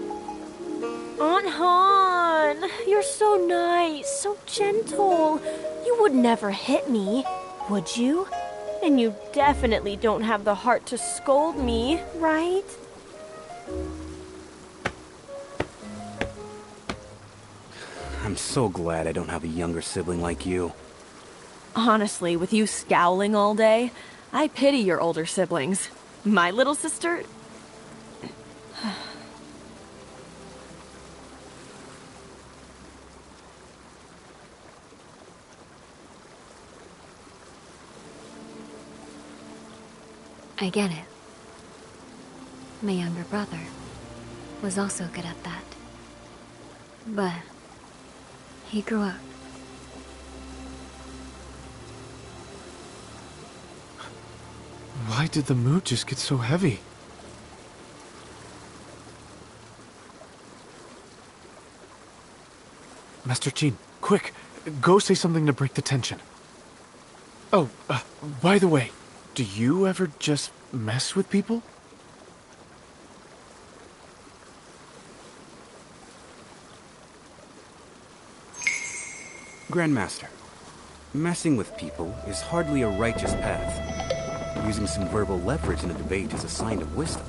Aunt Han, you're so nice, so gentle. You would never hit me, would you? And you definitely don't have the heart to scold me, right? I'm so glad I don't have a younger sibling like you. Honestly, with you scowling all day, I pity your older siblings. My little sister... I get it. My younger brother was also good at that. But he grew up. Why did the mood just get so heavy? Master Qin, quick! Go say something to break the tension. Oh, by the way, do you ever just mess with people? Grandmaster, messing with people is hardly a righteous path. Using some verbal leverage in a debate is a sign of wisdom.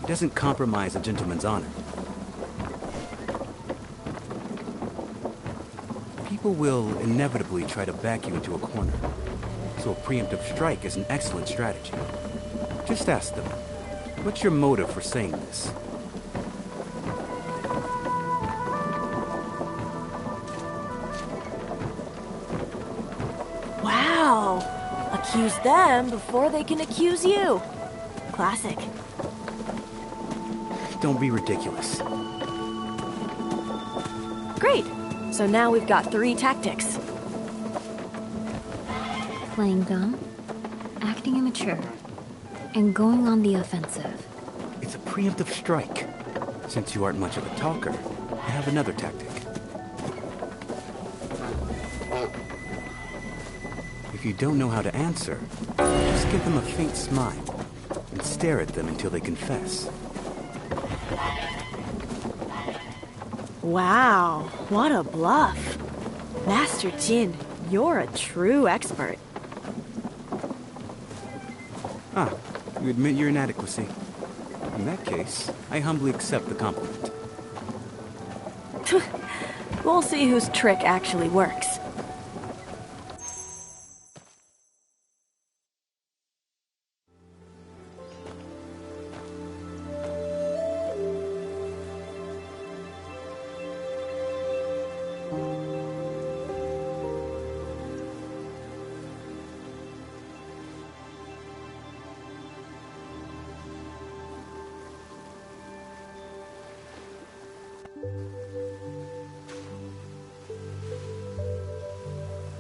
It doesn't compromise a gentleman's honor. People will inevitably try to back you into a corner, so a preemptive strike is an excellent strategy. Just ask them, what's your motive for saying this? Wow! Accuse them before they can accuse you. Classic. Don't be ridiculous. Great! So now we've got 3 tactics. Playing dumb, acting immature, and going on the offensive. It's a preemptive strike. Since you aren't much of a talker, I have another tactic. If you don't know how to answer, just give them a faint smile and stare at them until they confess. Wow, what a bluff. Master Qin, you're a true expert. Ah, you admit your inadequacy. In that case, I humbly accept the compliment. We'll see whose trick actually works.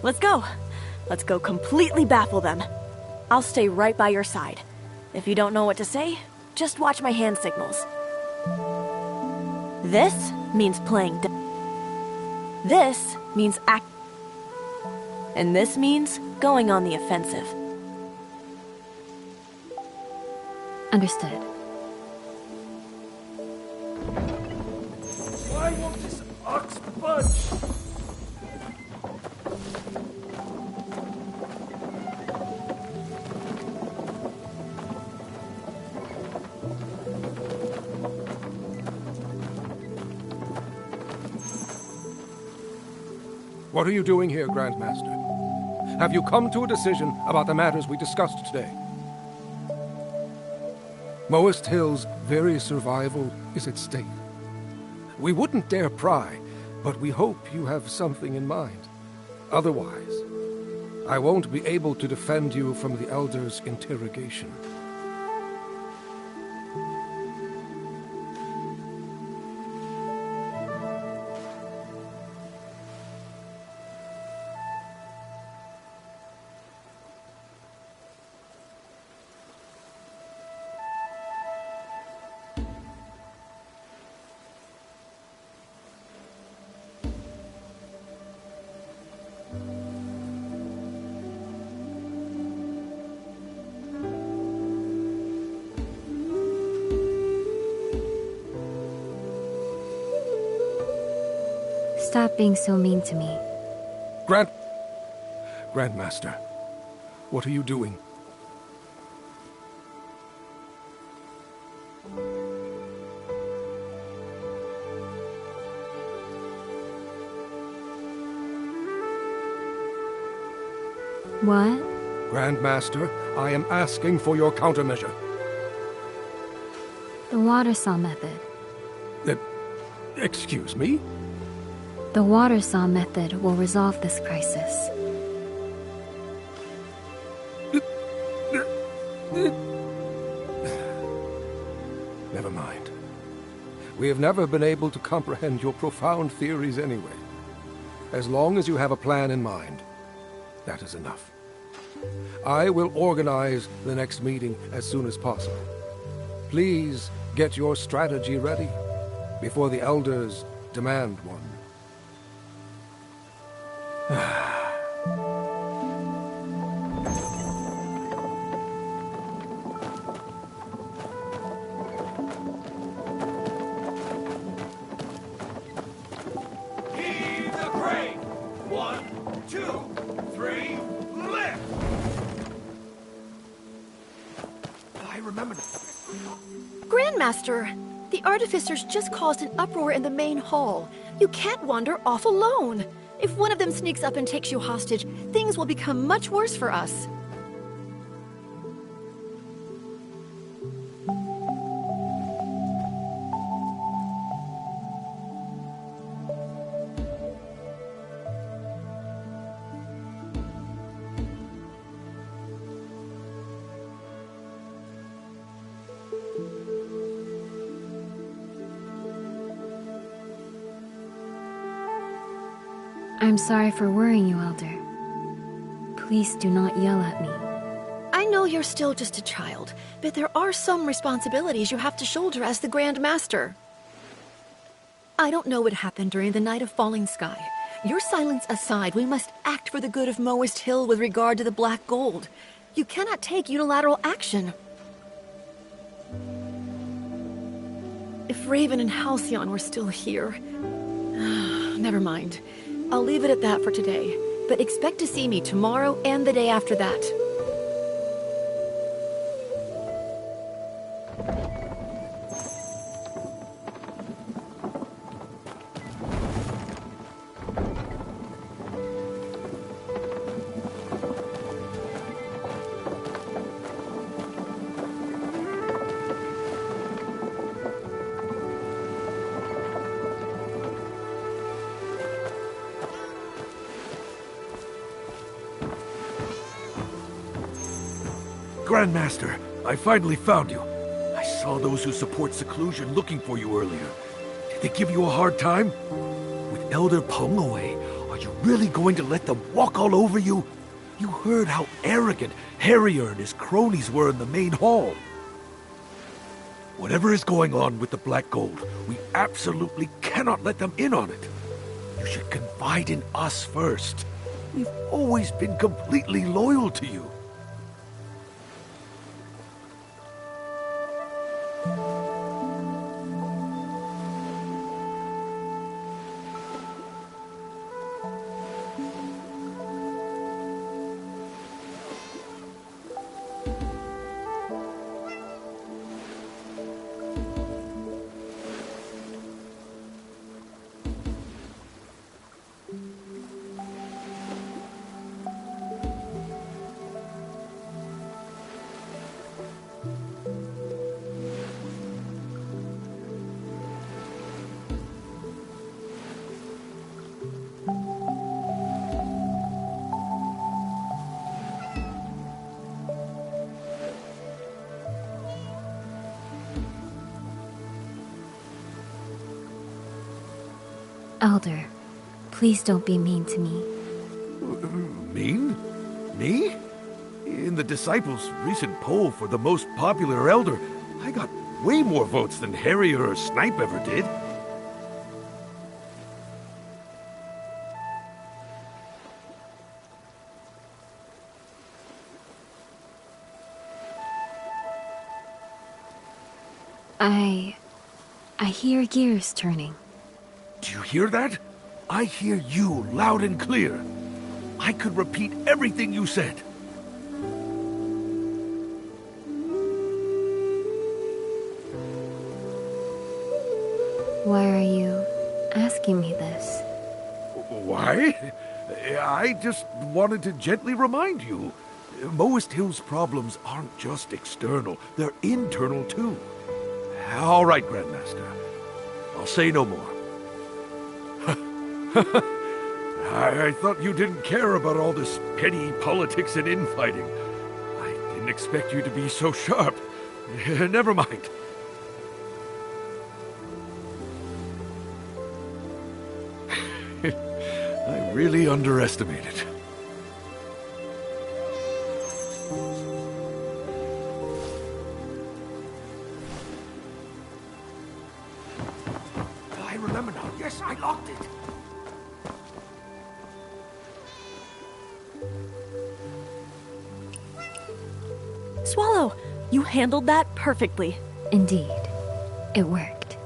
Let's go. Let's go completely baffle them. I'll stay right by your side. If you don't know what to say, just watch my hand signals. This means playing This means act. And this means going on the offensive. Understood. Why won't this ox budge? What are you doing here, Grandmaster? Have you come to a decision about the matters we discussed today? Moist Hill's very survival is at stake. We wouldn't dare pry, but we hope you have something in mind. Otherwise, I won't be able to defend you from the Elder's interrogation. Stop being so mean to me. Grandmaster, what are you doing? What? Grandmaster, I am asking for your countermeasure. The water saw method. Excuse me? The water saw method will resolve this crisis. Never mind. We have never been able to comprehend your profound theories anyway. As long as you have a plan in mind, that is enough. I will organize the next meeting as soon as possible. Please get your strategy ready before the elders demand one. Heave the crane! 1, 2, 3, lift! I remember. Grandmaster, the artificers just caused an uproar in the main hall. You can't wander off alone. If one of them sneaks up and takes you hostage, things will become much worse for us. I'm sorry for worrying you, Elder. Please do not yell at me. I know you're still just a child, but there are some responsibilities you have to shoulder as the Grand Master. I don't know what happened during the night of Falling Sky. Your silence aside, we must act for the good of Moist Hill with regard to the Black Gold. You cannot take unilateral action. If Raven and Halcyon were still here... Never mind. I'll leave it at that for today, but expect to see me tomorrow and the day after that. Grandmaster, I finally found you. I saw those who support seclusion looking for you earlier. Did they give you a hard time? With Elder Peng away, are you really going to let them walk all over you? You heard how arrogant Harrier and his cronies were in the main hall. Whatever is going on with the Black Gold, we absolutely cannot let them in on it. You should confide in us first. We've always been completely loyal to you. Elder, please don't be mean to me. Mean? Me? In the Disciples' recent poll for the most popular elder, I got way more votes than Harrier or Snipe ever did. I hear gears turning. Do you hear that? I hear you loud and clear. I could repeat everything you said. Why are you asking me this? Why? I just wanted to gently remind you. Moist Hill's problems aren't just external, they're internal too. All right, Grandmaster. I'll say no more. I thought you didn't care about all this petty politics and infighting. I didn't expect you to be so sharp. Never mind. I really underestimated. I remember now. Yes, I locked it. Swallow, you handled that perfectly. Indeed, it worked.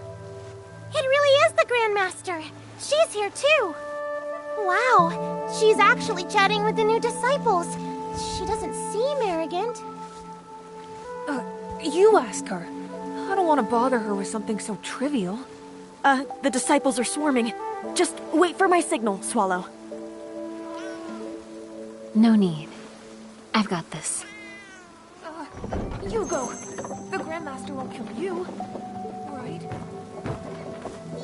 It really is the Grandmaster. She's here too. Wow, she's actually chatting with the new disciples. She doesn't seem arrogant. You ask her. I don't want to bother her with something so trivial. The disciples are swarming. Just wait for my signal, Swallow. No need. I've got this. You go. The Grandmaster won't kill you. Right?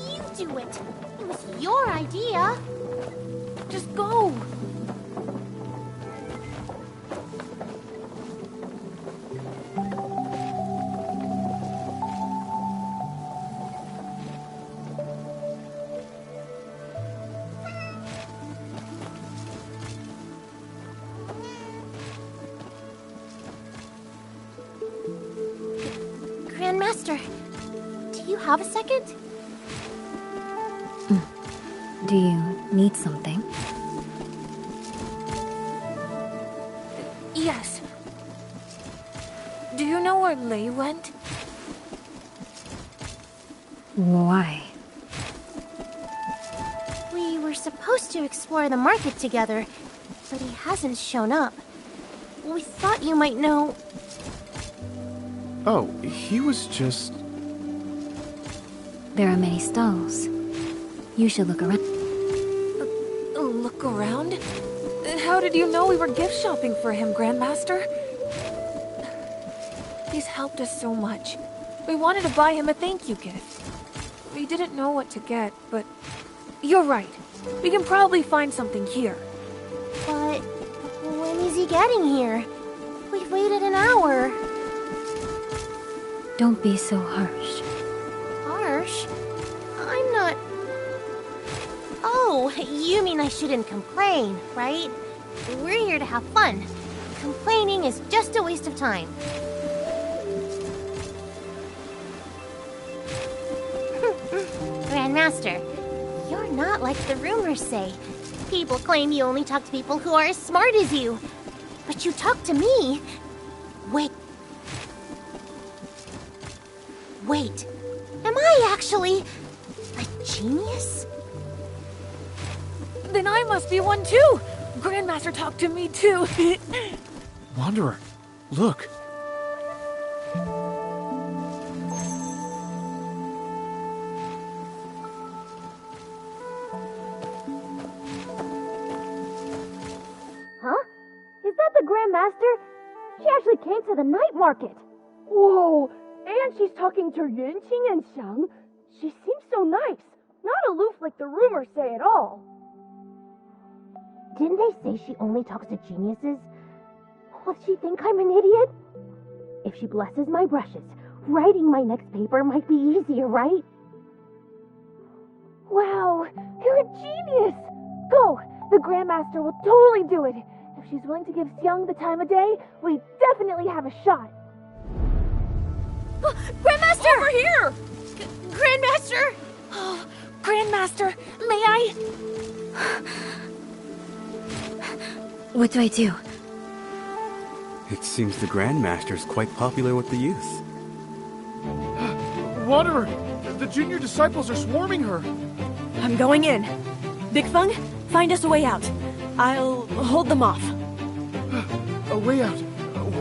You do it. It was your idea. Just go. Grandmaster, do you have a second? Do you need something? Yes. Do you know where Lei went? Why? We were supposed to explore the market together, but he hasn't shown up. We thought you might know. Oh, he was just... There are many stalls. You should look around. Look around? How did you know we were gift shopping for him, Grandmaster? He's helped us so much. We wanted to buy him a thank you gift. We didn't know what to get, but... You're right. We can probably find something here. But when is he getting here? We've waited an hour. Don't be so harsh. Harsh? I'm not... Oh, Oh, you mean I shouldn't complain, right? We're here to have fun. Complaining is just a waste of time. Grandmaster, you're not like the rumors say. People claim you only talk to people who are as smart as you. But you talk to me. Wait, am I actually a genius? Then I must be one too! Grandmaster talked to me too! Wanderer, look. Huh? Is that the Grandmaster? She actually came to the night market. Whoa! And she's talking to Yunqing and Xiang. She seems so nice. Not aloof like the rumors say at all. Didn't they say she only talks to geniuses? Will she think I'm an idiot? If she blesses my brushes, writing my next paper might be easier, right? Wow, you're a genius! Go! The Grandmaster will totally do it. If she's willing to give Xiang the time of day, we definitely have a shot. Grandmaster! Over here! Grandmaster! Oh, Grandmaster, may I? What do I do? It seems the Grandmaster's quite popular with the youth. Wanderer, the junior disciples are swarming her. I'm going in. Big Feng, find us a way out. I'll hold them off. A way out?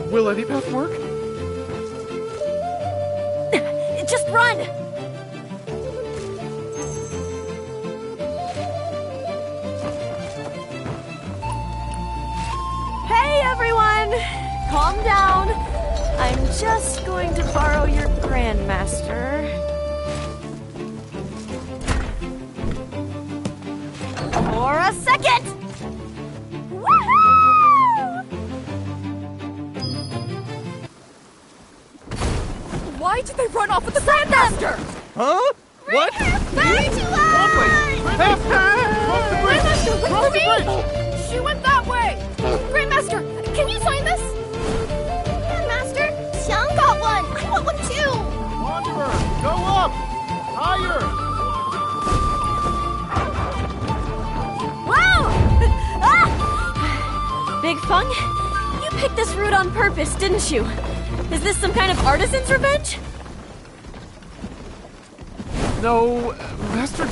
Will any path work? Just run! Hey, everyone! Calm down. I'm just going to borrow your Grandmaster. For a second! Woohoo! Why did they run off with the Grandmaster? Huh? What? Grandmaster, wait for me! She went that way! Grandmaster, can you sign this? Grandmaster, Xiang got one! I want one too! Wanderer, go up! Higher! Wow! Ah! Big Feng, you picked this route on purpose, didn't you? Is this some kind of artisan's revenge? No, Master...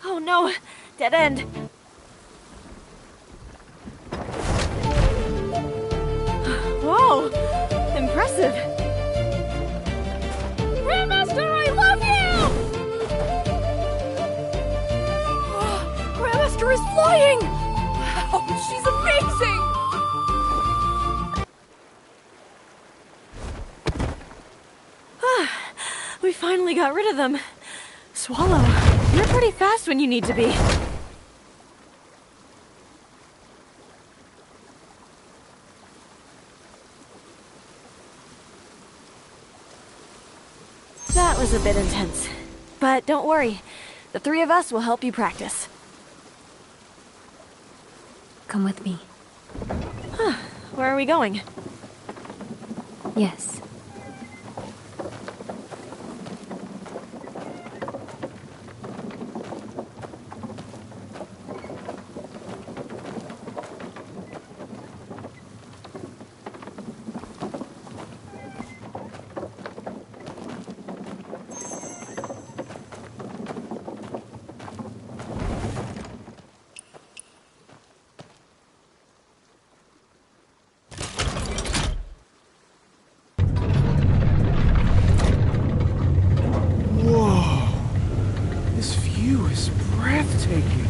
Oh no, dead end. Whoa, impressive. Grandmaster, I love you! Grandmaster is flying! Wow, she's amazing! We finally got rid of them. Swallow, you're pretty fast when you need to be. That was a bit intense. But don't worry, the three of us will help you practice. Come with me. Where are we going? Yes. Breathtaking.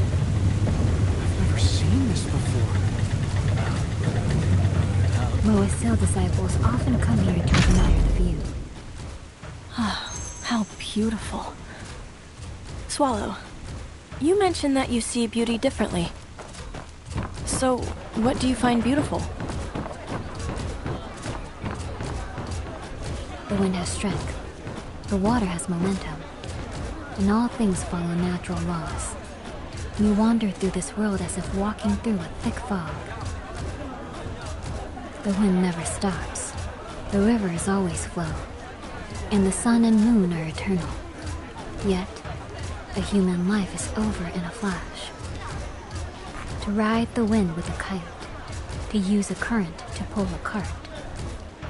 I've never seen this before. Moasil disciples often come here to admire the view. How beautiful. Swallow, you mentioned that you see beauty differently. So, what do you find beautiful? The wind has strength. The water has momentum. and all things follow natural laws. We wander through this world as if walking through a thick fog. The wind never stops. The rivers always flow. And the sun and moon are eternal. Yet, a human life is over in a flash. To ride the wind with a kite, to use a current to pull a cart,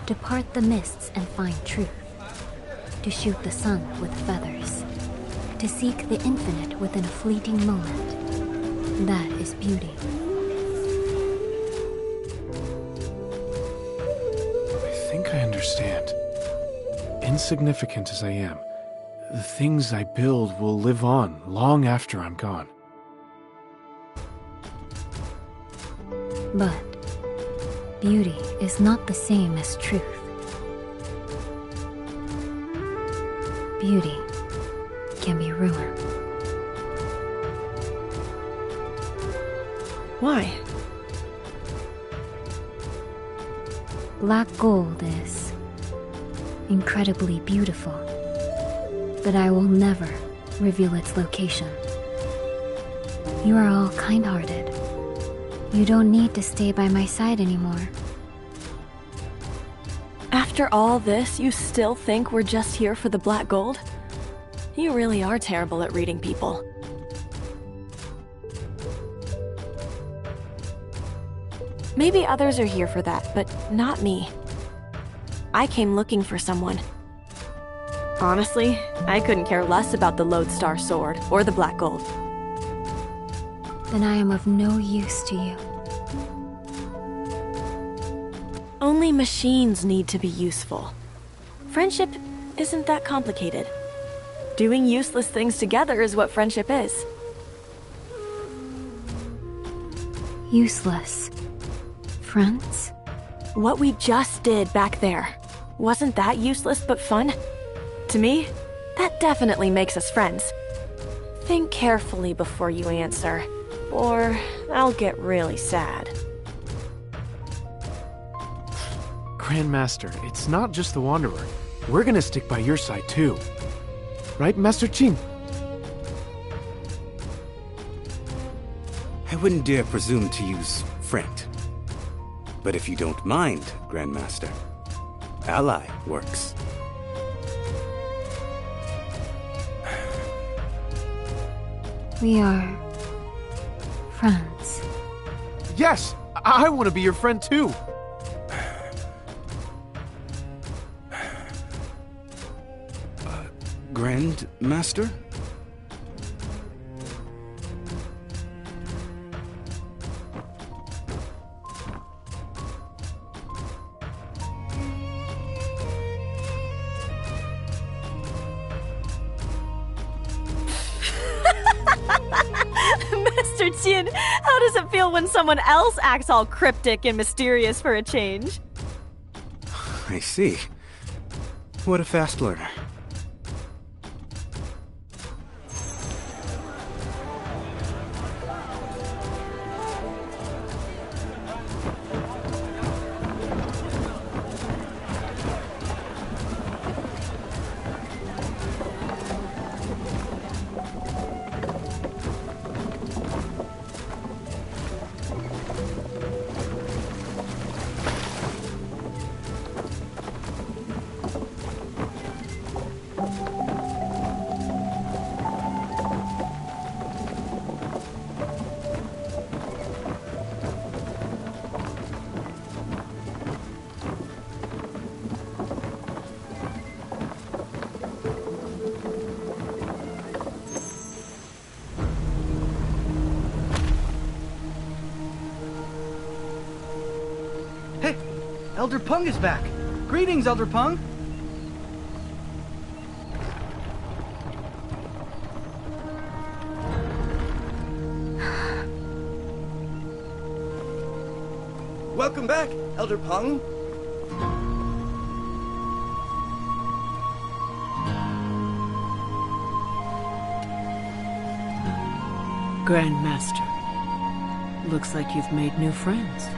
to part the mists and find truth, to shoot the sun with feathers, to seek the infinite within a fleeting moment. That is beauty. I think I understand. Insignificant as I am, the things I build will live on long after I'm gone. But beauty is not the same as truth. Beauty can be ruined. Why? Black gold is incredibly beautiful, but I will never reveal its location. You are all kind-hearted. You don't need to stay by my side anymore. After all this, you still think we're just here for the black gold? You really are terrible at reading people. Maybe others are here for that, but not me. I came looking for someone. Honestly, I couldn't care less about the Lodestar Sword or the black gold. Then I am of no use to you. Only machines need to be useful. Friendship isn't that complicated. Doing useless things together is what friendship is. Useless. Friends? What we just did back there. Wasn't that useless but fun? To me, that definitely makes us friends. Think carefully before you answer, or I'll get really sad. Grandmaster, it's not just the Wanderer. We're gonna stick by your side too. Right, Master Qin? I wouldn't dare presume to use friend. But if you don't mind, Grandmaster, ally works. We are friends. Yes! I want to be your friend too! Grandmaster? Mr. Qin, how does it feel when someone else acts all cryptic and mysterious for a change? I see. What a fast learner. Elder Peng is back. Greetings, Elder Peng. Welcome back, Elder Peng. Grandmaster, looks like you've made new friends.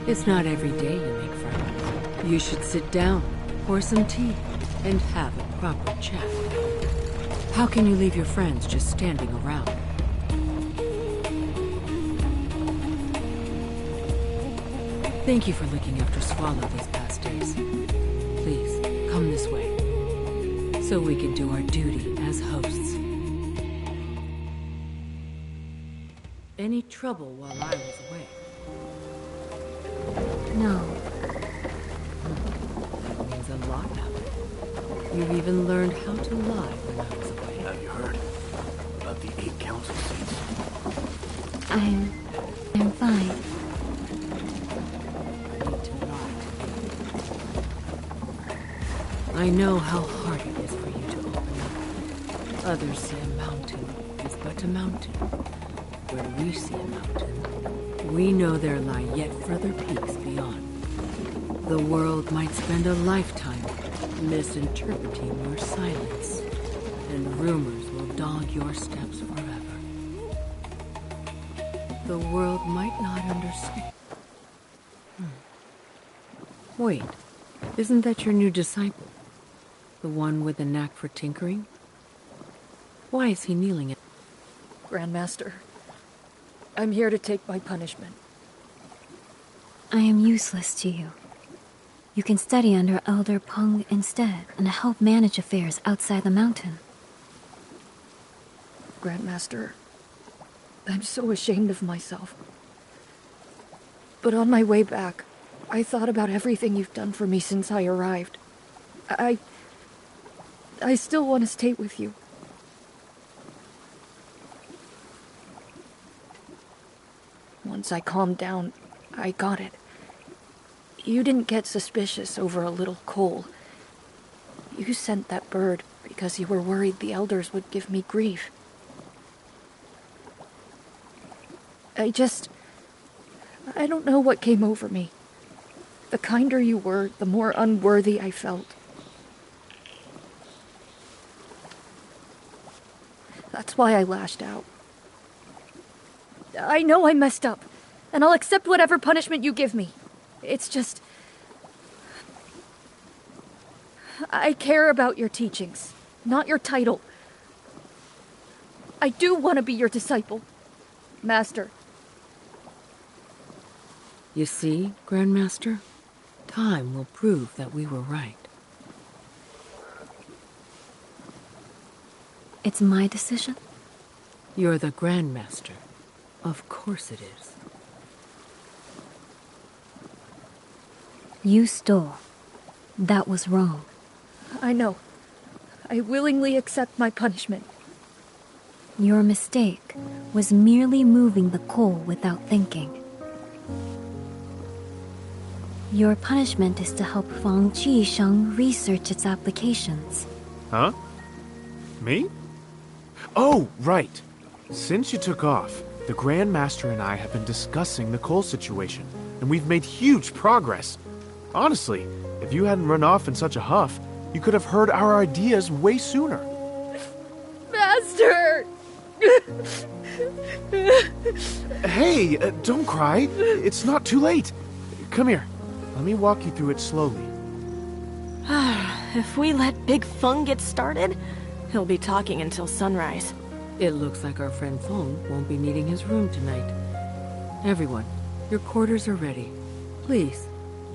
It's not every day you make friends. You should sit down, pour some tea, and have a proper chat. How can you leave your friends just standing around? Thank you for looking after Swallow these past days. Please, come this way, so we can do our duty as hosts. Any trouble while I was away? No. That means a lot happened. You've even learned how to lie when I was away. Have you heard about the 8 council seats? I'm fine. I know how hard it is for you to open up. Others see a mountain as but a mountain. When we see a mountain, we know there lie yet further peaks beyond. The world might spend a lifetime misinterpreting your silence, and rumors will dog your steps forever. The world might not understand. Wait, isn't that your new disciple? The one with the knack for tinkering? Why is he kneeling at... Grandmaster, I'm here to take my punishment. I am useless to you. You can study under Elder Peng instead, and help manage affairs outside the mountain. Grandmaster, I'm so ashamed of myself. But on my way back, I thought about everything you've done for me since I arrived. I still want to stay with you. Once I calmed down, I got it. You didn't get suspicious over a little coal. You sent that bird because you were worried the elders would give me grief. I don't know what came over me. The kinder you were, the more unworthy I felt. That's why I lashed out. I know I messed up, and I'll accept whatever punishment you give me. It's just... I care about your teachings, not your title. I do want to be your disciple, Master. You see, Grandmaster? Time will prove that we were right. It's my decision? You're the Grandmaster. Of course it is. You stole. That was wrong. I know. I willingly accept my punishment. Your mistake was merely moving the coal without thinking. Your punishment is to help Fang Qisheng research its applications. Huh? Me? Oh, right. Since you took off, the Grand Master and I have been discussing the coal situation, and we've made huge progress. Honestly, if you hadn't run off in such a huff, you could have heard our ideas way sooner. Master! Hey, don't cry. It's not too late. Come here. Let me walk you through it slowly. If we let Big Feng get started, he'll be talking until sunrise. It looks like our friend Feng won't be needing his room tonight. Everyone, your quarters are ready. Please,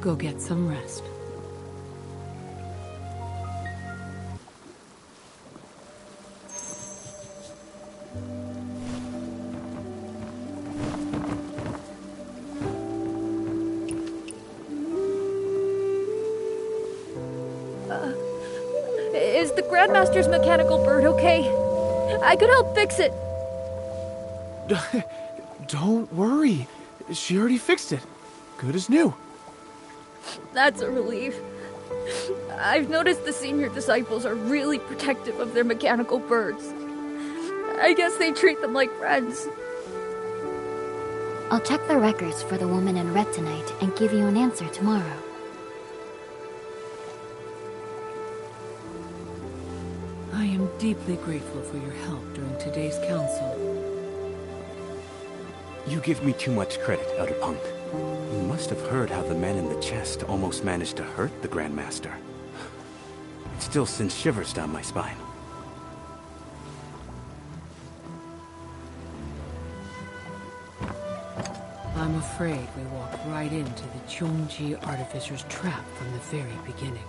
go get some rest. Is the Grandmaster's mechanical bird okay? I could help fix it. Don't worry. She already fixed it. Good as new. That's a relief. I've noticed the senior disciples are really protective of their mechanical birds. I guess they treat them like friends. I'll check the records for the woman in red tonight and give you an answer tomorrow. I am deeply grateful for your help during today's council. You give me too much credit, Elder Peng. You must have heard how the man in the chest almost managed to hurt the Grand Master. It still sends shivers down my spine. I'm afraid we walked right into the Chongji Artificer's trap from the very beginning.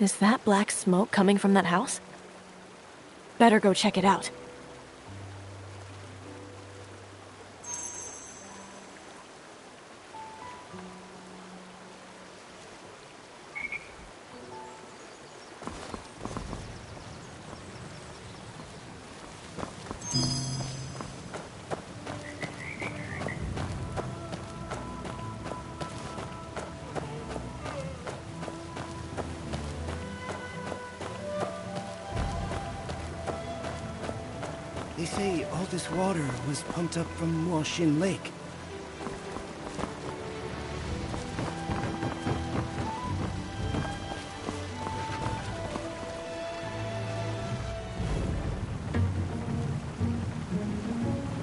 Is that black smoke coming from that house? Better go check it out. They say all this water was pumped up from Muaxin Lake.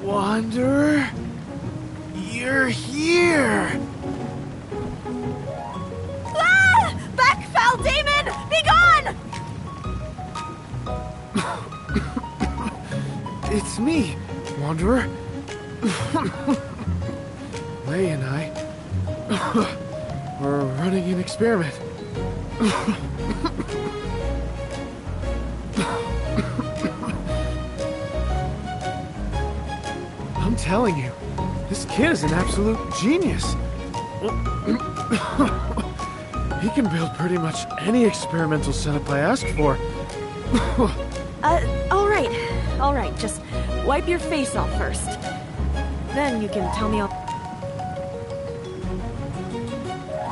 Wanderer, you're here! Ah! Back, foul demon! Be gone! It's me, Wanderer. Lei and I... we're running an experiment. I'm telling you, this kid is an absolute genius. He can build pretty much any experimental setup I ask for. All right, just wipe your face off first. Then you can tell me all...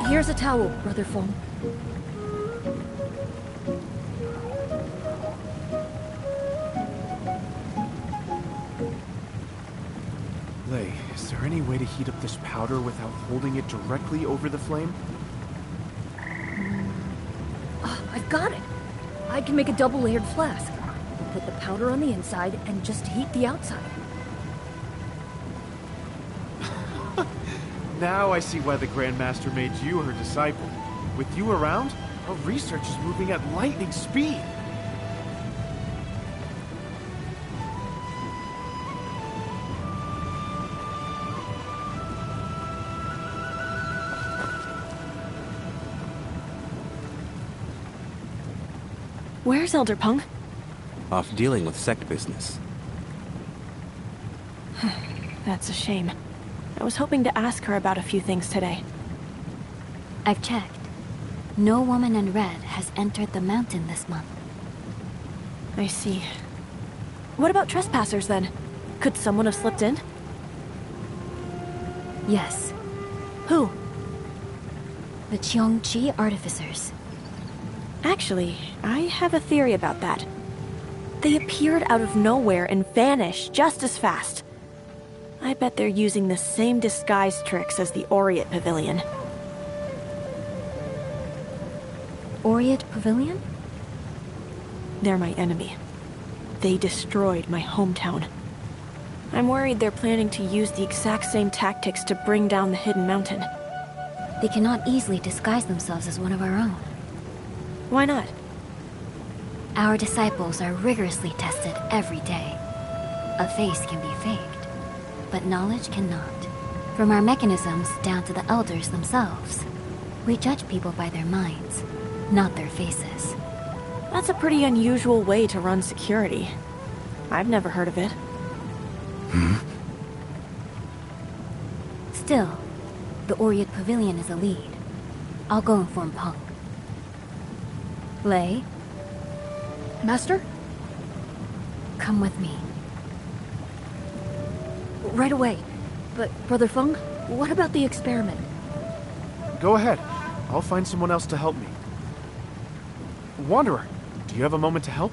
Here's a towel, Brother Feng. Lei, is there any way to heat up this powder without holding it directly over the flame? I've got it. I can make a double-layered flask. Put the powder on the inside and just heat the outside. Now I see why the Grandmaster made you her disciple. With you around, our research is moving at lightning speed. Where's Elder Pung? Off dealing with sect business. That's a shame. I was hoping to ask her about a few things today. I've checked. No woman in red has entered the mountain this month. I see. What about trespassers, then? Could someone have slipped in? Yes. Who? The Cheongchi artificers. Actually, I have a theory about that. They appeared out of nowhere and vanished just as fast. I bet they're using the same disguise tricks as the Oriat Pavilion. Oriat Pavilion? They're my enemy. They destroyed my hometown. I'm worried they're planning to use the exact same tactics to bring down the hidden mountain. They cannot easily disguise themselves as one of our own. Why not? Our disciples are rigorously tested every day. A face can be faked, but knowledge cannot. From our mechanisms down to the elders themselves. We judge people by their minds, not their faces. That's a pretty unusual way to run security. I've never heard of it. Still, the Oriat Pavilion is a lead. I'll go inform Punk. Lei? Master? Come with me. Right away. But, Brother Feng, what about the experiment? Go ahead. I'll find someone else to help me. Wanderer, do you have a moment to help?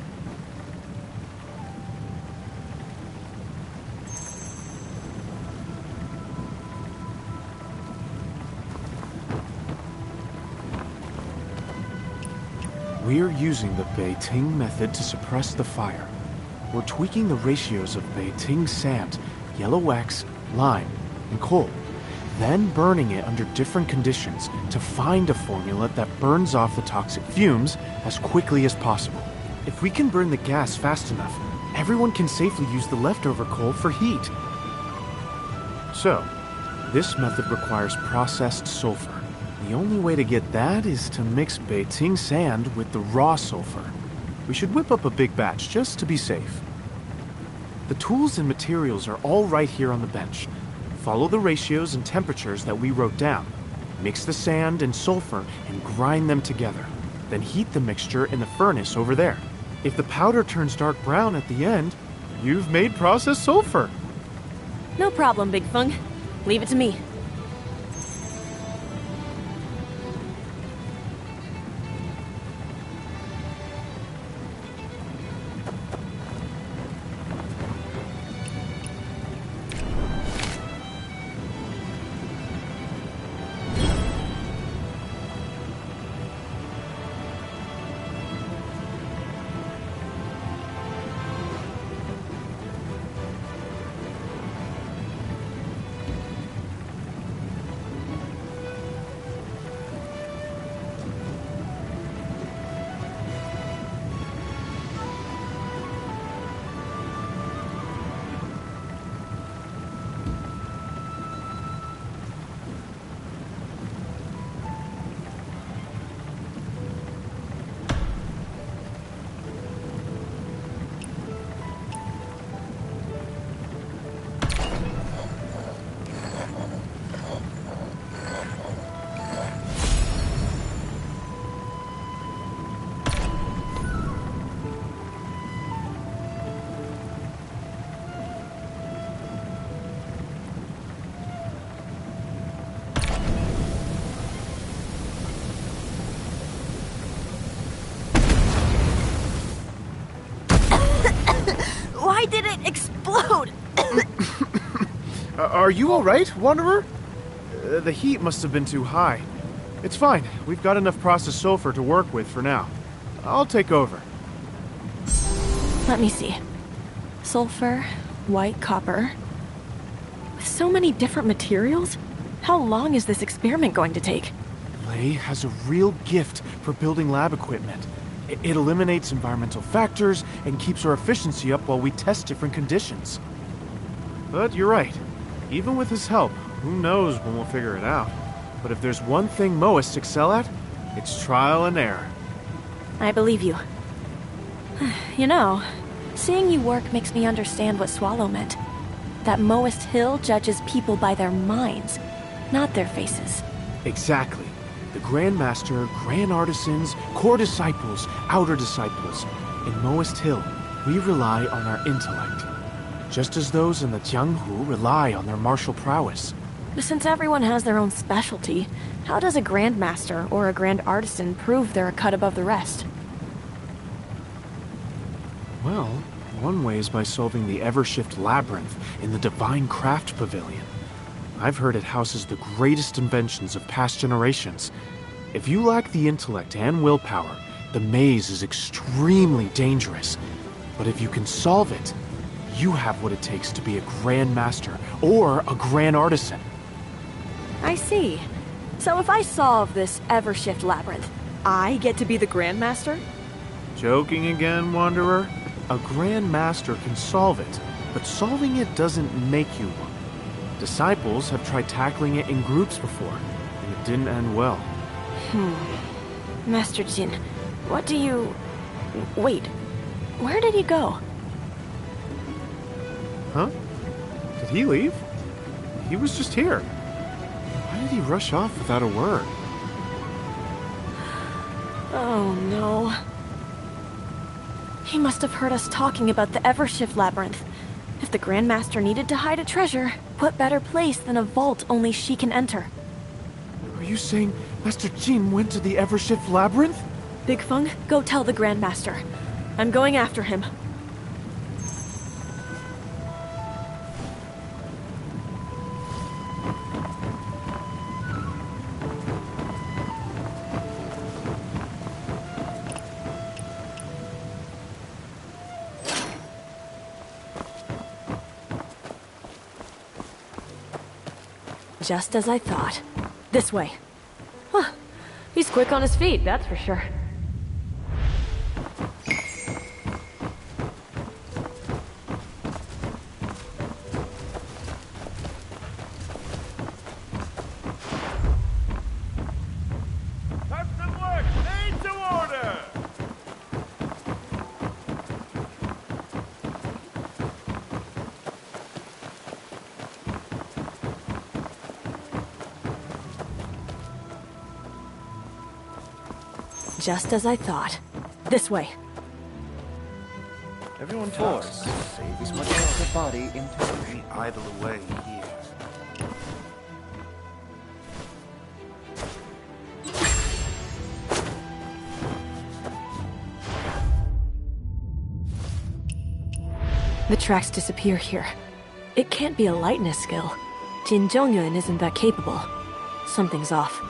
We're using the Beijing method to suppress the fire. We're tweaking the ratios of Beijing sand, yellow wax, lime, and coal, then burning it under different conditions to find a formula that burns off the toxic fumes as quickly as possible. If we can burn the gas fast enough, everyone can safely use the leftover coal for heat. So, this method requires processed sulfur. The only way to get that is to mix Beijing sand with the raw sulfur. We should whip up a big batch just to be safe. The tools and materials are all right here on the bench. Follow the ratios and temperatures that we wrote down. Mix the sand and sulfur and grind them together. Then heat the mixture in the furnace over there. If the powder turns dark brown at the end, you've made processed sulfur. No problem, Big Feng. Leave it to me. Why did it explode? Are you alright, Wanderer? The heat must have been too high. It's fine. We've got enough processed sulfur to work with for now. I'll take over. Let me see. Sulfur, white copper. With so many different materials? How long is this experiment going to take? Lei has a real gift for building lab equipment. It eliminates environmental factors and keeps our efficiency up while we test different conditions. But you're right. Even with his help, who knows when we'll figure it out. But if there's one thing Moists excel at, it's trial and error. I believe you. You know, seeing you work makes me understand what Swallow meant. That Moist Hill judges people by their minds, not their faces. Exactly. The Grandmaster, Grand Artisans, Core Disciples, Outer Disciples. In Moist Hill, we rely on our intellect. Just as those in the Jianghu rely on their martial prowess. But since everyone has their own specialty, how does a Grandmaster or a Grand Artisan prove they're a cut above the rest? Well, one way is by solving the Evershift Labyrinth in the Divine Craft Pavilion. I've heard it houses the greatest inventions of past generations. If you lack the intellect and willpower, the maze is extremely dangerous. But if you can solve it, you have what it takes to be a Grand Master or a Grand Artisan. I see. So if I solve this Evershift Labyrinth, I get to be the Grandmaster? Joking again, Wanderer? A Grand Master can solve it, but solving it doesn't make you one. Disciples have tried tackling it in groups before, and it didn't end well. Master Jin, what do you... Wait, where did he go? Huh? Did he leave? He was just here. Why did he rush off without a word? Oh no. He must have heard us talking about the Evershift Labyrinth. If the Grandmaster needed to hide a treasure, what better place than a vault only she can enter? Are you saying Master Jin went to the Evershift Labyrinth? Big Feng, go tell the Grandmaster. I'm going after him. Just as I thought. This way. Huh. He's quick on his feet, that's for sure. Captain Work, made to order! Just as I thought. This way. Everyone force. Save as much of the body into Ain't idle away here. The tracks disappear here. It can't be a lightness skill. Jin Zhongyuan isn't that capable. Something's off.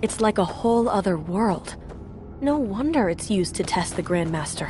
It's like a whole other world. No wonder it's used to test the Grandmaster.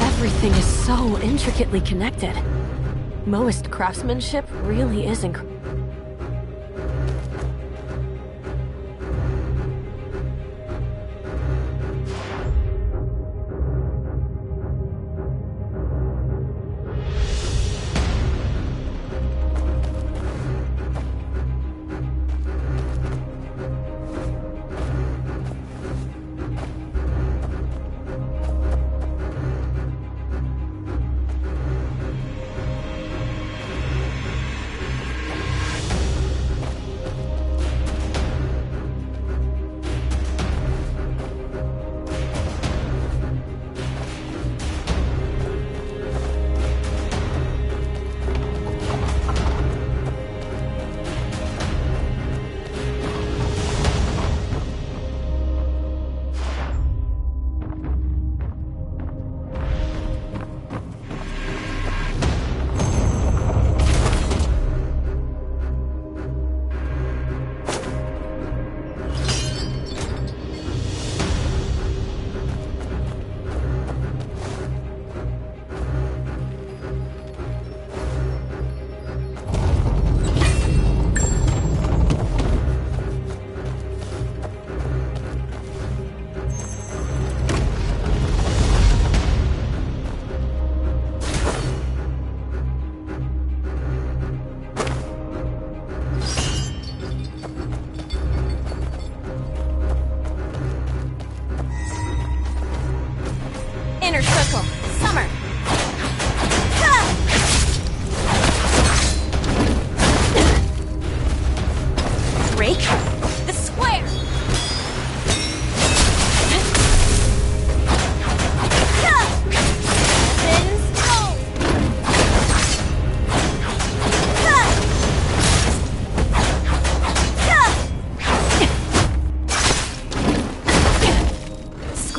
Everything is so intricately connected. Moist craftsmanship really is incredible.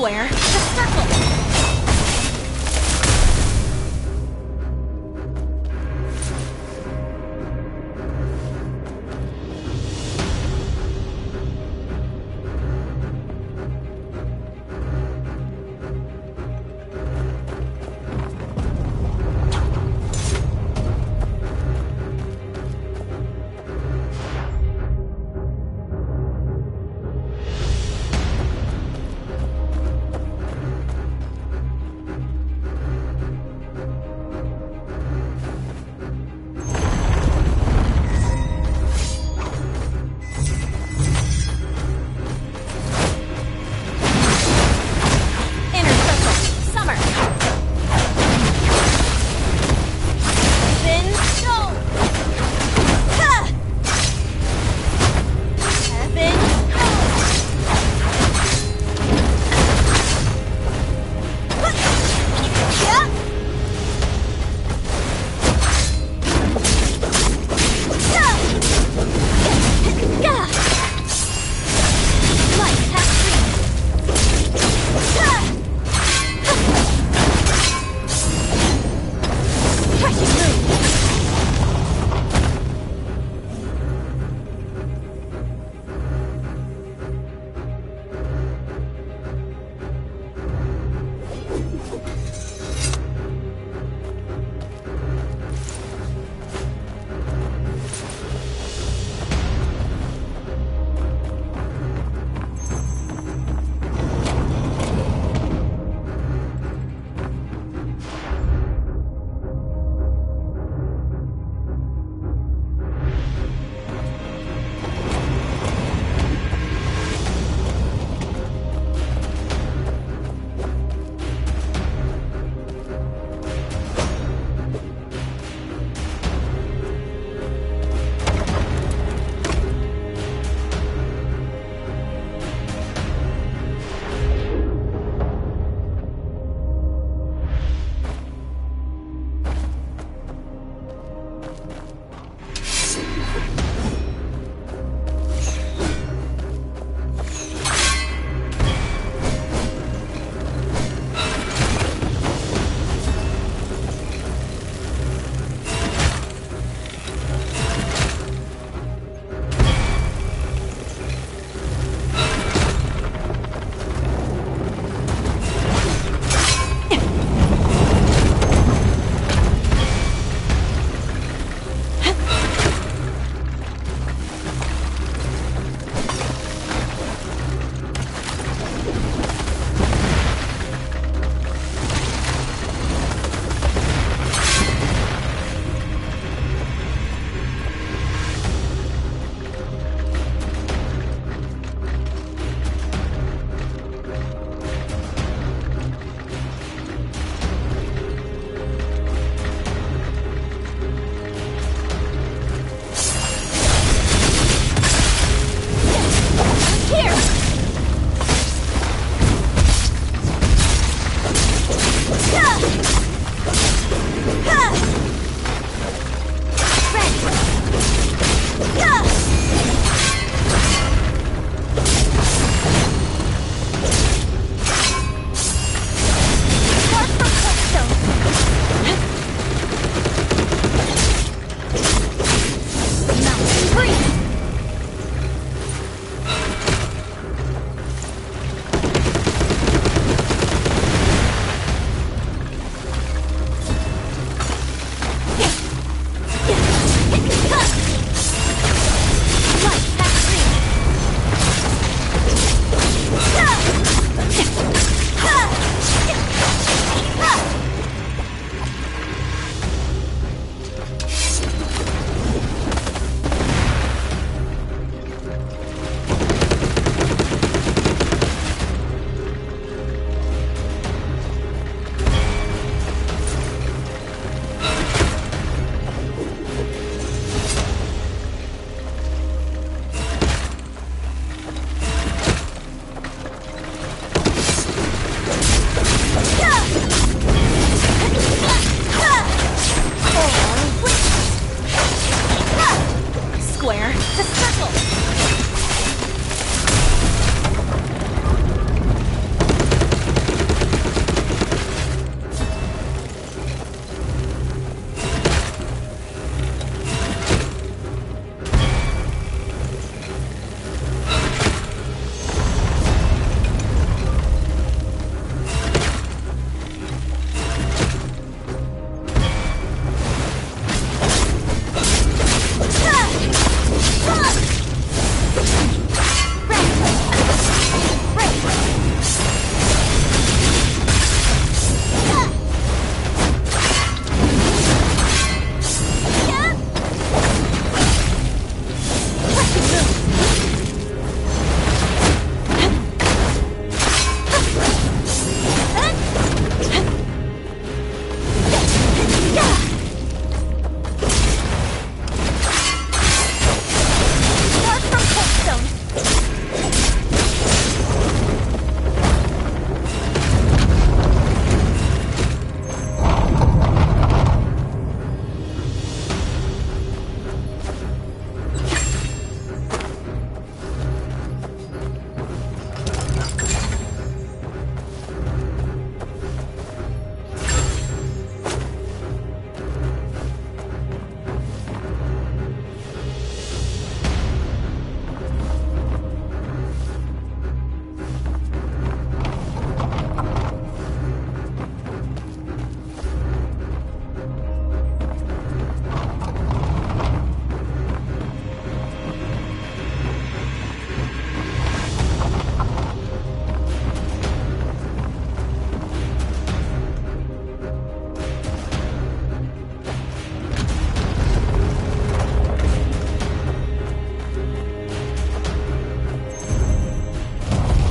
nowhere. The circle!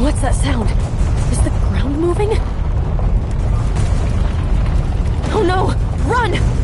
What's that sound? Is the ground moving? Oh no! Run!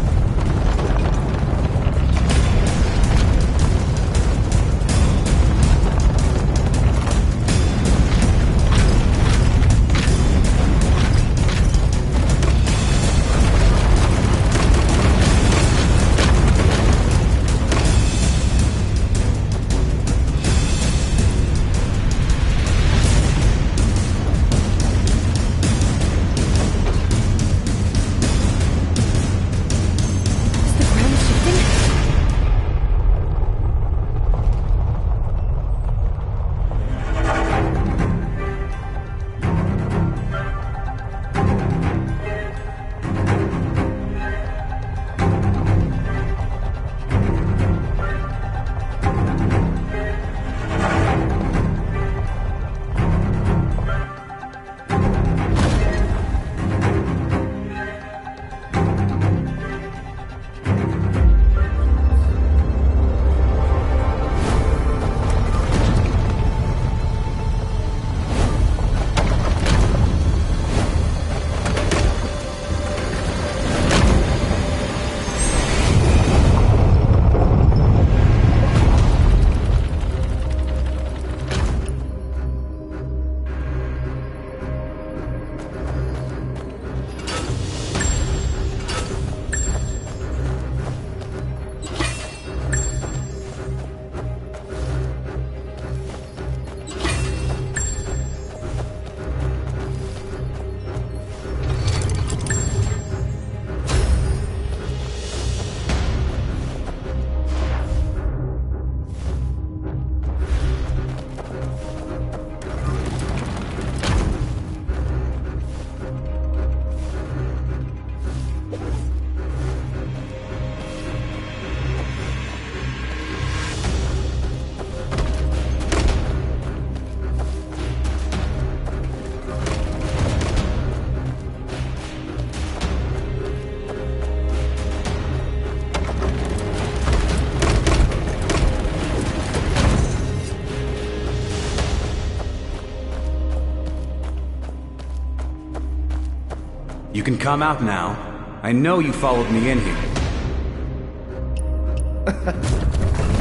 You can come out now. I know you followed me in here.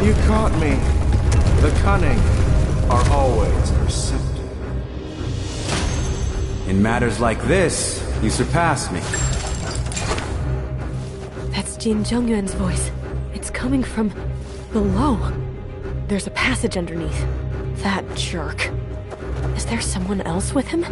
You caught me. The cunning are always perceptive. In matters like this, you surpass me. That's Jin Zhongyuan's voice. It's coming from below. There's a passage underneath. That jerk. Is there someone else with him?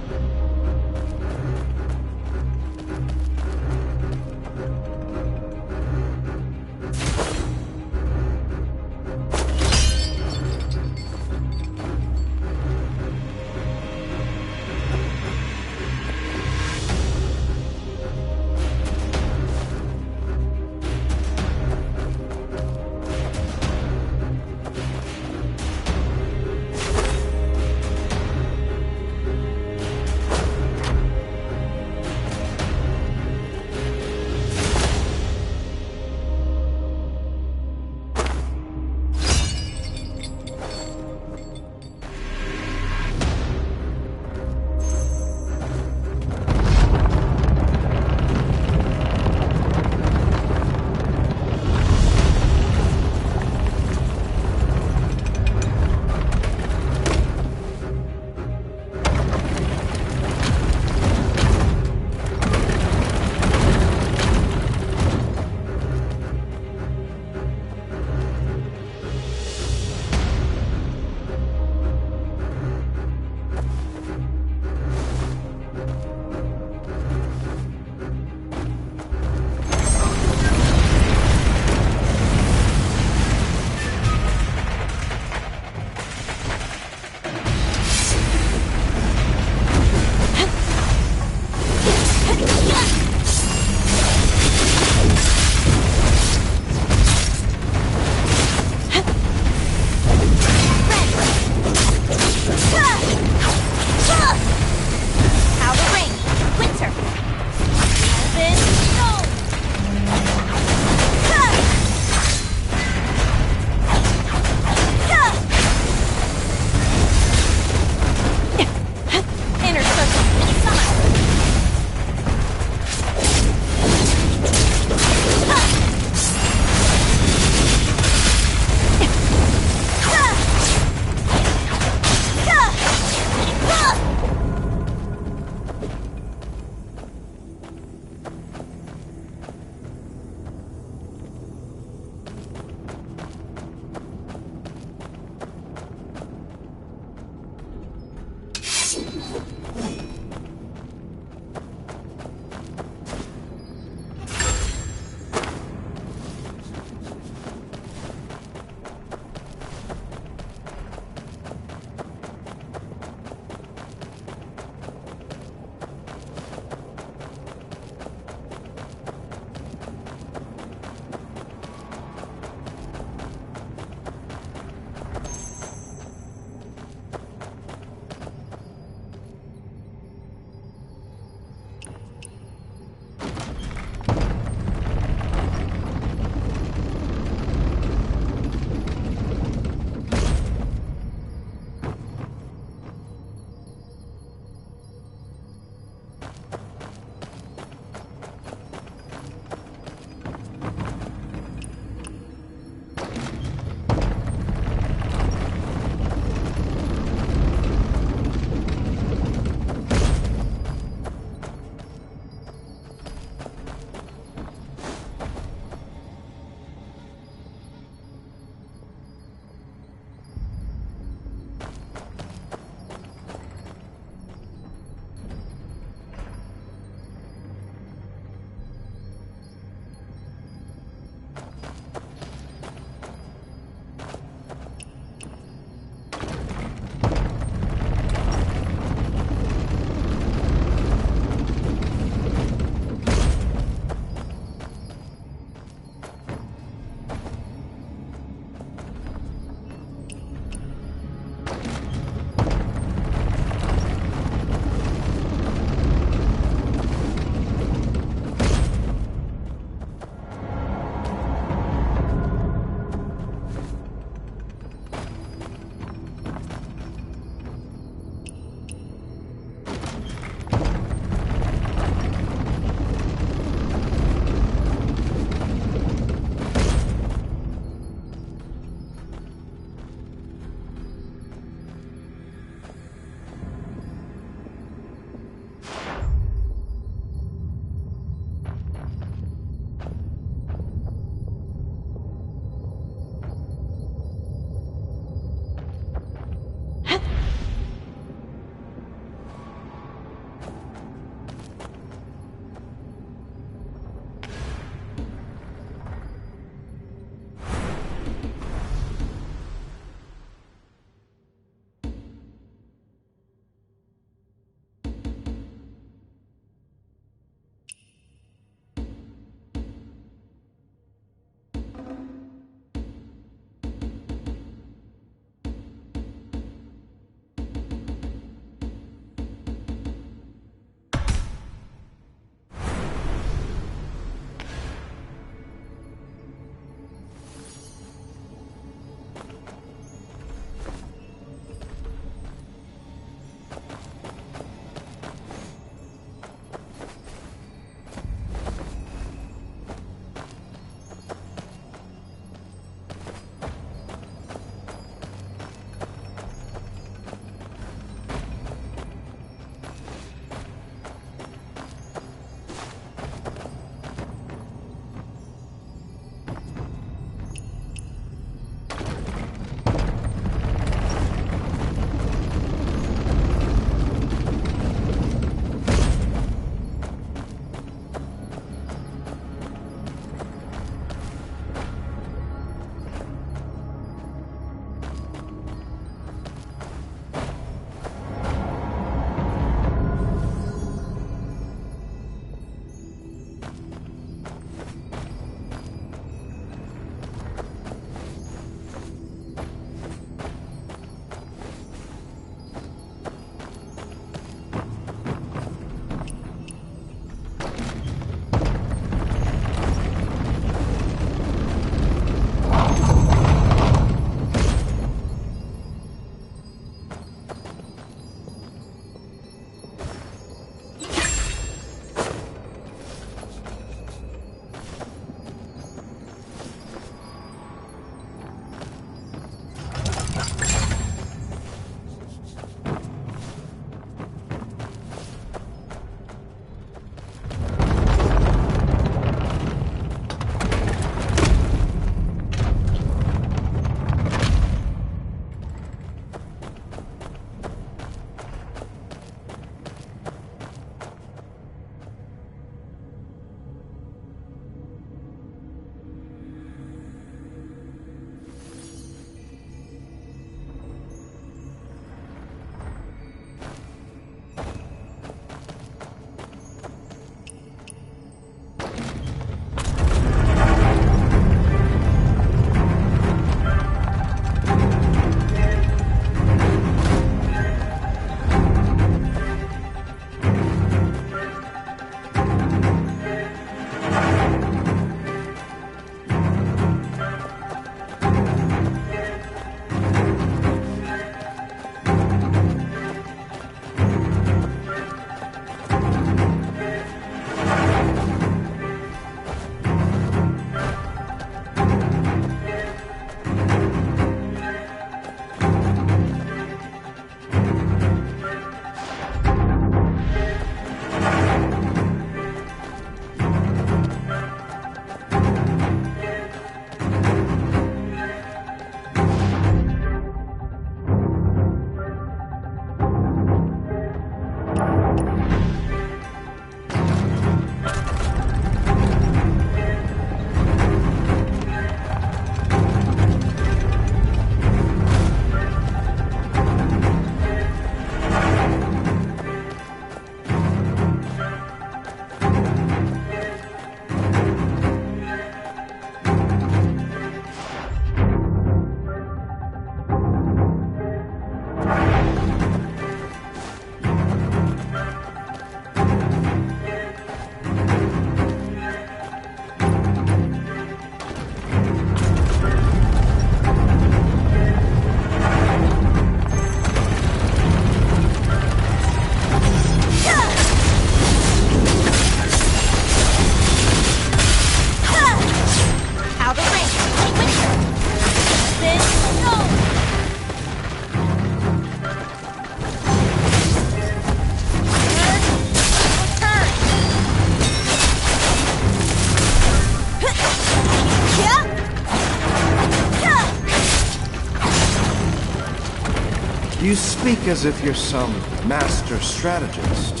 You speak as if you're some master strategist.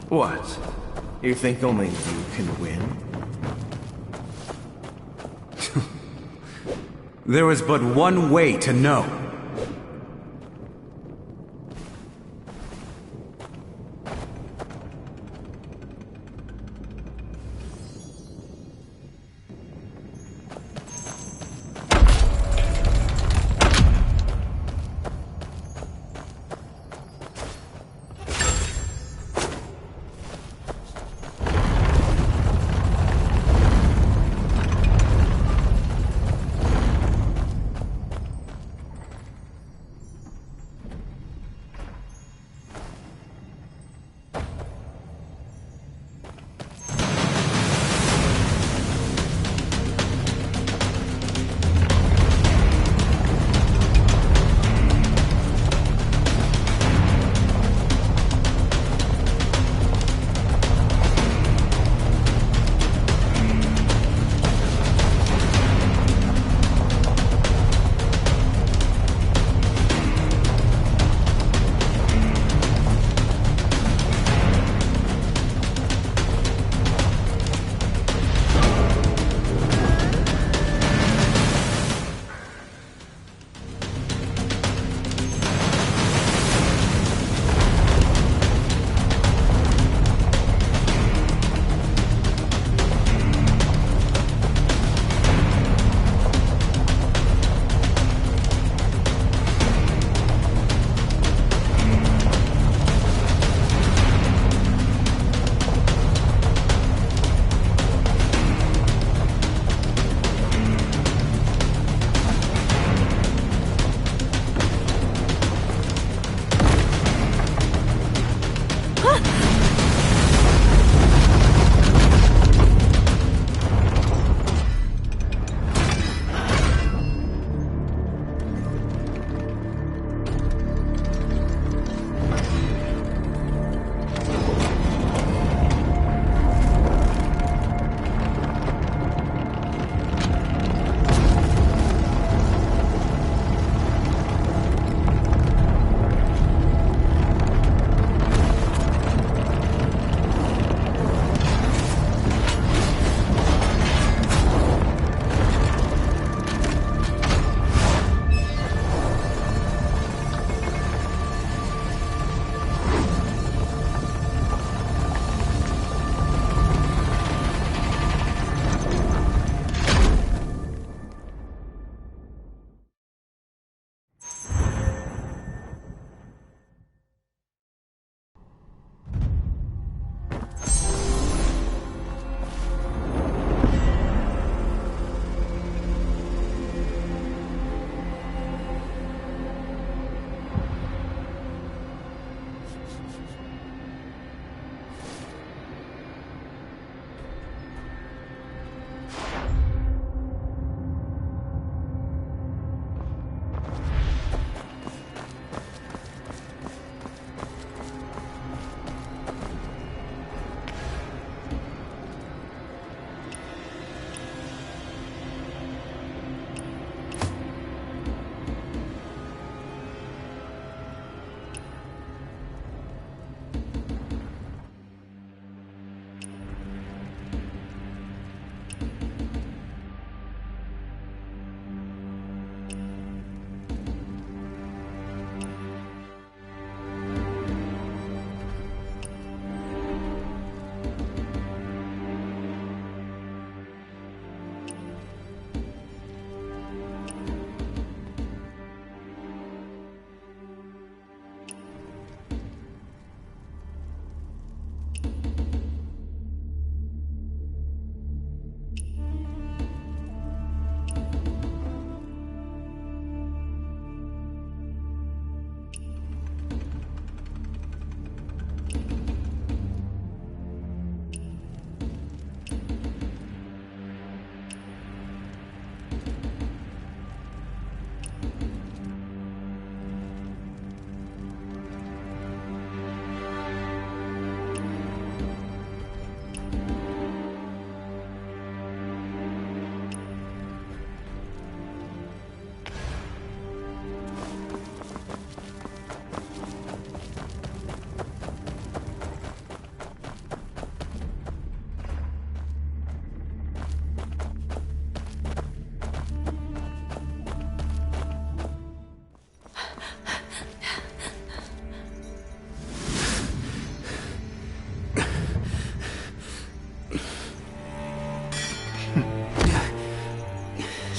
What? You think only you can win? There is but one way to know.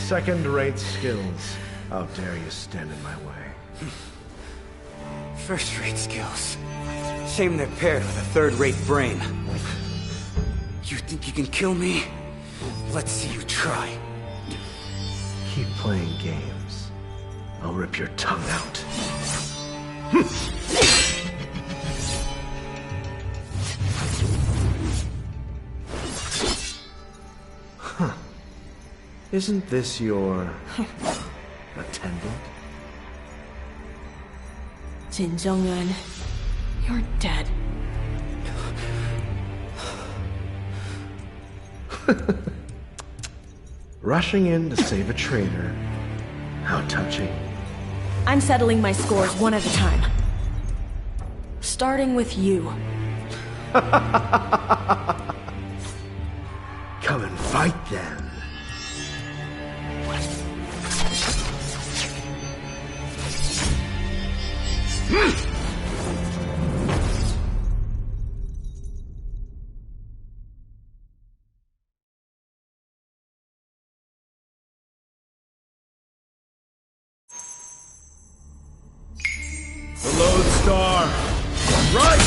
second-rate skills. How dare you stand in my way? First-rate skills. Shame they're paired with a third-rate brain. You think you can kill me? Let's see you try. Keep playing games. I'll rip your tongue out. Huh. Isn't this your... attendant? Jin Jong-un, you're dead. Rushing in to save a traitor. How touching. I'm settling my scores one at a time. Starting with you. Come and fight then. The Lodestar! Right!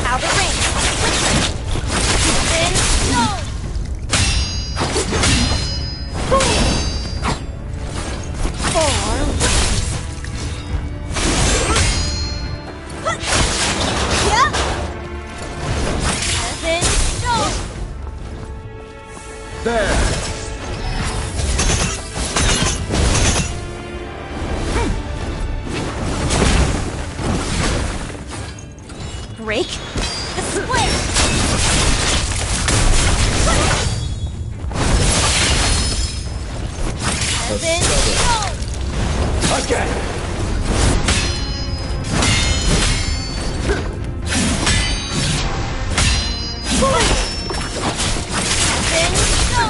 Out of range. Then go! Yep. Then go! There! Break the split! And then go! Again! Then go!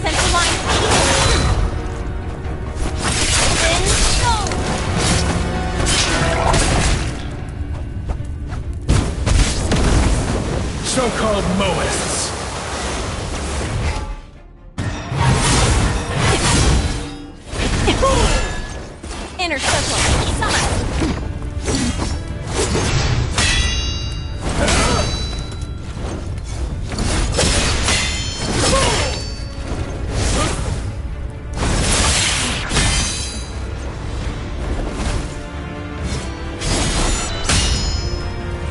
Center line. Then go! So-called Moists. Inner circle. Summon.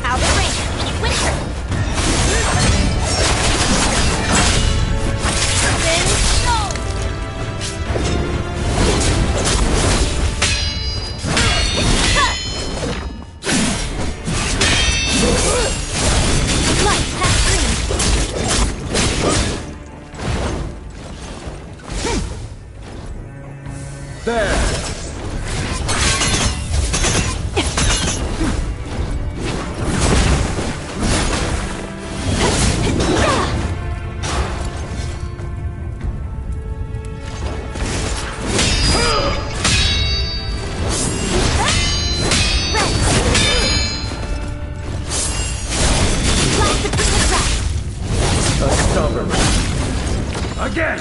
Out of range. Winter. Then go! Light half green. There! A stubborn. Again!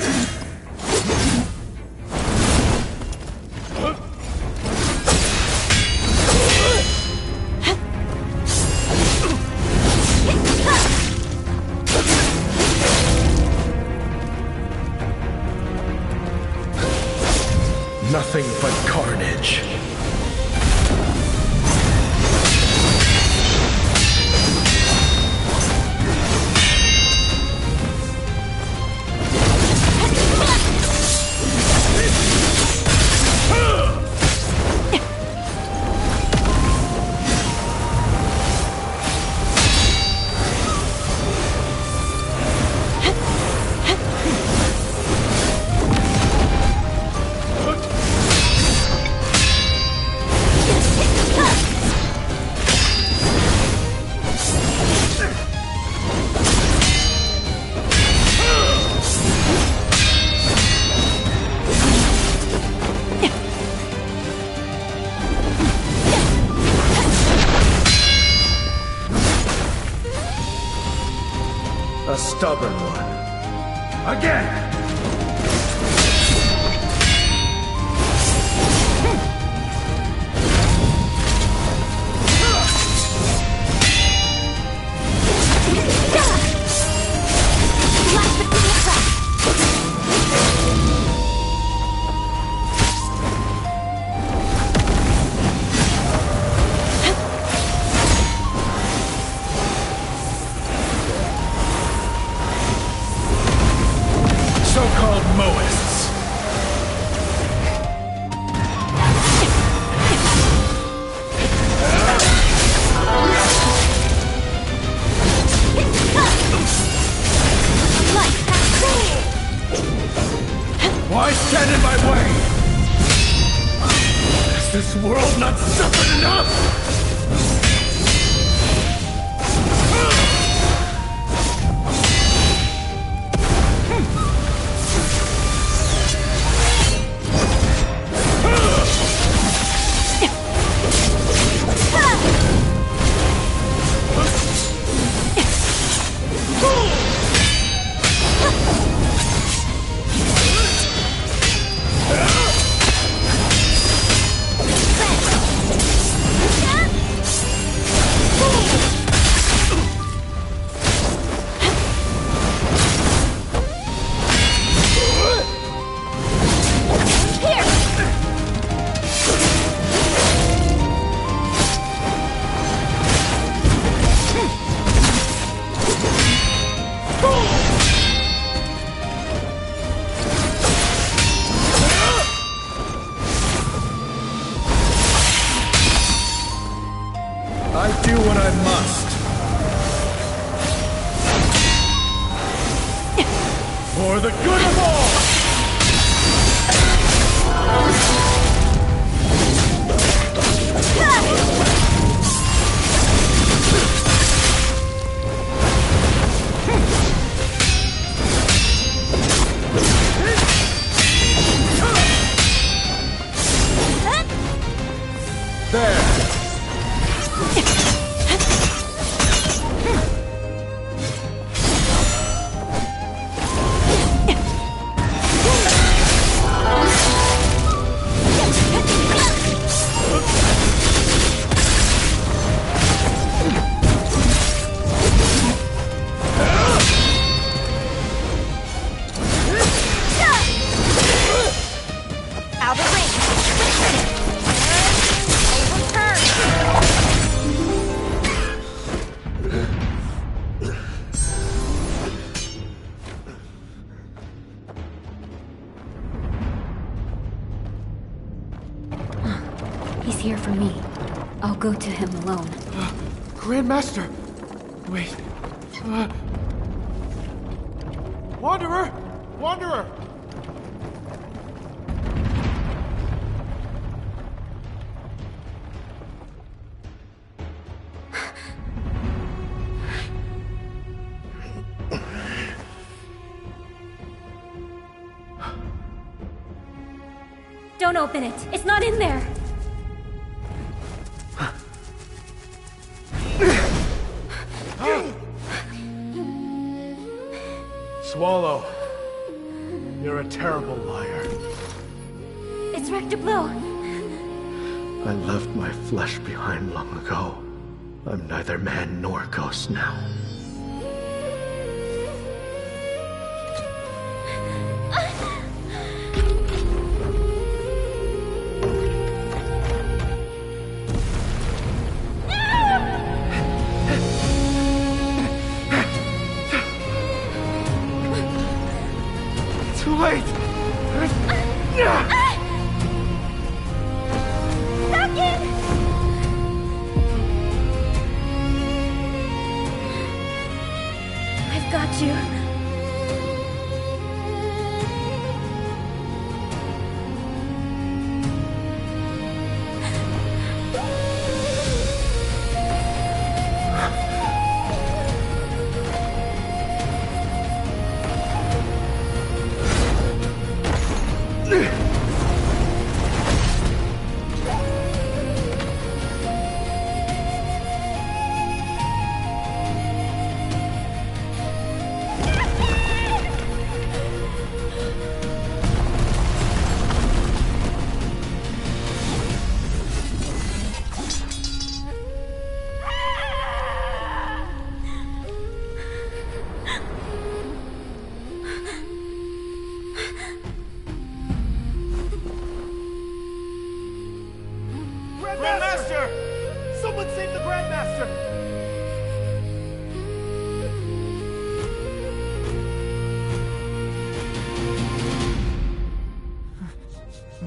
Nothing but carnage. A stubborn one. Again! So-called Moists. Why stand in my way? Has this world not suffered enough? I do what I must. For the good of all! There! Out of range. He's here for me. I'll go to him alone. Grandmaster! Wait. Wanderer! Wanderer! Don't open it. It's not in there. Swallow. You're a terrible liar. It's Rector Blow. I left my flesh behind long ago. I'm neither man nor ghost now. Too late! Back in! Grandmaster! Someone save the Grandmaster!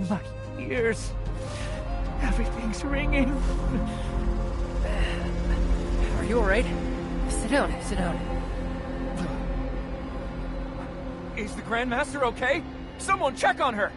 My ears. Everything's ringing. Are you alright? Sit down, sit down. Is the Grandmaster okay? Someone check on her!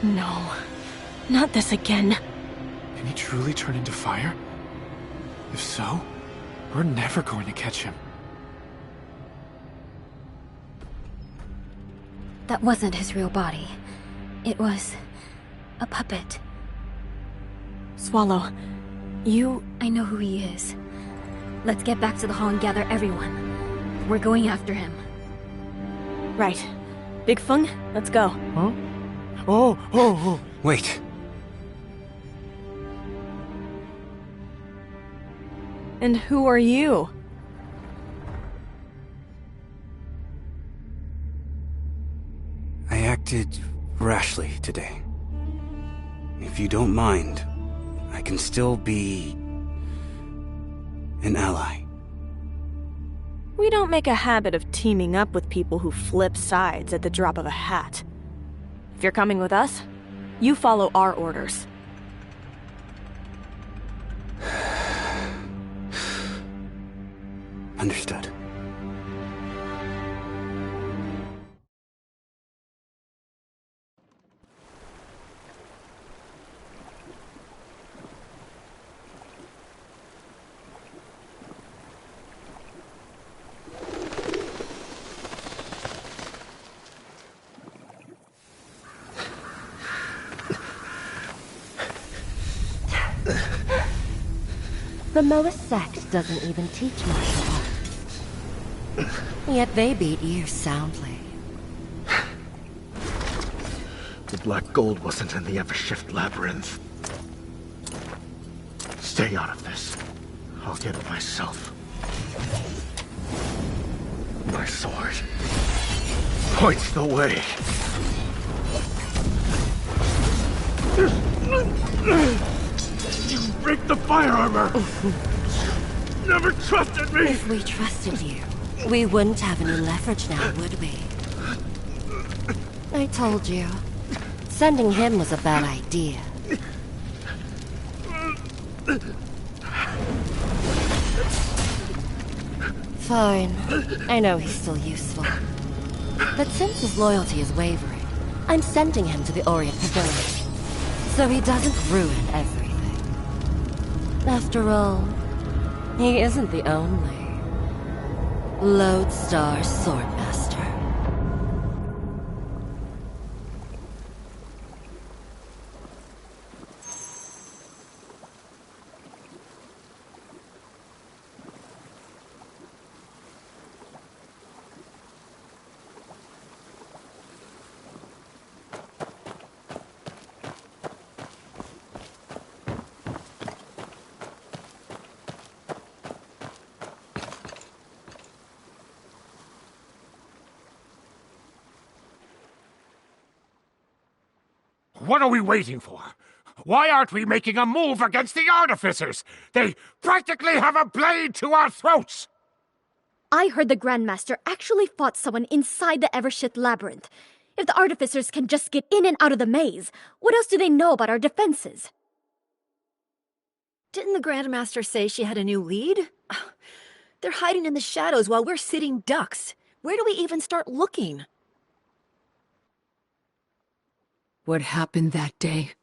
No. Not this again. Can he truly turn into fire? If so, we're never going to catch him. That wasn't his real body. It was a puppet. Swallow, you... I know who he is. Let's get back to the hall and gather everyone. We're going after him. Right. Big Feng, let's go. Huh? Oh! Wait. And who are you? I acted rashly today. If you don't mind, I can still be an ally. We don't make a habit of teaming up with people who flip sides at the drop of a hat. If you're coming with us, you follow our orders. Understood. The Moa sect doesn't even teach martial arts. Yet they beat you soundly. The black gold wasn't in the Evershift labyrinth. Stay out of this. I'll get it myself. My sword points the way. You break the fire armor! Never trusted me! If we trusted you, we wouldn't have any leverage now, would we? I told you. Sending him was a bad idea. Fine. I know he's still useful. But since his loyalty is wavering, I'm sending him to the Orient Pavilion, so he doesn't ruin everything. After all, he isn't the only Lodestar Swordmaster. What are we waiting for? Why aren't we making a move against the artificers? They practically have a blade to our throats! I heard the Grandmaster actually fought someone inside the Evershift labyrinth. If the artificers can just get in and out of the maze, what else do they know about our defenses? Didn't the Grandmaster say she had a new lead? They're hiding in the shadows while we're sitting ducks. Where do we even start looking? What happened that day?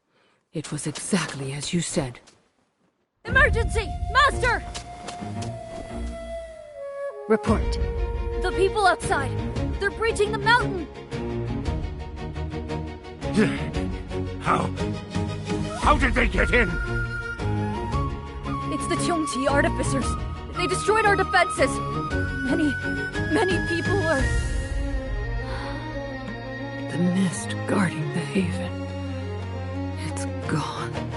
It was exactly as you said. Emergency! Master! Report. The people outside! They're breaching the mountain! How did they get in? It's the Cheongqi artificers. They destroyed our defenses. Many people are... The mist guarding the haven. gone.